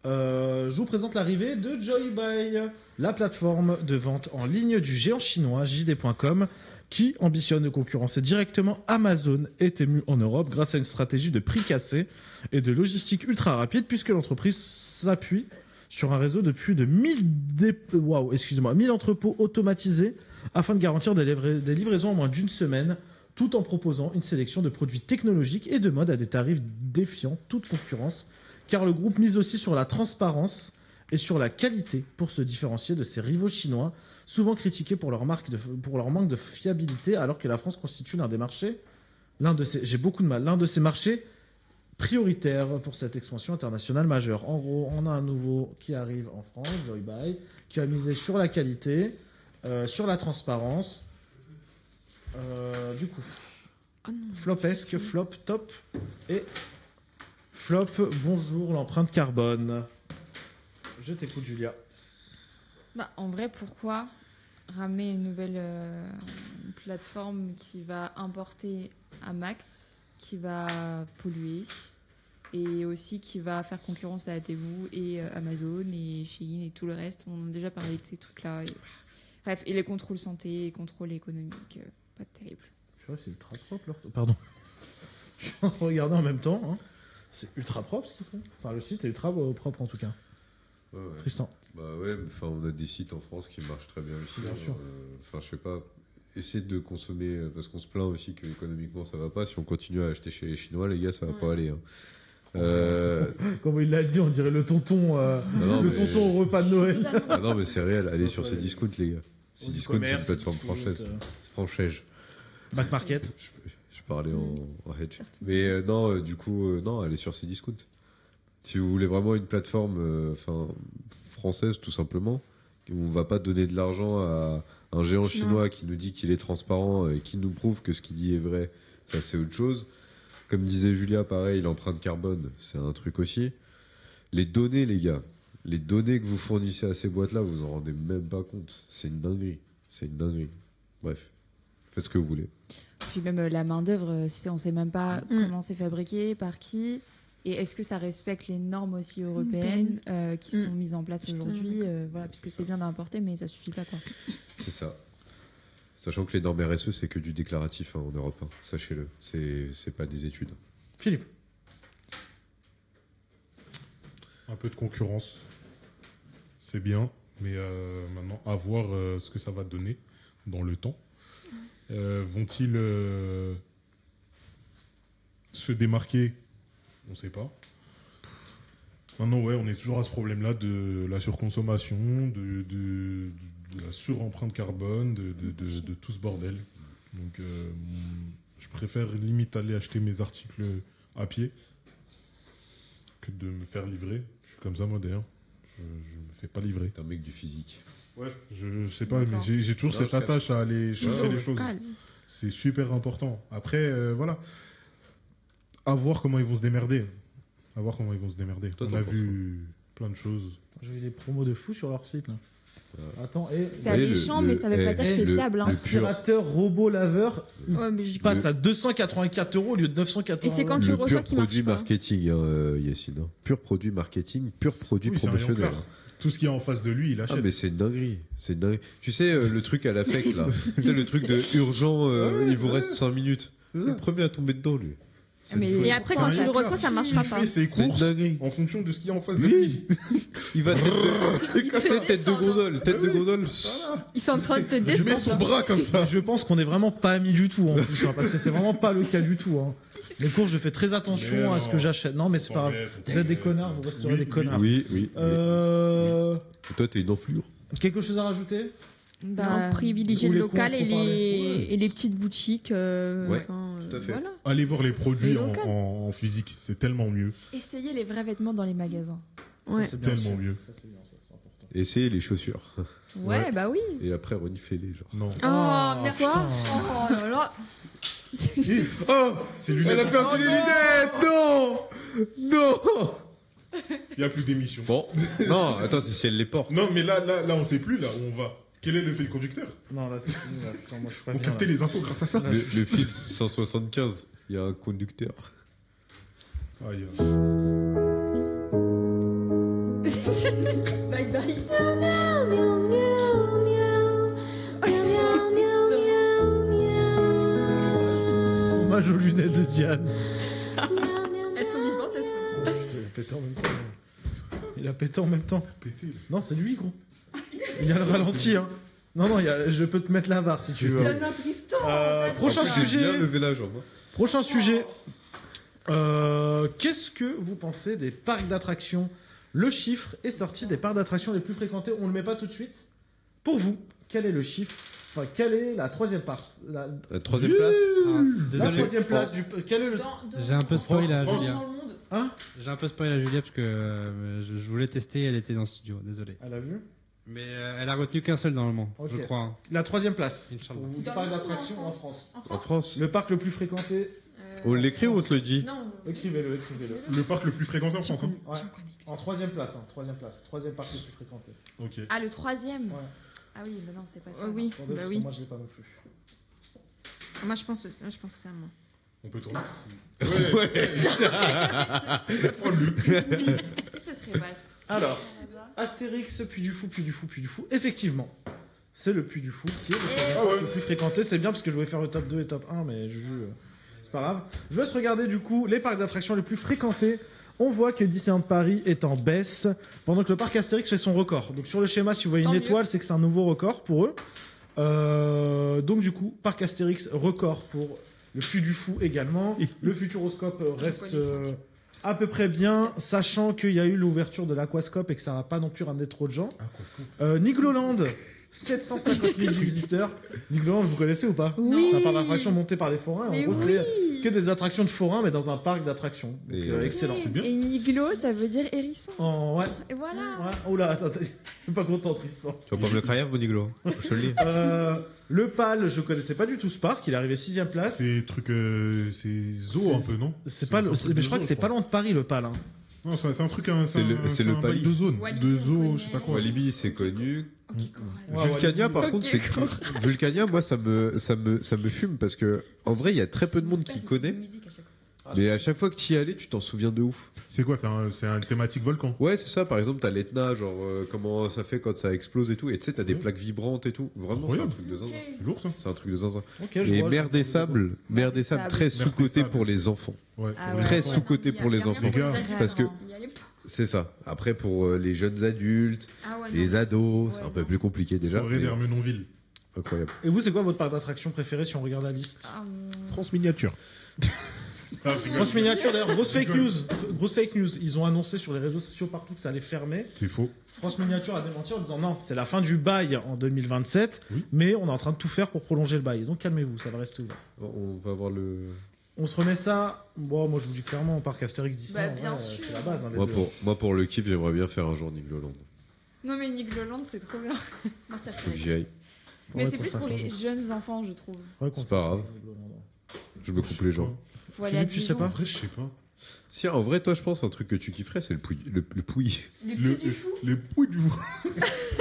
Speaker 1: Je vous présente l'arrivée de Joybuy, la plateforme de vente en ligne du géant chinois JD.com qui ambitionne de concurrencer directement Amazon et Temu en Europe grâce à une stratégie de prix cassé et de logistique ultra rapide puisque l'entreprise s'appuie sur un réseau de plus de 1000 entrepôts automatisés afin de garantir des livraisons en moins d'une semaine tout en proposant une sélection de produits technologiques et de mode à des tarifs défiant toute concurrence, car le groupe mise aussi sur la transparence et sur la qualité pour se différencier de ses rivaux chinois, souvent critiqués pour leur manque de fiabilité, alors que la France constitue l'un de ces marchés prioritaires pour cette expansion internationale majeure. En gros, on a un nouveau qui arrive en France, Joybuy, qui a misé sur la qualité, sur la transparence. Du coup, flopesque, flop, top et flop, bonjour l'empreinte carbone. Je t'écoute, Julia.
Speaker 3: En vrai, pourquoi ramener une nouvelle plateforme qui va importer un max, qui va polluer et aussi qui va faire concurrence à Temu et Amazon et Shein et tout le reste? On a déjà parlé de ces trucs-là. Bref, et les contrôles santé, les contrôles économiques, pas terrible.
Speaker 1: Tu vois, c'est ultra propre leur... Pardon. Je suis en train de regarder en même temps. Hein. C'est ultra propre ce qu'ils font. Enfin, le site est ultra propre en tout cas.
Speaker 2: Ouais.
Speaker 1: Tristan.
Speaker 2: Bah ouais, enfin, on a des sites en France qui marchent très bien aussi.
Speaker 1: Bien sûr.
Speaker 2: Enfin, je sais pas. Essayer de consommer, parce qu'on se plaint aussi que économiquement ça va pas. Si on continue à acheter chez les Chinois, les gars, ça va pas aller. Hein.
Speaker 1: Comment il l'a dit, on dirait le tonton,
Speaker 2: non,
Speaker 1: le
Speaker 2: mais-
Speaker 1: tonton au repas de Noël.
Speaker 2: Ah non, mais c'est réel. Allez sur Cdiscount, les gars.
Speaker 1: Ou du
Speaker 2: Cdiscount, c'est une
Speaker 1: commerce,
Speaker 2: plateforme
Speaker 1: Cdiscount,
Speaker 2: française. Française.
Speaker 1: Back Market.
Speaker 2: Je parlais en hedge. Mais non, du coup, non, allez sur Cdiscount. Si vous voulez vraiment une plateforme française, tout simplement, où on va pas donner de l'argent à un géant chinois qui nous dit qu'il est transparent et qui nous prouve que ce qu'il dit est vrai, ça c'est autre chose. Comme disait Julia, pareil, l'empreinte carbone, c'est un truc aussi. Les données, les gars, les données que vous fournissez à ces boîtes-là, vous en rendez même pas compte. C'est une dinguerie. C'est une dinguerie. Bref, faites ce que vous voulez.
Speaker 3: Puis même la main-d'œuvre, on sait même pas comment c'est fabriqué, par qui. Et est-ce que ça respecte les normes aussi européennes qui sont mises en place aujourd'hui voilà, puisque c'est bien d'importer, mais ça suffit pas. Quoi.
Speaker 2: C'est ça. Sachant que les normes RSE, c'est que du déclaratif en Europe. Sachez-le. C'est pas des études.
Speaker 1: Philippe.
Speaker 4: Un peu de concurrence, c'est bien, mais maintenant, à voir ce que ça va donner dans le temps. Vont-ils se démarquer? On ne sait pas. Maintenant, ouais, on est toujours à ce problème-là de la surconsommation, de la surempreinte carbone, de tout ce bordel. Donc, je préfère limite aller acheter mes articles à pied que de me faire livrer. Je suis comme ça, moi, d'ailleurs. Je ne me fais pas livrer.
Speaker 2: T'es un mec du physique.
Speaker 4: Ouais, je sais pas, mais j'ai toujours cette attache à aller chercher les choses. C'est super important. Après, voilà. À voir comment ils vont se démerder. À voir comment ils vont se démerder.
Speaker 2: Toi,
Speaker 4: on
Speaker 2: t'en
Speaker 4: a
Speaker 2: penses
Speaker 4: vu plein de choses.
Speaker 1: J'ai vu des promos de fou sur leur site là. Attends, et
Speaker 3: C'est alléchant, mais ça veut pas dire que c'est fiable. Hein.
Speaker 1: Aspirateur robot laveur, il
Speaker 6: Ouais, mais j'y
Speaker 1: passe à 284 € au lieu de 980
Speaker 6: Et c'est quand
Speaker 1: €.
Speaker 6: tu
Speaker 2: Le
Speaker 6: reçois
Speaker 2: pur
Speaker 6: qui marche
Speaker 2: produit
Speaker 6: pas.
Speaker 2: marketing, Yacine. Pur produit marketing, pur produit
Speaker 4: Oui, c'est un
Speaker 2: promotionnel.
Speaker 4: Yonkler. Tout ce qu'il y a en face de lui, il
Speaker 2: Ah,
Speaker 4: achète.
Speaker 2: mais c'est une dinguerie. C'est une dinguerie. Tu sais, le truc à l'affect, là. Tu sais, le truc de urgent, il vous reste 5 minutes. C'est le premier à tomber dedans, lui.
Speaker 6: Et après, quand tu le reçois, ça marchera
Speaker 4: Il
Speaker 6: pas.
Speaker 4: fait ses
Speaker 2: C'est une
Speaker 4: courses
Speaker 2: dinguerie.
Speaker 4: en fonction de ce qu'il y a en face de
Speaker 2: Oui.
Speaker 4: lui.
Speaker 2: Il va tête de gondole. Tête de gondole.
Speaker 6: Ils sont en train de te
Speaker 4: Je mets
Speaker 6: descendre.
Speaker 4: son bras comme ça.
Speaker 1: Je pense qu'on est vraiment pas amis du tout en plus, parce que c'est vraiment pas le cas du tout. Les courses, je fais très attention
Speaker 4: Mais
Speaker 1: à ce
Speaker 4: non.
Speaker 1: que j'achète. Non, mais c'est pas grave. Vous êtes des connards, vous resterez des connards.
Speaker 2: Oui. Et toi, t'es une enflure.
Speaker 1: Quelque chose à rajouter?
Speaker 6: Ben, privilégier
Speaker 1: ou
Speaker 6: le
Speaker 1: les
Speaker 6: local
Speaker 1: coins
Speaker 6: et
Speaker 1: pour parler.
Speaker 6: les, et les petites boutiques.
Speaker 2: Ouais,
Speaker 6: tout
Speaker 2: à fait.
Speaker 6: Voilà.
Speaker 4: Allez voir les produits
Speaker 6: Et local.
Speaker 4: en physique, c'est tellement mieux.
Speaker 3: Essayez les vrais vêtements dans les magasins.
Speaker 6: Ouais.
Speaker 1: Ça, c'est bien
Speaker 4: Tellement
Speaker 1: aussi.
Speaker 4: mieux.
Speaker 1: Ça, c'est bien, ça, c'est important.
Speaker 2: Essayez les chaussures.
Speaker 6: Ouais, bah oui.
Speaker 2: Et après, reniflez-les, genre.
Speaker 4: Non.
Speaker 6: Oh, merde.
Speaker 1: putain.
Speaker 6: Oh là là.
Speaker 2: Oh,
Speaker 4: C'est lunettes.
Speaker 2: elle a perdu les lunettes. Non. Non.
Speaker 4: Il n'y a plus d'émission.
Speaker 2: Bon. Non, attends, c'est si elle les porte.
Speaker 4: Non, mais là, on sait plus là où on va. Quel est le fil conducteur?
Speaker 1: Non, là, c'est fini, là. Putain, moi, je suis pas
Speaker 4: On
Speaker 1: bien.
Speaker 4: captait
Speaker 1: là.
Speaker 4: les infos grâce à ça.
Speaker 1: Là,
Speaker 2: Le fil 175, il y a un conducteur.
Speaker 4: Aïe.
Speaker 6: Bye bye.
Speaker 1: Hommage aux lunettes de Diane.
Speaker 6: Elles sont vivantes, elles sont.
Speaker 1: Putain, il a pété en même temps. Il a pété en même temps.
Speaker 4: Pété.
Speaker 1: Non, c'est lui, gros. Il y a le ralenti, hein. Non, je peux te mettre la barre si tu veux. Prochain
Speaker 2: En plus, j'ai
Speaker 1: sujet.
Speaker 2: bien levé la jambe.
Speaker 1: Prochain sujet. Qu'est-ce que vous pensez des parcs d'attractions? Le chiffre est sorti des parcs d'attractions les plus fréquentés. On ne le met pas tout de suite. Pour vous, quel est le chiffre? Enfin, quelle est la troisième part?
Speaker 2: La troisième place.
Speaker 5: Ah,
Speaker 1: La
Speaker 5: désolé.
Speaker 1: troisième place du. Quel est le.
Speaker 5: J'ai un peu spoil à
Speaker 4: France.
Speaker 5: Julia.
Speaker 1: Hein?
Speaker 5: J'ai un peu spoil à Julia parce que je voulais tester, elle était dans le studio, désolé.
Speaker 1: Elle a vu?
Speaker 5: Mais elle a retenu qu'un seul normalement,
Speaker 1: Ok.
Speaker 5: je crois. Hein.
Speaker 1: La troisième place.
Speaker 5: Inch'Allah.
Speaker 1: Pour vous, du parc d'attractions en France.
Speaker 2: En France.
Speaker 1: Le parc le plus fréquenté.
Speaker 2: On l'écrit ou on te le dit?
Speaker 6: Non.
Speaker 1: Écrivez-le.
Speaker 4: Le parc le plus fréquenté en France. Hein.
Speaker 1: Ouais. En troisième place, troisième place. Troisième parc le plus fréquenté.
Speaker 4: Ok.
Speaker 3: Ah, le troisième
Speaker 1: Ouais.
Speaker 3: Ah oui, mais non, c'est pas ça.
Speaker 6: Oui,
Speaker 1: Attendez,
Speaker 6: bah
Speaker 1: parce que
Speaker 6: oui.
Speaker 1: moi je l'ai pas non plus.
Speaker 6: Moi, je pense ça, moi.
Speaker 4: On peut tourner.
Speaker 3: Est-ce que ce serait pas
Speaker 1: Alors, Astérix, Puy du Fou. Effectivement, c'est le Puy du Fou qui est le,
Speaker 4: Ah ouais.
Speaker 1: le plus fréquenté. C'est bien parce que je voulais faire le top 2 et top 1, mais c'est pas grave. Je laisse regarder du coup les parcs d'attractions les plus fréquentés. On voit que Disneyland Paris est en baisse, pendant que le parc Astérix fait son record. Donc sur le schéma, si vous voyez
Speaker 6: Tant
Speaker 1: une
Speaker 6: mieux.
Speaker 1: étoile, c'est que c'est un nouveau record pour eux. Donc du coup, parc Astérix, record pour le Puy du Fou également. Le Futuroscope reste
Speaker 6: connais
Speaker 1: à peu près bien, sachant qu'il y a eu l'ouverture de l'Aquascope et que ça va pas non plus ramener trop de gens. Nigloland, 750 000 visiteurs. Nigloland, vous connaissez ou pas?
Speaker 3: Oui.
Speaker 1: C'est un parc d'attractions monté par des forains. En
Speaker 3: Mais
Speaker 1: gros,
Speaker 3: oui.
Speaker 1: c'est que des attractions de forains, mais dans un parc d'attractions. Donc, excellent.
Speaker 6: bien.
Speaker 3: Et Niglo, ça veut dire hérisson.
Speaker 1: Ouais.
Speaker 3: Et voilà.
Speaker 1: Ouais. Oula, attends, t'es pas content, Tristan.
Speaker 2: Tu vas pas me le craillave, Boniglo? Je te le dis.
Speaker 1: Le PAL, je connaissais pas du tout ce parc. Il est arrivé 6ème place.
Speaker 4: C'est truc, c'est zoo un peu, non?
Speaker 1: C'est pas, mais je crois que c'est pas loin de Paris, le PAL. Hein.
Speaker 4: Non, c'est un truc,
Speaker 2: c'est le
Speaker 4: bail
Speaker 2: Pali.
Speaker 4: de zone,
Speaker 3: Walibi,
Speaker 4: de zoo,
Speaker 3: on
Speaker 4: je sais pas quoi.
Speaker 2: Walibi, c'est connu.
Speaker 1: Ouais,
Speaker 2: Vulcania, par
Speaker 3: Ok,
Speaker 2: contre, c'est
Speaker 3: cool.
Speaker 2: Vulcania, moi, ça me fume parce que, en vrai, il y a très peu de monde qui connaît. Mais à chaque fois que tu y allais, tu t'en souviens de ouf.
Speaker 4: C'est quoi? C'est un thématique volcan?
Speaker 2: Ouais, c'est ça. Par exemple, t'as l'Etna, genre comment ça fait quand ça explose et tout. Et tu sais, t'as des plaques vibrantes et tout. Vraiment, c'est un
Speaker 4: Incroyable.
Speaker 2: truc de zinzin.
Speaker 4: C'est lourd, ça.
Speaker 2: C'est un truc de zinzin.
Speaker 1: Ok, je
Speaker 2: Et
Speaker 1: vois,
Speaker 2: Mer des Sables, Mer des Sables, très
Speaker 4: Mer des
Speaker 2: sous-côté
Speaker 4: Sables.
Speaker 2: pour les enfants.
Speaker 4: Ouais.
Speaker 3: Ah
Speaker 4: pour
Speaker 3: ouais.
Speaker 4: les
Speaker 2: Très
Speaker 4: enfants.
Speaker 2: sous-côté pour les enfants.
Speaker 4: Les gars,
Speaker 2: parce que- C'est ça. Après, pour les jeunes adultes,
Speaker 3: Ah ouais,
Speaker 2: les
Speaker 3: non.
Speaker 2: ados, c'est
Speaker 3: Ouais,
Speaker 2: un peu
Speaker 3: non.
Speaker 2: plus compliqué déjà.
Speaker 4: Forêt
Speaker 2: mais
Speaker 4: d'Ermenonville.
Speaker 2: Incroyable.
Speaker 1: Et vous, c'est quoi votre parc d'attraction préféré si on regarde la liste?
Speaker 3: Ah,
Speaker 4: France Miniature.
Speaker 1: Grosse miniature d'ailleurs, grosse fake news. Grosse fake news. Ils ont annoncé sur les réseaux sociaux partout que ça allait fermer.
Speaker 4: C'est faux.
Speaker 1: France Miniature a démenti en disant non, c'est la fin du bail en 2027,
Speaker 4: Oui.
Speaker 1: mais on est en train de tout faire pour prolonger le bail. Donc calmez-vous, ça va rester ouvert.
Speaker 2: On va voir le.
Speaker 1: On se remet ça. Bon, moi je vous dis clairement, parc Astérix Disney,
Speaker 3: Bah,
Speaker 1: en
Speaker 3: bien
Speaker 1: vrai,
Speaker 3: sûr.
Speaker 1: c'est la base. Hein, les
Speaker 2: Moi
Speaker 1: deux.
Speaker 2: pour le kiff, j'aimerais bien faire un jour Nigloland.
Speaker 3: Non, mais Nigloland, c'est trop bien. Moi, ça
Speaker 2: Faut que j'y aille.
Speaker 3: Mais
Speaker 1: Faudrait
Speaker 3: c'est
Speaker 1: qu'on
Speaker 3: plus
Speaker 1: fasse
Speaker 3: pour
Speaker 1: un
Speaker 3: les
Speaker 1: jour.
Speaker 3: jeunes enfants, je trouve.
Speaker 1: Faudrait qu'on
Speaker 2: C'est pas
Speaker 1: fasse
Speaker 2: grave.
Speaker 1: un.
Speaker 2: Je me coupe les jambes.
Speaker 3: Faut aller à
Speaker 1: Philippe, tu sais
Speaker 3: Dijon.
Speaker 1: pas
Speaker 4: En vrai, je sais pas.
Speaker 2: Si, en vrai, toi, je pense un truc que tu kifferais, c'est le pouille. Le pouille.
Speaker 4: Le pouille du fou.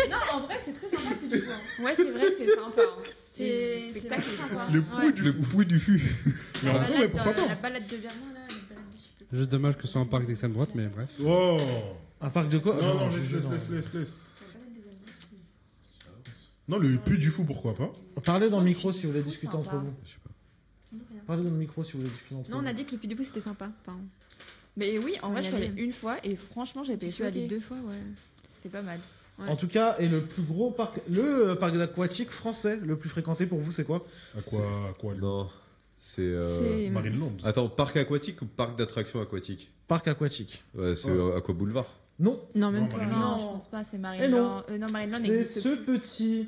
Speaker 6: Non, en vrai, c'est très sympa plus du tout. hein.
Speaker 3: Ouais, c'est vrai, c'est sympa. hein.
Speaker 6: C'est
Speaker 3: Le spectacle
Speaker 6: c'est
Speaker 3: est
Speaker 6: sympa.
Speaker 3: sympa.
Speaker 4: Le pouille du fou.
Speaker 2: pouille du fût.
Speaker 4: Mais en vrai, ouais, pourquoi
Speaker 6: La
Speaker 4: pas?
Speaker 6: balade de Vernon, là. La balade de je sais plus.
Speaker 5: Juste dommage que ce soit un parc d'extrême droite, mais bref.
Speaker 4: Oh.
Speaker 1: Un parc de quoi?
Speaker 4: Non, non,
Speaker 1: je- non.
Speaker 4: laisse. Non, le puits du fou, pourquoi pas?
Speaker 1: Parlez dans le micro si vous voulez discuter
Speaker 3: Sympa.
Speaker 1: entre vous. Parlez dans le micro si vous voulez discuter entre
Speaker 6: Non,
Speaker 1: vous.
Speaker 6: on a dit que le Puy du Fou c'était sympa. Enfin,
Speaker 3: Mais oui, en
Speaker 6: On
Speaker 3: vrai,
Speaker 6: y
Speaker 3: je suis allée
Speaker 6: allait.
Speaker 3: une fois et franchement, j'ai été
Speaker 6: j'y suis allée
Speaker 3: choquée.
Speaker 6: 2 fois, ouais.
Speaker 3: C'était pas mal.
Speaker 6: Ouais.
Speaker 1: En tout cas, et le plus gros parc, le parc aquatique français le plus fréquenté pour vous, c'est quoi?
Speaker 4: À quoi
Speaker 2: Non, c'est.
Speaker 6: C'est-
Speaker 4: Marineland.
Speaker 2: Attends, parc aquatique ou parc d'attractions aquatiques?
Speaker 1: Parc aquatique.
Speaker 2: Ouais, c'est Aqua Boulevard.
Speaker 1: Non,
Speaker 6: Non, même
Speaker 4: Non,
Speaker 6: pas.
Speaker 4: Marineland.
Speaker 3: Non, je pense pas, c'est
Speaker 1: Eh non.
Speaker 3: Marineland. Non, Marineland
Speaker 1: c'est
Speaker 3: n'existe
Speaker 1: ce
Speaker 3: plus.
Speaker 1: petit.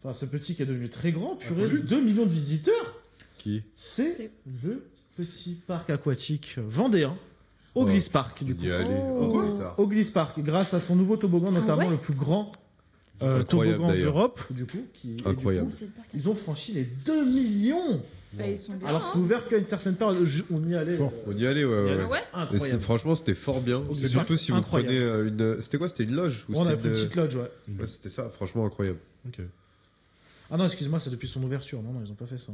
Speaker 1: Enfin, ce petit qui est devenu très grand, purée,
Speaker 4: Aqualude.
Speaker 1: 2 millions de visiteurs.
Speaker 2: Qui?
Speaker 1: C'est
Speaker 6: C'est-
Speaker 1: le petit parc aquatique vendéen, au Gliss Park, du
Speaker 2: On
Speaker 1: coup.
Speaker 2: y est allé.
Speaker 3: Oh.
Speaker 2: Oh, putain.
Speaker 1: Au Gliss Park, grâce à son nouveau toboggan, notamment
Speaker 6: ouais
Speaker 1: le plus grand
Speaker 2: Incroyable,
Speaker 1: toboggan
Speaker 2: d'ailleurs.
Speaker 1: d'Europe, du coup. Et du
Speaker 2: Incroyable.
Speaker 1: coup, ils ont franchi les 2 millions.
Speaker 3: Bah, ils sont bien.
Speaker 1: Alors que c'est
Speaker 3: hein.
Speaker 1: ouvert qu'à une certaine période. On y allait.
Speaker 4: Fort.
Speaker 2: On y allait, ouais.
Speaker 1: on y
Speaker 2: ouais.
Speaker 1: allait,
Speaker 3: Ah ouais
Speaker 1: c'est
Speaker 2: Et
Speaker 1: incroyable.
Speaker 2: franchement, c'était fort bien.
Speaker 1: Au
Speaker 2: C'est
Speaker 1: Gliss
Speaker 2: surtout
Speaker 1: Park,
Speaker 2: si vous
Speaker 1: incroyable.
Speaker 2: prenez une. C'était quoi? C'était une loge ou
Speaker 1: On a
Speaker 2: c'était
Speaker 1: pris une petite lodge, ouais.
Speaker 2: Ouais, c'était ça, franchement incroyable.
Speaker 4: Ok.
Speaker 1: Ah non, excuse-moi, c'est depuis son ouverture. Non, non, ils ont pas fait ça.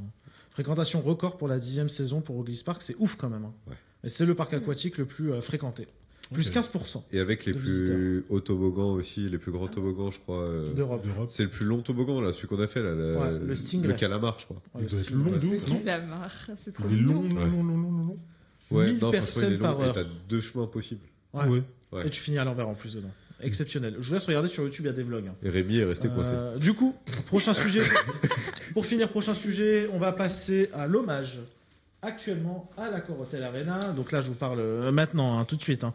Speaker 1: Fréquentation record pour la 10e saison pour Gliss Park, c'est ouf quand même. Hein.
Speaker 2: Ouais.
Speaker 1: Et c'est le parc aquatique le plus fréquenté. Plus
Speaker 4: Ok.
Speaker 1: 15%
Speaker 2: Et avec les
Speaker 1: De
Speaker 2: plus hauts toboggans aussi, les plus grands toboggans, je crois.
Speaker 1: d'Europe.
Speaker 4: D'Europe.
Speaker 2: C'est le plus long toboggan, là, celui qu'on a fait, là.
Speaker 1: Ouais, le Stingray.
Speaker 2: Le calamar, je crois.
Speaker 1: Ouais,
Speaker 4: Il doit être
Speaker 1: c'est-
Speaker 4: long de
Speaker 1: ouais,
Speaker 4: ouf, non?
Speaker 3: La marre, c'est trop
Speaker 4: Il est long,
Speaker 3: mignon.
Speaker 4: long.
Speaker 2: Ouais,
Speaker 1: 1000
Speaker 2: non, franchement, il est
Speaker 1: personnes par
Speaker 2: long. Et
Speaker 1: heure.
Speaker 2: t'as 2 chemins possibles.
Speaker 1: Ouais.
Speaker 4: Ah ouais.
Speaker 2: Ouais.
Speaker 1: Et tu finis à l'envers en plus dedans. Exceptionnel. Je vous laisse regarder sur YouTube, il y a des vlogs. hein.
Speaker 2: Et Rémi est resté coincé.
Speaker 1: Du coup, prochain sujet. Pour finir, prochain sujet, on va passer à l'hommage actuellement à l'Accor Hotel Arena. Donc là, je vous parle maintenant, hein, tout de suite. hein.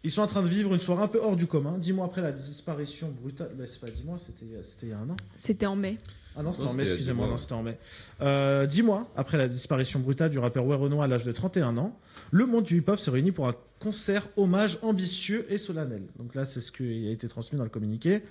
Speaker 1: Ils sont en train de vivre une soirée un peu hors du commun. 10 mois après la disparition brutale. Bah, c'est pas 10 mois, c'était il y a un an.
Speaker 6: C'était en mai.
Speaker 1: Ah non, c'était
Speaker 2: Non,
Speaker 1: en mai,
Speaker 2: c'était il y a
Speaker 1: excusez-moi,
Speaker 2: 10 mois,
Speaker 1: non, c'était en mai. 10 mois après la disparition brutale du rappeur Werenoi à l'âge de 31 ans, le monde du hip-hop se réunit pour un concert hommage ambitieux et solennel. Donc là, c'est ce qui a été transmis dans le communiqué.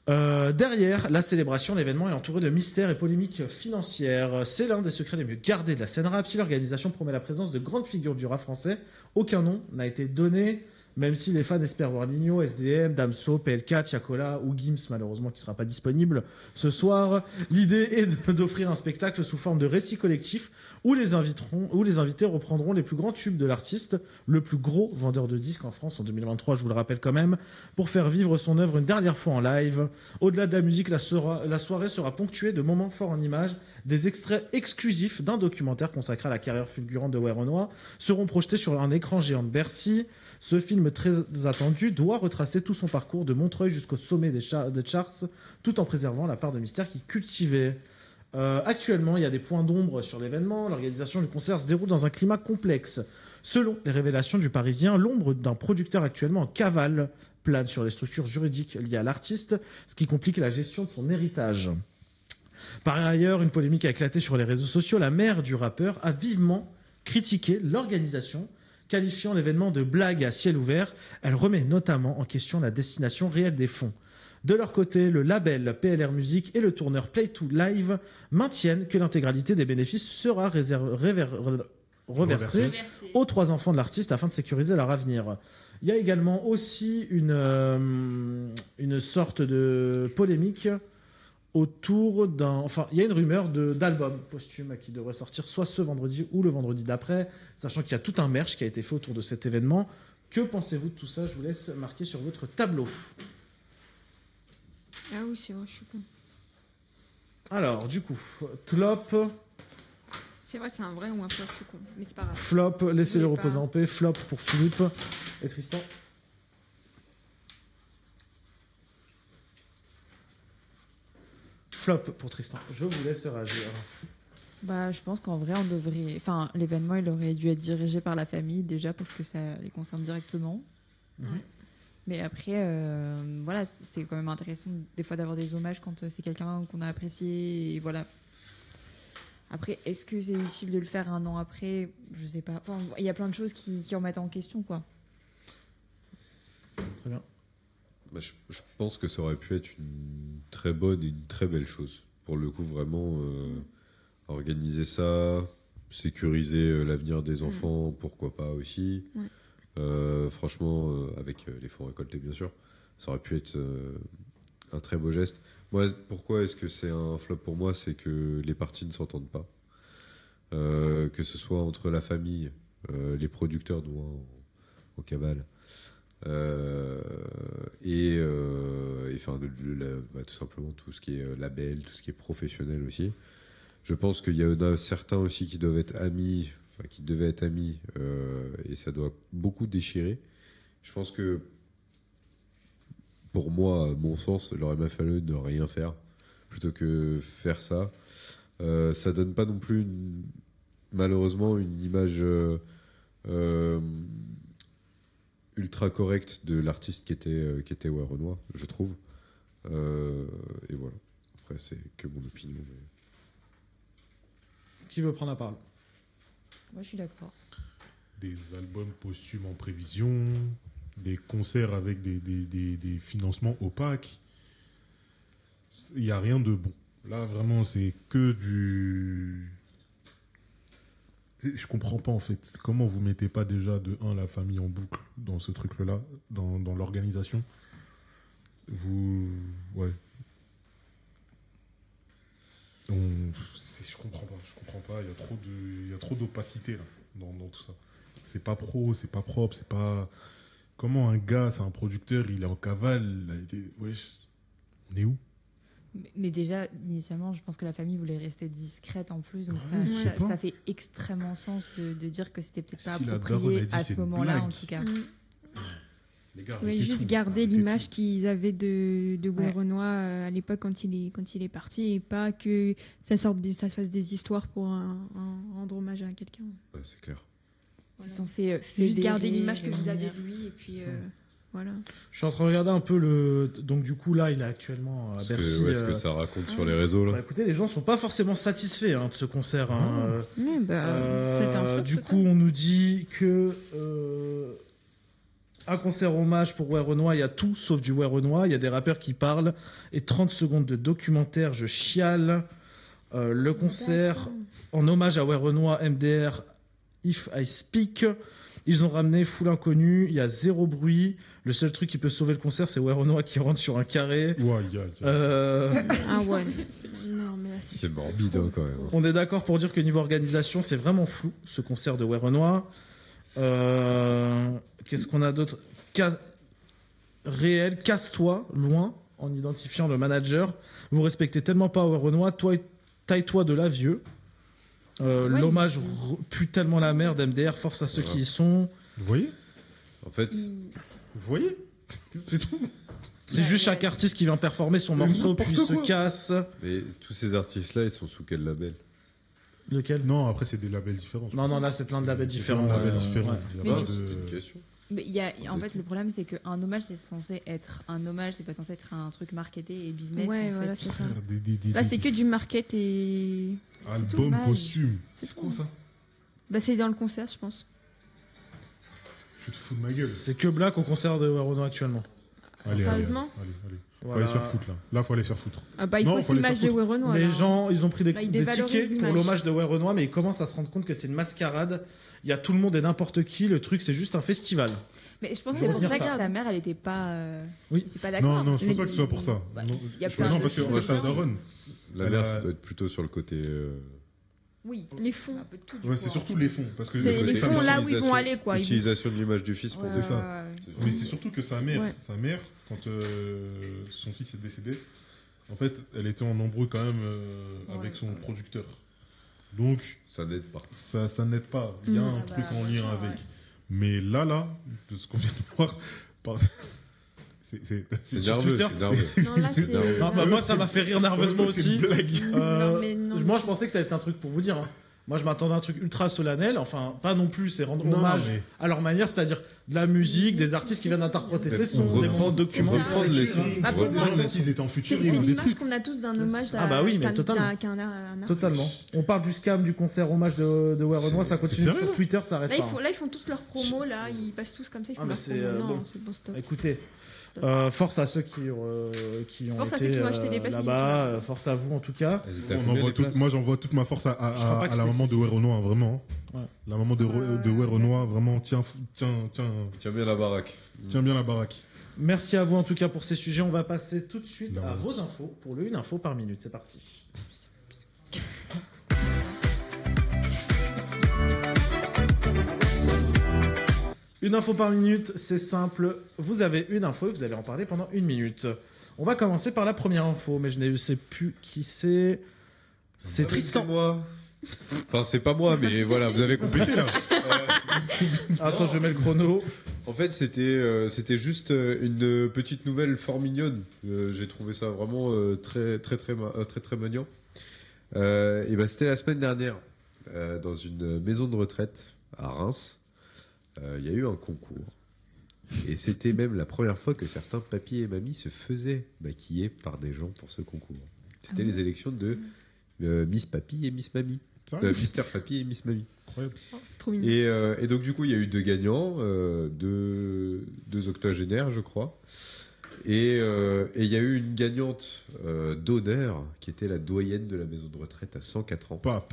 Speaker 1: Derrière la célébration, l'événement est entouré de mystères et polémiques financières. C'est l'un des secrets les mieux gardés de la scène rap. Si l'organisation promet la présence de grandes figures du rap français, aucun nom n'a été donné, même si les fans espèrent voir Nino, SDM, Damso, PLK, Tiakola ou Gims, malheureusement qui ne sera pas disponible ce soir. L'idée est d'offrir un spectacle sous forme de récit collectif où les invités reprendront les plus grands tubes de l'artiste, le plus gros vendeur de disques en France en 2023, je vous le rappelle quand même, pour faire vivre son œuvre une dernière fois en live. Au-delà de la musique, la soirée sera ponctuée de moments forts en images. Des extraits exclusifs d'un documentaire consacré à la carrière fulgurante de Werenoi seront projetés sur un écran géant de Bercy. Ce film très attendu doit retracer tout son parcours de Montreuil jusqu'au sommet des charts, tout en préservant la part de mystère qu'il cultivait. Actuellement, il y a des points d'ombre sur l'événement. L'organisation du concert se déroule dans un climat complexe. Selon les révélations du Parisien, l'ombre d'un producteur actuellement en cavale plane sur les structures juridiques liées à l'artiste, ce qui complique la gestion de son héritage. Par ailleurs, une polémique a éclaté sur les réseaux sociaux. La mère du rappeur a vivement critiqué l'organisation, qualifiant l'événement de blague à ciel ouvert. Elle remet notamment en question la destination réelle des fonds. De leur côté, le label PLR Music et le tourneur Play 2 Live maintiennent que l'intégralité des bénéfices sera reversée aux 3 enfants de l'artiste afin de sécuriser leur avenir. Il y a également aussi une sorte de polémique autour d'un... Enfin, il y a une rumeur d'album posthume qui devrait sortir soit ce vendredi ou le vendredi d'après, sachant qu'il y a tout un merch qui a été fait autour de cet événement. Que pensez-vous de tout ça? Je vous laisse marquer sur votre tableau.
Speaker 6: Ah oui, c'est vrai, je suis con.
Speaker 1: Alors, du coup, Tlop,
Speaker 6: C'est vrai, c'est un vrai ou un flop, je suis con. Mais c'est pas grave.
Speaker 1: Flop, laissez-le
Speaker 6: Je voulais
Speaker 1: reposer
Speaker 6: pas.
Speaker 1: en paix. Flop pour Philippe et Tristan. Flop pour Tristan. Je vous laisse réagir.
Speaker 3: Bah, je pense qu'en vrai, on devrait. Enfin, l'événement, il aurait dû être dirigé par la famille déjà parce que ça les concerne directement.
Speaker 1: Mhm.
Speaker 3: Mais après, voilà, c'est quand même intéressant des fois d'avoir des hommages quand c'est quelqu'un qu'on a apprécié. Et voilà. Après, est-ce que c'est utile de le faire un an après? Je sais pas. Enfin, il y a plein de choses qui remettent en question, quoi.
Speaker 1: Très bien.
Speaker 2: Bah, je pense que ça aurait pu être une très bonne et une très belle chose. Pour le coup, vraiment, organiser ça, sécuriser l'avenir des enfants, pourquoi pas aussi.
Speaker 6: Ouais.
Speaker 2: Franchement, avec les fonds récoltés, bien sûr, ça aurait pu être un très beau geste. Moi, pourquoi est-ce que c'est un flop pour moi? C'est que les parties ne s'entendent pas. Que ce soit entre la famille, les producteurs dont en cavale, et enfin, tout simplement tout ce qui est label, tout ce qui est professionnel aussi. Je pense qu'il y en a certains aussi qui doivent être amis, enfin, qui devaient être amis, et ça doit beaucoup déchirer. Je pense que, pour moi, à mon sens, il aurait même fallu ne rien faire plutôt que faire ça. Ça donne pas non plus, malheureusement, une image ultra correcte de l'artiste qui était Ouais Renoir, je trouve. Et voilà. Après, c'est que mon opinion. Mais...
Speaker 1: Qui veut prendre la parole?
Speaker 3: Moi, je suis d'accord.
Speaker 4: Des albums posthumes en prévision, des concerts avec des financements opaques. Il n'y a rien de bon. Là, vraiment, c'est que du... Je comprends pas, en fait. Comment vous mettez pas déjà de 1 la famille en boucle dans ce truc-là, dans l'organisation? Vous... Ouais. Je comprends pas. Il y a trop d'opacité là, dans tout ça. C'est pas pro, c'est pas propre, c'est pas... Comment un gars, c'est un producteur, il est en cavale, wesh, on est où?
Speaker 3: Mais déjà, initialement, je pense que la famille voulait rester discrète en plus, donc
Speaker 4: Ah oui, je sais pas.
Speaker 3: ça fait extrêmement sens de dire que c'était peut-être pas
Speaker 4: Si la
Speaker 3: approprié
Speaker 4: daronne a dit
Speaker 3: à
Speaker 4: c'est
Speaker 3: ce
Speaker 4: une
Speaker 3: moment-là, en
Speaker 4: blague.
Speaker 3: tout cas.
Speaker 4: Les gars,
Speaker 6: Oui,
Speaker 4: arrêtez
Speaker 6: juste
Speaker 4: tout,
Speaker 6: garder
Speaker 4: arrêtez
Speaker 6: l'image
Speaker 4: tout.
Speaker 6: qu'ils avaient de Ouais
Speaker 3: Ouais.
Speaker 6: Renoir à l'époque quand il est parti, et pas que ça fasse des histoires pour rendre hommage à quelqu'un.
Speaker 2: Ouais, c'est clair.
Speaker 3: C'est censé
Speaker 6: Juste garder
Speaker 3: fédérer,
Speaker 6: l'image que vous avez de
Speaker 3: réunir.
Speaker 6: lui, et puis voilà.
Speaker 1: Je suis en train de regarder un peu le... Donc du coup, là, il est actuellement à
Speaker 2: Parce
Speaker 1: Bercy.
Speaker 2: que, ce que ça raconte sur les réseaux,
Speaker 1: Bah,
Speaker 2: là.
Speaker 1: écoutez, les gens sont pas forcément satisfaits de ce concert. Hein.
Speaker 6: Oui, c'est un flop
Speaker 1: Du
Speaker 6: total.
Speaker 1: coup, on nous dit que un concert hommage pour Ouais Renoir, il y a tout sauf du Ouais Renoir. Il y a des rappeurs qui parlent et 30 secondes de documentaire, je chiale. Le concert en hommage à Ouais Renoir, MDR, If I Speak. Ils ont ramené Foule Inconnu, il y a 0 bruit. Le seul truc qui peut sauver le concert, c'est Ouais Renoir qui rentre sur un carré.
Speaker 4: Ouais,
Speaker 6: Ah ouais. Non, mais là,
Speaker 2: C'est morbide, hein, quand même.
Speaker 1: On est d'accord pour dire que niveau organisation, c'est vraiment flou, ce concert de Ouais Renoir. Qu'est-ce qu'on a d'autre? Réel, casse-toi, loin, en identifiant le manager. Vous respectez tellement pas Ouais Renoir, taille-toi de la vieux. L'hommage pue tellement la merde, MDR, force à ceux qui y sont.
Speaker 4: Vous voyez?
Speaker 2: En fait,
Speaker 4: Vous voyez? C'est tout.
Speaker 1: C'est juste chaque artiste qui vient performer son
Speaker 4: C'est
Speaker 1: morceau,
Speaker 4: n'importe
Speaker 1: puis se
Speaker 4: quoi.
Speaker 1: casse.
Speaker 2: Mais tous ces artistes-là, ils sont sous quel label?
Speaker 1: Lequel?
Speaker 4: Non, après, c'est des labels différents. je
Speaker 1: Non,
Speaker 4: pense.
Speaker 1: non, là, c'est plein de labels
Speaker 4: C'est
Speaker 1: différents.
Speaker 4: plein de labels
Speaker 1: ouais.
Speaker 4: différents.
Speaker 1: Ouais.
Speaker 4: Il y a
Speaker 3: Mais
Speaker 4: pas
Speaker 3: du-
Speaker 4: de-
Speaker 2: C'était une question.
Speaker 3: Mais en fait, le problème, c'est qu'un hommage, c'est censé être un hommage, c'est pas censé être un truc marketé et business.
Speaker 6: Ouais,
Speaker 3: en
Speaker 6: voilà,
Speaker 3: fait.
Speaker 6: c'est ça.
Speaker 4: Des-
Speaker 6: Là, c'est que du market et.
Speaker 3: C'est
Speaker 4: Album
Speaker 3: dommage.
Speaker 4: posthume.
Speaker 6: C'est
Speaker 4: C'est quoi ça?
Speaker 6: Bah, c'est dans le concert, je pense.
Speaker 4: Tu te fous de ma gueule.
Speaker 1: C'est que Black au concert de Werono actuellement.
Speaker 4: Allez, allez,
Speaker 6: Sérieusement
Speaker 4: allez. Faut
Speaker 1: Voilà.
Speaker 4: aller se faire foutre là. Là, faut aller se faire foutre.
Speaker 6: Ah bah, il
Speaker 4: Non,
Speaker 6: faut
Speaker 4: faut
Speaker 6: aussi
Speaker 4: aller
Speaker 6: l'image
Speaker 4: faire
Speaker 6: de
Speaker 4: foutre.
Speaker 6: Werenoi.
Speaker 1: Les gens, ils ont pris des,
Speaker 6: Là, ils
Speaker 1: des
Speaker 6: dévalorisent
Speaker 1: tickets pour
Speaker 6: l'image.
Speaker 1: l'hommage de Weronois, mais ils commencent à se rendre compte que c'est une mascarade. Il y a tout le monde et n'importe qui. Le truc, c'est juste un festival.
Speaker 3: Mais je pense
Speaker 1: Je
Speaker 3: que c'est
Speaker 1: veux
Speaker 3: pour
Speaker 1: dire
Speaker 3: ça que
Speaker 1: ça.
Speaker 3: sa mère, elle était pas,
Speaker 1: Oui.
Speaker 3: était pas d'accord.
Speaker 4: Non, non, je pense
Speaker 3: Mais-
Speaker 4: pas que ce soit pour ça.
Speaker 3: Bah,
Speaker 4: Non,
Speaker 3: il y a
Speaker 4: je-
Speaker 3: plein
Speaker 4: non,
Speaker 3: de
Speaker 4: parce que
Speaker 3: choses
Speaker 4: sa
Speaker 3: différentes.
Speaker 4: daronne.
Speaker 2: La
Speaker 4: Elle
Speaker 2: mère,
Speaker 4: a-
Speaker 2: ça doit être plutôt sur le côté.
Speaker 3: Oui,
Speaker 6: Les fonds.
Speaker 3: un peu de tout. du
Speaker 4: Ouais,
Speaker 3: coup,
Speaker 4: c'est
Speaker 3: hein.
Speaker 4: surtout les fonds. Parce que
Speaker 6: C'est
Speaker 4: le
Speaker 6: les
Speaker 4: côté
Speaker 6: fonds là
Speaker 4: familial.
Speaker 6: où ils vont aller, quoi. Ils vont-
Speaker 2: Utilisation de l'image du fils pour
Speaker 3: Ouais,
Speaker 4: C'est ça.
Speaker 3: ouais, ouais.
Speaker 4: Mais c'est surtout que sa mère,
Speaker 6: Ouais.
Speaker 4: quand son fils est décédé, en fait, elle était en embrouille quand même avec son producteur. Donc,
Speaker 2: Ça n'aide pas.
Speaker 4: ça n'aide pas. Il y a un
Speaker 3: Ah
Speaker 4: truc
Speaker 3: bah,
Speaker 4: en
Speaker 3: bien
Speaker 4: lien
Speaker 3: sûr,
Speaker 4: avec.
Speaker 3: ouais.
Speaker 4: Mais là, de ce qu'on vient de voir, par- c'est
Speaker 2: C'est nerveux,
Speaker 1: Twitter,
Speaker 2: c'est nerveux.
Speaker 6: Non, là, c'est.
Speaker 2: Non,
Speaker 1: Non, bah, moi, ça m'a fait rire nerveusement
Speaker 4: C'est
Speaker 1: aussi.
Speaker 4: une blague.
Speaker 6: Non, mais non.
Speaker 1: Moi, je pensais que ça allait être un truc pour vous dire. Hein. Moi, je m'attendais à un truc ultra solennel. Enfin, pas non plus, c'est rendre
Speaker 4: Non,
Speaker 1: hommage
Speaker 4: mais-
Speaker 1: à leur manière, c'est-à-dire de la musique, des artistes qui viennent interpréter ces sons, des bandes documents.
Speaker 2: Reprendre les sons.
Speaker 6: Ah, pour moi,
Speaker 2: reprendre les
Speaker 4: Peut-être
Speaker 2: sons.
Speaker 4: qu'ils étaient en
Speaker 6: C'est
Speaker 4: futur.
Speaker 6: l'image qu'on a tous d'un hommage
Speaker 1: Ah bah oui, mais totalement.
Speaker 6: qu'un
Speaker 1: Totalement. On parle du scam du concert hommage de Weronois, ça continue
Speaker 4: sérieux,
Speaker 1: sur
Speaker 4: là
Speaker 1: Twitter, ça arrête
Speaker 6: Là,
Speaker 1: pas.
Speaker 6: ils font tous leurs promos, là, ils passent tous comme ça, ils font
Speaker 1: Ah, mais
Speaker 6: leurs
Speaker 1: c'est,
Speaker 6: promos. Non,
Speaker 1: bon.
Speaker 6: c'est bon, stop.
Speaker 1: Écoutez,
Speaker 6: Stop.
Speaker 1: force à ceux qui ont
Speaker 6: Force à
Speaker 1: été
Speaker 6: ceux qui ont acheté des places, ils y sont
Speaker 1: là-bas,
Speaker 6: là.
Speaker 1: force à vous en tout cas.
Speaker 2: Elles étaient à
Speaker 4: On
Speaker 2: combien,
Speaker 4: envoie
Speaker 2: les
Speaker 4: tout-
Speaker 2: places
Speaker 4: moi, j'envoie toute ma force
Speaker 1: Je crois pas
Speaker 4: à
Speaker 1: que
Speaker 4: la
Speaker 1: c'était
Speaker 4: maman de
Speaker 1: ici.
Speaker 4: Weronois, vraiment.
Speaker 1: Ouais.
Speaker 4: La maman de Weronois, vraiment, tiens
Speaker 2: Tiens bien la baraque.
Speaker 4: bien la baraque.
Speaker 1: Merci à vous en tout cas pour ces sujets. On va passer tout de suite
Speaker 4: Non,
Speaker 1: à
Speaker 4: ouais.
Speaker 1: vos infos pour le 1 info par minute. C'est parti. Une info par minute, c'est simple. Vous avez une info et vous allez en parler pendant 1 minute. On va commencer par la première info, mais je ne sais plus qui c'est. C'est
Speaker 2: Ah oui,
Speaker 1: Tristan.
Speaker 2: c'est moi. Enfin, c'est pas moi, mais voilà, vous avez compris.
Speaker 4: Pété là.
Speaker 1: Attends, je mets le chrono.
Speaker 2: En fait, c'était juste une petite nouvelle fort mignonne. J'ai trouvé ça vraiment très mignon. Et ben, c'était la semaine dernière dans une maison de retraite à Reims. Il y a eu un concours. Et c'était même la première fois que certains papis et mamies se faisaient maquiller par des gens pour ce concours. C'était les élections de Miss Papy et Miss Mamie. Mister Papy et Miss Mamie.
Speaker 6: Oh, c'est trop mignon.
Speaker 2: Et donc du coup, il y a eu 2 gagnants, deux octogénaires, je crois. Et il y a eu une gagnante d'honneur, qui était la doyenne de la maison de retraite à 104 ans.
Speaker 4: Pas.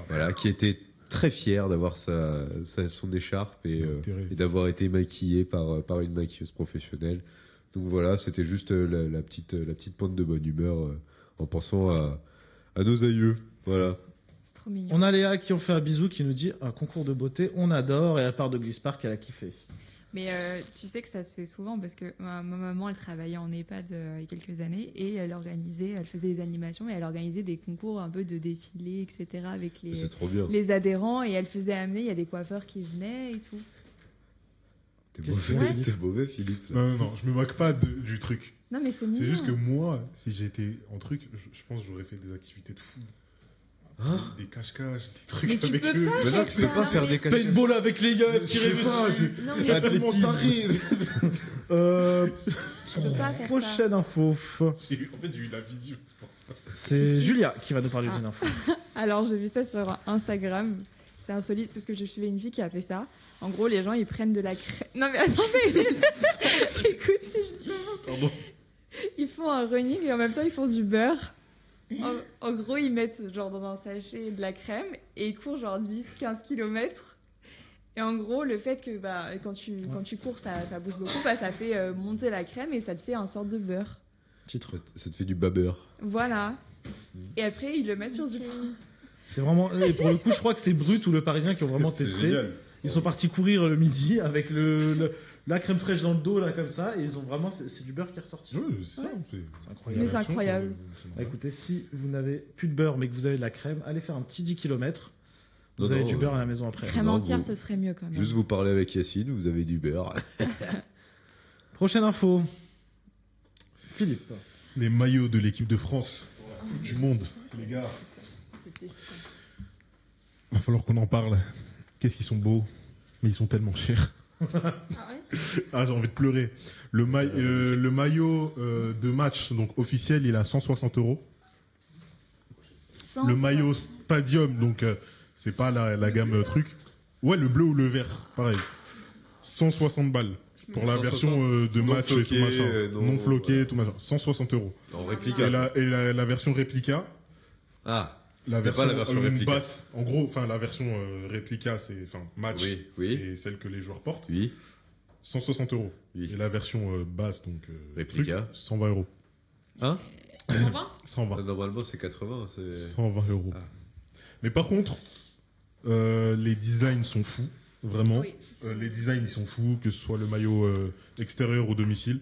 Speaker 2: Voilà, qui était très fière d'avoir son écharpe et d'avoir été maquillée par une maquilleuse professionnelle. Donc voilà, c'était juste la petite pointe de bonne humeur en pensant à nos aïeux. Voilà.
Speaker 3: C'est trop mignon.
Speaker 1: On a Léa qui ont fait un bisou qui nous dit un concours de beauté, on adore. Et elle part de Bliss Park, elle a kiffé.
Speaker 3: Mais tu sais que ça se fait souvent parce que ma maman, elle travaillait en EHPAD il y a quelques années et elle faisait des animations et elle organisait des concours un peu de défilés, etc. avec
Speaker 2: C'est trop bien.
Speaker 3: les adhérents et elle faisait amener, il y a des coiffeurs qui venaient et tout.
Speaker 2: T'es
Speaker 1: Qu'est-ce que
Speaker 2: mauvais,
Speaker 1: tu
Speaker 2: t'es mauvais, Philippe. là.
Speaker 4: Non, je me moque pas du truc.
Speaker 3: Non, mais c'est mignon.
Speaker 4: C'est juste que moi, si j'étais en truc, je pense que j'aurais fait des activités de fou. Des cache-cache, des trucs
Speaker 6: Mais tu
Speaker 4: avec
Speaker 6: peux
Speaker 4: eux.
Speaker 6: pas
Speaker 2: Mais non,
Speaker 6: faire
Speaker 2: tu peux
Speaker 6: ça,
Speaker 2: pas faire
Speaker 6: mais-
Speaker 2: des caches.
Speaker 1: Paintball avec les gars,
Speaker 4: Je
Speaker 1: tirez
Speaker 4: sais pas,
Speaker 6: Non, mais
Speaker 4: j'ai tellement taré.
Speaker 3: tu peux pas faire ça.
Speaker 1: Prochaine info.
Speaker 4: En fait, j'ai eu la vision.
Speaker 1: C'est Julia qui va nous parler d'une info.
Speaker 3: Alors, j'ai vu ça sur Instagram. C'est insolite parce que je suivais une fille qui a fait ça. En gros, les gens, ils prennent de la crème. Non, mais attendez Écoutez, justement.
Speaker 4: Pardon.
Speaker 3: Ils font un running et en même temps, ils font du beurre. En gros, ils mettent genre dans un sachet de la crème et ils courent genre 10-15 km. Et en gros, le fait que quand tu cours, ça bouge beaucoup, ça fait monter la crème et ça te fait un sorte de beurre.
Speaker 1: Titre.
Speaker 2: Ça te fait du babeur.
Speaker 3: Voilà. Et après, ils le mettent sur du pain.
Speaker 1: C'est vraiment. Et pour le coup, je crois que c'est Brut ou le Parisien qui ont vraiment
Speaker 2: C'est
Speaker 1: testé.
Speaker 2: génial.
Speaker 1: Ils sont partis courir le midi avec la crème fraîche dans le dos, là, comme ça. Et ils ont vraiment. C'est du beurre qui est ressorti.
Speaker 4: Ouais, c'est ça.
Speaker 1: C'est incroyable.
Speaker 3: Mais c'est incroyable.
Speaker 1: Bah, écoutez, si vous n'avez plus de beurre mais que vous avez de la crème, allez faire un petit 10 km. Vous
Speaker 2: Non,
Speaker 1: avez
Speaker 2: non,
Speaker 1: du beurre à la maison après.
Speaker 3: Crème
Speaker 2: Non,
Speaker 3: entière,
Speaker 2: vous-
Speaker 3: ce serait mieux quand même.
Speaker 2: Juste vous parlez avec Yacine, vous avez du beurre.
Speaker 1: Prochaine info. Philippe.
Speaker 4: Les maillots de l'équipe de France pour la Coupe du Monde, les gars. Va falloir qu'on en parle. Qu'est-ce qu'ils sont beaux, mais ils sont tellement chers. Ah, j'ai envie de pleurer. Le maillot de match donc officiel, il est à 160 €. Le maillot stadium, donc c'est pas la gamme truc. Ouais, le bleu ou le vert, pareil. 160 balles. Pour la
Speaker 2: 160,
Speaker 4: version de
Speaker 2: non
Speaker 4: match
Speaker 2: floqué,
Speaker 4: et tout machin.
Speaker 2: non,
Speaker 4: Non floqué,
Speaker 2: ouais.
Speaker 4: tout machin. 160 €.
Speaker 2: En réplica.
Speaker 4: Et la version réplica.
Speaker 2: Ah.
Speaker 4: La
Speaker 2: C'était
Speaker 4: version,
Speaker 2: pas la version réplica.
Speaker 4: basse. En gros, enfin la version réplica, c'est match.
Speaker 2: Oui.
Speaker 4: C'est celle que les joueurs portent.
Speaker 2: Oui.
Speaker 4: 160 €.
Speaker 2: Oui.
Speaker 4: Et la version basse, donc
Speaker 2: réplica,
Speaker 4: truc, 120 €.
Speaker 2: Hein
Speaker 6: 120
Speaker 2: Normalement, c'est 80.
Speaker 4: 120 €.
Speaker 2: Ah.
Speaker 4: Mais par contre, les designs sont fous, vraiment.
Speaker 6: Oui.
Speaker 4: Les designs, ils sont fous, que ce soit le maillot extérieur ou domicile.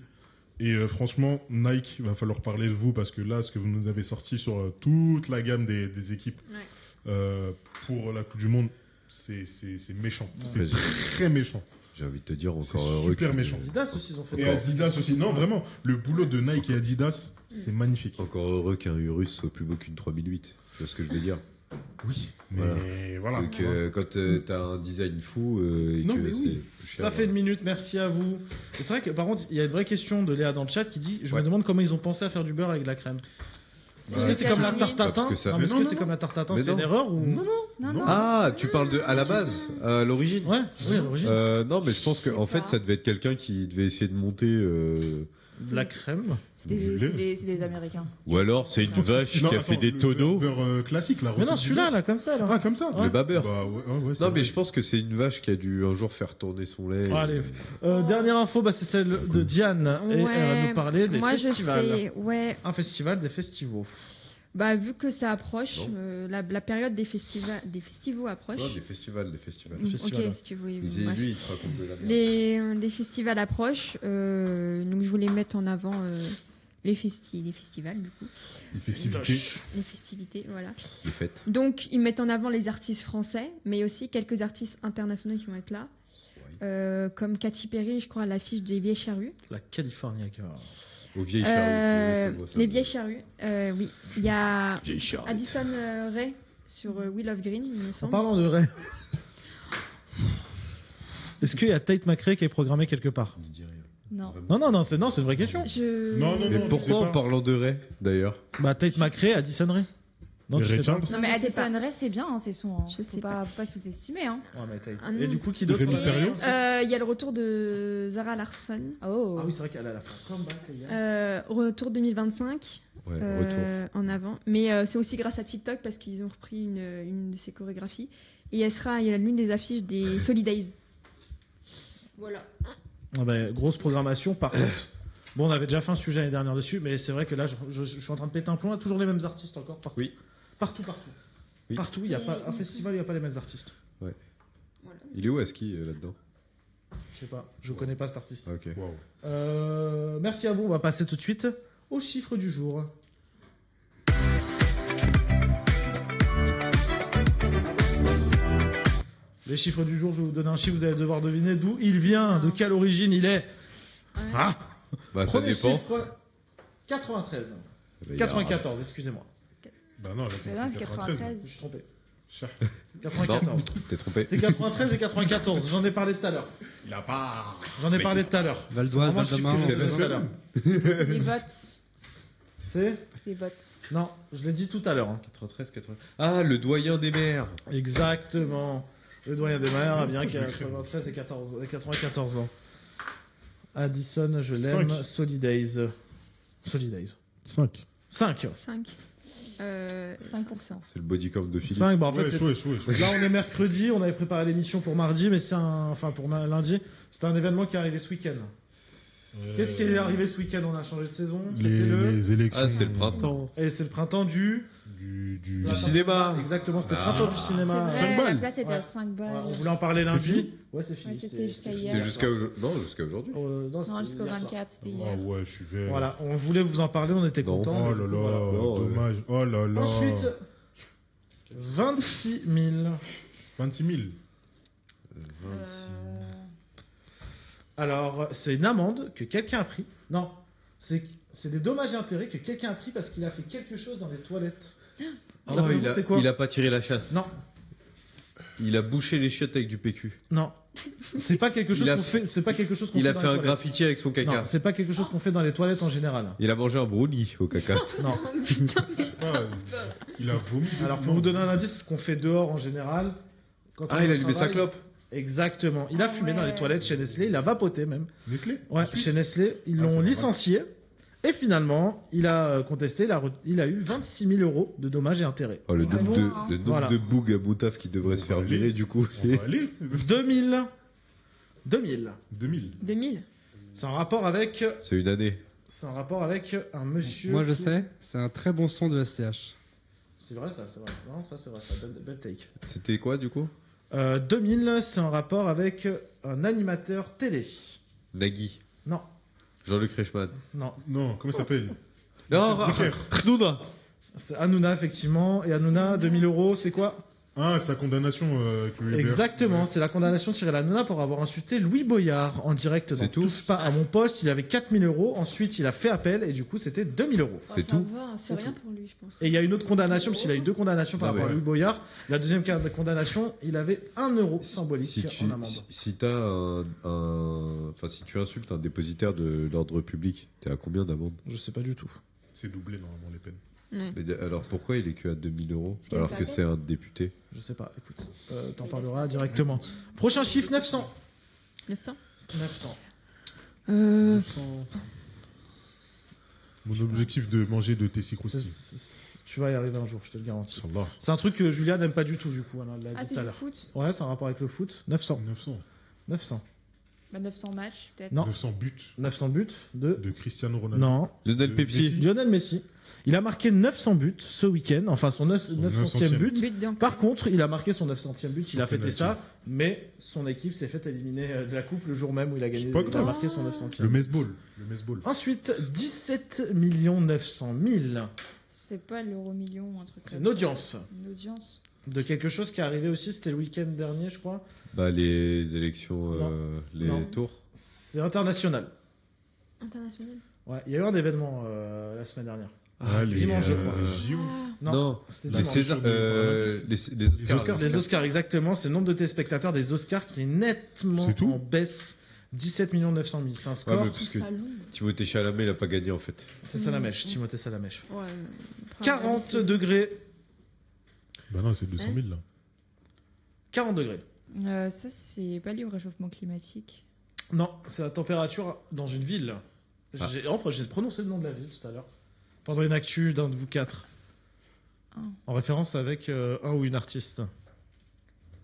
Speaker 4: Et franchement, Nike, il va falloir parler de vous parce que là, ce que vous nous avez sorti sur toute la gamme des équipes pour la Coupe du Monde, c'est méchant. C'est très méchant.
Speaker 2: J'ai envie de te dire
Speaker 4: C'est
Speaker 2: encore heureux.
Speaker 4: super méchant.
Speaker 1: Adidas aussi, ils ont fait
Speaker 4: Et Adidas aussi. Non, vraiment, le boulot de Nike et Adidas, c'est magnifique.
Speaker 2: Encore heureux qu'un Urus soit plus beau qu'une 3008. Tu vois ce que je veux dire?
Speaker 4: Oui, mais voilà.
Speaker 2: Donc quand t'as un design fou et
Speaker 4: Non,
Speaker 2: que
Speaker 4: mais oui.
Speaker 2: c'est plus cher,
Speaker 1: Ça fait une minute, merci à vous. Et c'est vrai que par contre, il y a une vraie question de Léa dans le chat qui dit je
Speaker 2: Ouais.
Speaker 1: me demande comment ils ont pensé à faire du beurre avec de la crème. Est-ce
Speaker 4: Bah,
Speaker 1: que c'est comme la
Speaker 6: Bah,
Speaker 1: tarte tatin
Speaker 2: parce que ça-
Speaker 1: Non, mais est-ce
Speaker 4: Mais
Speaker 1: que
Speaker 4: non,
Speaker 1: c'est
Speaker 4: non,
Speaker 1: comme la tarte tatin,
Speaker 2: Mais
Speaker 1: c'est une
Speaker 2: non.
Speaker 1: erreur ou
Speaker 6: Non.
Speaker 2: Ah, tu parles de à la base, à l'origine.
Speaker 1: Ouais, oui, à l'origine.
Speaker 2: Non, mais je pense que en fait, ça devait être quelqu'un qui devait essayer de monter.
Speaker 1: De la crème.
Speaker 3: C'est des Américains.
Speaker 2: Ou alors, c'est une vache
Speaker 4: Non,
Speaker 2: qui a
Speaker 4: attends,
Speaker 2: fait des
Speaker 4: le
Speaker 2: tonneaux.
Speaker 4: beurre classique, la
Speaker 1: Mais non,
Speaker 4: recette du
Speaker 1: celui-là,
Speaker 4: beurre.
Speaker 1: là, comme ça. Là.
Speaker 4: Ah, comme ça
Speaker 1: Ouais.
Speaker 2: Le babeur.
Speaker 4: Bah, ouais, c'est
Speaker 2: Non, mais
Speaker 4: vrai.
Speaker 2: je pense que c'est une vache qui a dû un jour faire tourner son lait.
Speaker 1: Allez. Dernière info, bah, c'est celle de Diane. Et elle va nous parler des
Speaker 6: moi
Speaker 1: festivals.
Speaker 6: je sais, ouais.
Speaker 1: Un festival, des festivals.
Speaker 6: Bah vu que ça approche,
Speaker 2: Non.
Speaker 6: la période des festivals approche.
Speaker 2: Non, des festivals.
Speaker 1: festivals.
Speaker 6: Ok, si tu veux.
Speaker 2: Lui,
Speaker 6: bref.
Speaker 2: il se raconte de la merde.
Speaker 6: Des festivals approchent, donc je voulais mettre en avant les festivals du coup,
Speaker 4: Les festivités.
Speaker 6: les festivités, voilà.
Speaker 2: Les fêtes.
Speaker 6: Donc ils mettent en avant les artistes français, mais aussi quelques artistes internationaux qui vont être là, comme Katy Perry, je crois, à l'affiche des Vieilles Charrues.
Speaker 1: La California Girl.
Speaker 2: Aux vieilles charrues. Oui, c'est
Speaker 6: Les
Speaker 2: beau, ça.
Speaker 6: Vieilles Charrues, oui. Il y a
Speaker 1: Vieille charrue.
Speaker 6: Addison Rae sur Wheel of Green, il me
Speaker 1: En
Speaker 6: semble.
Speaker 1: parlant de Ray. Est-ce qu'il y a Tate McRae qui est programmé quelque part
Speaker 2: Je dis rien.
Speaker 3: Non.
Speaker 1: Non, c'est une vraie question.
Speaker 4: Non,
Speaker 2: Mais
Speaker 4: je
Speaker 2: pourquoi
Speaker 4: sais
Speaker 2: en
Speaker 4: pas.
Speaker 2: parlant de Ray, d'ailleurs?
Speaker 1: Bah, Tate McRae, Addison Rae. Non,
Speaker 4: Et
Speaker 1: tu
Speaker 4: Ray
Speaker 1: sais pas.
Speaker 4: Charles
Speaker 3: Non, mais
Speaker 6: je sais pas.
Speaker 3: Addison Rae, c'est bien, hein, c'est son. Hein.
Speaker 6: Je
Speaker 3: Faut
Speaker 6: sais
Speaker 3: pas sous-estimer. Hein.
Speaker 1: Ouais, mais Tate.
Speaker 6: Ah
Speaker 1: Et
Speaker 6: non.
Speaker 1: du coup, qui d'autre
Speaker 4: Rey
Speaker 1: on a
Speaker 4: Mysterio
Speaker 1: aussi
Speaker 6: Il y a le retour de Zara Larsson.
Speaker 3: Oh.
Speaker 1: Ah oui, c'est vrai qu'elle a la fin. Comeback, les gars.
Speaker 6: Retour 2025
Speaker 2: Ouais, retour.
Speaker 6: en avant. Mais c'est aussi grâce à TikTok parce qu'ils ont repris une de ses chorégraphies. Et elle sera à l'une des affiches des Solidays. Voilà.
Speaker 1: Ah bah, grosse programmation, par contre. Bon, on avait déjà fait un sujet l'année dernière dessus, mais c'est vrai que là, je suis en train de péter un plomb. Il y a toujours les mêmes artistes encore, partout.
Speaker 2: Oui.
Speaker 1: Partout.
Speaker 2: Oui.
Speaker 1: Partout, il n'y a pas un festival, il n'y a pas les mêmes artistes.
Speaker 6: Voilà.
Speaker 2: Il est où Aski là-dedans?
Speaker 1: Je sais pas, je connais pas cet artiste.
Speaker 2: Ok.
Speaker 4: Waouh.
Speaker 1: Merci à vous, on va passer tout de suite aux chiffres du jour. Les chiffres du jour, je vais vous donner un chiffre, vous allez devoir deviner d'où il vient, de quelle origine il est. Ah
Speaker 2: Bah, ça
Speaker 1: Premier
Speaker 2: dépend.
Speaker 1: chiffre, 93.
Speaker 2: Bah, il y a-
Speaker 1: 94, excusez-moi.
Speaker 4: Bah non, là, c'est
Speaker 3: Là, c'est
Speaker 4: 93.
Speaker 3: 93.
Speaker 1: Je suis trompé.
Speaker 4: Cher.
Speaker 1: 94.
Speaker 2: Non, t'es trompé.
Speaker 1: C'est 93 et 94, j'en ai parlé tout à l'heure.
Speaker 4: Il a pas.
Speaker 1: J'en ai parlé tout à l'heure.
Speaker 5: Valdois,
Speaker 1: C'est vraiment
Speaker 5: Valdemar,
Speaker 1: chiffre,
Speaker 2: c'est
Speaker 1: c'est tout à l'heure.
Speaker 3: Les votes.
Speaker 1: C'est
Speaker 3: Les votes.
Speaker 1: Non, je l'ai dit tout à l'heure. hein.
Speaker 2: 93, 80. Ah, le doyen des mers.
Speaker 1: Exactement. Le doyen des mers a bien 93 et 94 ans. Addison, je l'aime.
Speaker 4: Cinq.
Speaker 1: Solidays.
Speaker 4: 5.
Speaker 1: 5.
Speaker 6: 5.
Speaker 3: 5%.
Speaker 2: C'est le body count de Philippe.
Speaker 1: 5, bah en fait,
Speaker 4: Ouais,
Speaker 1: c'est-
Speaker 4: chouette.
Speaker 1: là on est mercredi, on avait préparé l'émission pour mardi, mais c'est enfin pour lundi, c'était un événement qui est arrivé ce week-end. Qu'est-ce qui est arrivé ce week-end? On a changé de saison. C'était
Speaker 4: Les élections.
Speaker 2: Ah, c'est le printemps.
Speaker 1: Et c'est le printemps du
Speaker 4: Du
Speaker 1: La-
Speaker 2: cinéma.
Speaker 1: Exactement, c'était le
Speaker 2: Ah.
Speaker 1: printemps du cinéma.
Speaker 6: C'est
Speaker 4: Cinq
Speaker 6: vrai,
Speaker 4: balles.
Speaker 6: la place était
Speaker 1: Ouais.
Speaker 6: à 5 balles.
Speaker 1: Ouais, on voulait en parler
Speaker 4: C'est
Speaker 1: lundi.
Speaker 4: fini
Speaker 1: Ouais, c'est fini.
Speaker 3: Ouais, c'était jusqu'à hier.
Speaker 2: C'était jusqu'à aujourd'hui. Non, jusqu'à aujourd'hui.
Speaker 1: Non,
Speaker 3: Non, jusqu'au
Speaker 1: hier soir.
Speaker 3: 24, c'était
Speaker 4: Ah
Speaker 3: hier.
Speaker 4: ouais, je suis vert.
Speaker 1: Voilà, on voulait vous en parler, on était
Speaker 2: Non.
Speaker 1: contents.
Speaker 4: Oh là là,
Speaker 2: Non,
Speaker 4: dommage. Oh là là.
Speaker 1: Ensuite, 26 000.
Speaker 4: 26 000.
Speaker 1: Alors, c'est une amende que quelqu'un a pris. Non, C'est des dommages et intérêts que quelqu'un a pris parce qu'il a fait quelque chose dans les toilettes.
Speaker 2: Oh,
Speaker 1: D'après vous, c'est quoi?
Speaker 2: il a pas tiré la chasse.
Speaker 1: Non,
Speaker 2: Il a bouché les chiottes avec du PQ.
Speaker 1: non. C'est pas quelque chose
Speaker 2: Il a
Speaker 1: qu'on fait. C'est pas quelque chose qu'on
Speaker 2: Il
Speaker 1: fait
Speaker 2: a
Speaker 1: dans
Speaker 2: fait
Speaker 1: les
Speaker 2: un
Speaker 1: toilettes.
Speaker 2: graffiti avec son caca.
Speaker 1: Non, c'est pas quelque chose qu'on fait dans les toilettes en général.
Speaker 2: Il a mangé un brownie au caca.
Speaker 1: Non.
Speaker 6: Oh, putain, mais
Speaker 4: Ah, il a vomi.
Speaker 1: Alors pour vous donner un indice, ce qu'on fait dehors en général. Quand on
Speaker 2: Ah, il
Speaker 1: va
Speaker 2: a
Speaker 1: au
Speaker 2: allumé sa
Speaker 1: travail-
Speaker 2: clope.
Speaker 1: Exactement. Il a
Speaker 3: Ah
Speaker 1: fumé dans les
Speaker 3: ouais.
Speaker 1: toilettes chez Nestlé. Il a vapoté même.
Speaker 4: Nestlé
Speaker 1: Ouais,
Speaker 4: En Suisse
Speaker 1: chez Nestlé. Ils
Speaker 4: Ah, ça
Speaker 1: l'ont
Speaker 4: va
Speaker 1: licencié. Et finalement, il a contesté. Il a eu 26 000 € de dommages et intérêts.
Speaker 2: Oh, le
Speaker 3: Ah
Speaker 2: nombre,
Speaker 3: bon,
Speaker 2: de,
Speaker 3: hein.
Speaker 2: le nombre
Speaker 1: Voilà.
Speaker 2: de bougs à Moutaf qui devrait se faire
Speaker 4: va aller.
Speaker 2: virer du coup.
Speaker 4: On va aller.
Speaker 1: 2000.
Speaker 6: 2000.
Speaker 1: C'est en rapport avec.
Speaker 2: C'est une année.
Speaker 1: C'est en rapport avec un monsieur.
Speaker 5: Moi, je
Speaker 1: qui-
Speaker 5: sais, c'est un très bon son de SCH.
Speaker 1: C'est vrai ça, c'est vrai. Non, ça c'est vrai. Ça, bad take.
Speaker 2: C'était quoi du coup
Speaker 1: 2000, c'est en rapport avec un animateur télé.
Speaker 2: Nagui.
Speaker 1: Non,
Speaker 2: Jean-Luc Reichmann.
Speaker 1: non.
Speaker 4: Non, comment il s'appelle
Speaker 2: Non,
Speaker 4: Drucker.
Speaker 2: Khnouna.
Speaker 1: C'est Hanouna, effectivement. Et Hanouna, 2000 €, c'est quoi?
Speaker 4: Ah, sa condamnation avec le Weber.
Speaker 1: Exactement, c'est la condamnation de Cyril Hanouna pour avoir insulté Louis Boyard en direct dans
Speaker 2: C'est tout.
Speaker 1: Touche pas à mon poste. Il avait 4000 €. Ensuite, il a fait appel et du coup, c'était 2000 €.
Speaker 2: C'est
Speaker 6: Ça
Speaker 2: tout.
Speaker 6: va, c'est rien pour lui, je pense.
Speaker 1: Et il y a une autre condamnation, parce qu'il a eu 2 condamnations par
Speaker 2: Non,
Speaker 1: rapport à
Speaker 2: mais-
Speaker 1: Louis Boyard. La deuxième condamnation, il avait 1 € symbolique en amende.
Speaker 2: si t'as enfin si tu insultes un dépositaire de l'ordre public, t'es à combien d'amende?
Speaker 1: Je sais pas du tout.
Speaker 4: C'est doublé normalement les peines.
Speaker 6: Ouais.
Speaker 2: Mais alors pourquoi il est que à 2000 €
Speaker 6: qu'il
Speaker 2: alors
Speaker 6: a
Speaker 2: que
Speaker 6: pas
Speaker 2: c'est un député?
Speaker 1: Je sais pas, écoute, t'en parleras directement. Prochain chiffre, 900.
Speaker 6: 900
Speaker 1: 900.
Speaker 4: Mon objectif de manger de Tessie Crousty.
Speaker 1: Tu vas y arriver un jour, je te le garantis.
Speaker 4: Inch'Allah.
Speaker 1: C'est un truc que Julia n'aime pas du tout, du coup, elle l'a
Speaker 6: Ah,
Speaker 1: dit
Speaker 6: c'est
Speaker 1: tout à
Speaker 6: du
Speaker 1: l'heure.
Speaker 6: foot
Speaker 1: Ouais, c'est un rapport avec le foot. 900.
Speaker 4: 900.
Speaker 1: 900.
Speaker 3: Bah, 900 matchs, peut-être.
Speaker 1: Non.
Speaker 4: 900 buts
Speaker 1: 900 buts de...
Speaker 4: de Cristiano Ronaldo.
Speaker 1: Non.
Speaker 2: Lionel
Speaker 4: De
Speaker 2: Pepsi.
Speaker 4: Messi.
Speaker 1: Lionel Messi. Il a marqué 900 buts ce week-end, enfin son 900e but.
Speaker 6: But d'un
Speaker 1: Par contre, il a marqué son 900e but, il a
Speaker 4: Son
Speaker 1: fêté
Speaker 4: penalty.
Speaker 1: ça, mais son équipe s'est fait éliminer de la coupe le jour même où il a gagné.
Speaker 4: C'est pas
Speaker 1: Il a
Speaker 4: grave.
Speaker 1: marqué son 900e.
Speaker 4: Le Mesball. Le Mesball.
Speaker 1: Ensuite, 17 900 000.
Speaker 3: C'est pas l'euro-million ou un truc
Speaker 1: C'est
Speaker 3: comme
Speaker 1: une audience
Speaker 3: ça. Une audience.
Speaker 1: de quelque chose qui est arrivé aussi, c'était le week-end dernier, je crois.
Speaker 2: Bah les élections, les
Speaker 1: Non.
Speaker 2: tours.
Speaker 1: C'est international.
Speaker 6: international.
Speaker 1: Ouais, il y a eu un événement la semaine dernière.
Speaker 4: Ah, les
Speaker 1: dimanche, je crois.
Speaker 4: JO.
Speaker 2: Non,
Speaker 1: c'était
Speaker 2: les
Speaker 1: dimanche.
Speaker 2: César, les Oscars.
Speaker 1: Les Oscars, exactement. C'est le nombre de téléspectateurs des Oscars qui est nettement
Speaker 4: C'est tout
Speaker 1: en baisse. 17 900 000. C'est un score.
Speaker 2: Ouais, mais parce que Timothée Chalamet il a pas gagné en fait.
Speaker 1: C'est Salamèche, Timothée Salamèche.
Speaker 6: Ouais,
Speaker 1: 40 degrés.
Speaker 4: Bah non, c'est 200 000 là.
Speaker 1: 40 degrés.
Speaker 3: Ça, c'est pas lié au réchauffement climatique.
Speaker 1: Non, c'est la température dans une ville.
Speaker 2: Ah.
Speaker 1: J'ai prononcé le nom de la ville tout à l'heure. Pendant une actu d'un de vous quatre.
Speaker 3: Ah.
Speaker 1: En référence avec un ou une artiste.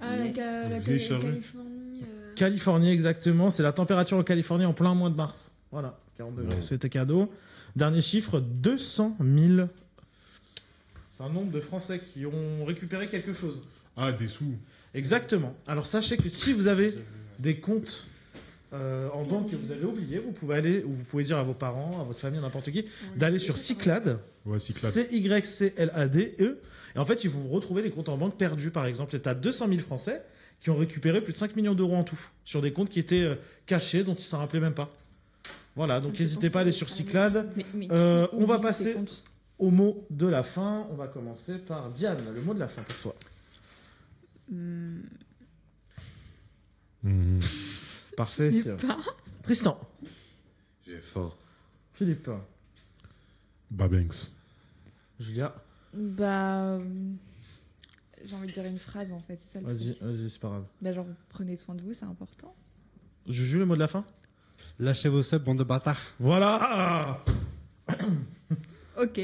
Speaker 6: Ah, la
Speaker 4: Vieille chargée.
Speaker 6: Californie.
Speaker 1: Californie, exactement. C'est la température en Californie en plein mois de mars. Voilà, 40 degrés.
Speaker 4: Ouais.
Speaker 1: C'était cadeau. Dernier chiffre, 200 000. C'est un nombre de Français qui ont récupéré quelque chose.
Speaker 4: Ah, des sous.
Speaker 1: Exactement. Alors sachez que si vous avez des comptes en banque que vous avez oubliés, vous pouvez aller, ou vous pouvez dire à vos parents, à votre famille, à n'importe qui, d'aller sur Cyclade,
Speaker 4: Ouais, Cyclade.
Speaker 1: CYCLADE, et en fait, ils vont vous retrouver les comptes en banque perdus, par exemple. Et tu as 200 000 Français qui ont récupéré plus de 5 millions d'euros en tout, sur des comptes qui étaient cachés, dont ils s'en rappelaient même pas. Voilà, donc n'hésitez pas à aller sur Cyclade.
Speaker 3: Mais
Speaker 1: On va
Speaker 3: oublie
Speaker 1: passer
Speaker 3: ces comptes.
Speaker 1: au mot de la fin. On va commencer par Diane, le mot de la fin pour toi.
Speaker 4: Mhm.
Speaker 1: Parfait.
Speaker 6: Je sais pas.
Speaker 1: Tristan.
Speaker 2: J'ai faim.
Speaker 1: Philippe.
Speaker 4: Babanks.
Speaker 1: Julia.
Speaker 3: Bah. J'ai envie de dire une phrase en fait, c'est ça le
Speaker 1: Vas-y,
Speaker 3: truc.
Speaker 1: vas-y, c'est pas grave.
Speaker 3: Bah, genre, prenez soin de vous, c'est important.
Speaker 1: Juju, le mot de la fin.
Speaker 5: Lâchez vos subs, bande de bâtards.
Speaker 1: Voilà.
Speaker 6: Ok.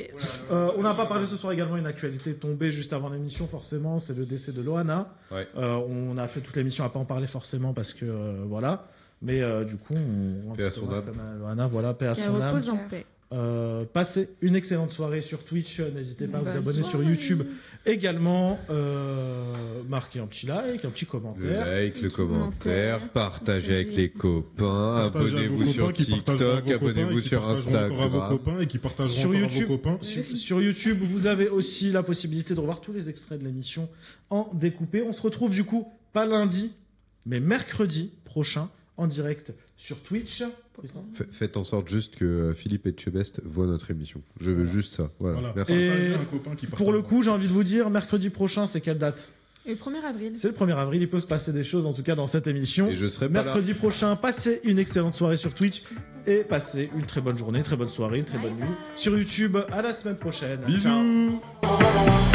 Speaker 1: On n'a pas parlé ce soir également une actualité tombée juste avant l'émission, forcément, c'est le décès de Loana.
Speaker 2: Ouais.
Speaker 1: On a fait toute l'émission à pas en parler forcément parce que voilà. Mais du coup, on
Speaker 2: Paix à son âme.
Speaker 1: Loana, voilà, paix à
Speaker 6: Qu'elle
Speaker 1: son âme.
Speaker 6: repose en paix.
Speaker 1: Passez une excellente soirée sur Twitch. N'hésitez pas à vous
Speaker 6: Bonne
Speaker 1: abonner sur
Speaker 6: soirée.
Speaker 1: YouTube également. Marquez un petit like, un petit
Speaker 2: Le
Speaker 1: commentaire.
Speaker 2: like, le commentaire,
Speaker 6: Commentaire,
Speaker 2: partagez avec les copains,
Speaker 4: Partagez à vos
Speaker 2: abonnez-vous sur
Speaker 4: copains qui partageront à
Speaker 2: TikTok,
Speaker 4: vos copains
Speaker 2: abonnez-vous
Speaker 4: et qui
Speaker 2: sur
Speaker 4: partageront encore à vos
Speaker 2: Instagram.
Speaker 4: copains et qui partageront
Speaker 1: Sur
Speaker 4: encore
Speaker 1: YouTube,
Speaker 4: à vos copains.
Speaker 1: sur YouTube, vous avez aussi la possibilité de revoir tous les extraits de l'émission en découpé. On se retrouve du coup pas lundi, mais mercredi prochain en direct sur Twitch. Tristan.
Speaker 2: Faites en sorte juste que Philippe Etchebest voient notre émission. Je veux juste ça. Voilà. Merci.
Speaker 1: Et
Speaker 4: Partagez un copain qui
Speaker 1: pour le
Speaker 4: partage.
Speaker 1: coup, j'ai envie de vous dire, mercredi prochain, c'est quelle date ?
Speaker 6: Et le 1er avril.
Speaker 1: C'est le 1er avril, il peut se passer des choses en tout cas dans cette émission.
Speaker 2: Et je serai pas là.
Speaker 1: Mercredi prochain, passez une excellente soirée sur Twitch et passez une très bonne journée, très bonne soirée, une très bonne nuit sur YouTube. À la semaine prochaine.
Speaker 2: Bisous.
Speaker 1: Ciao.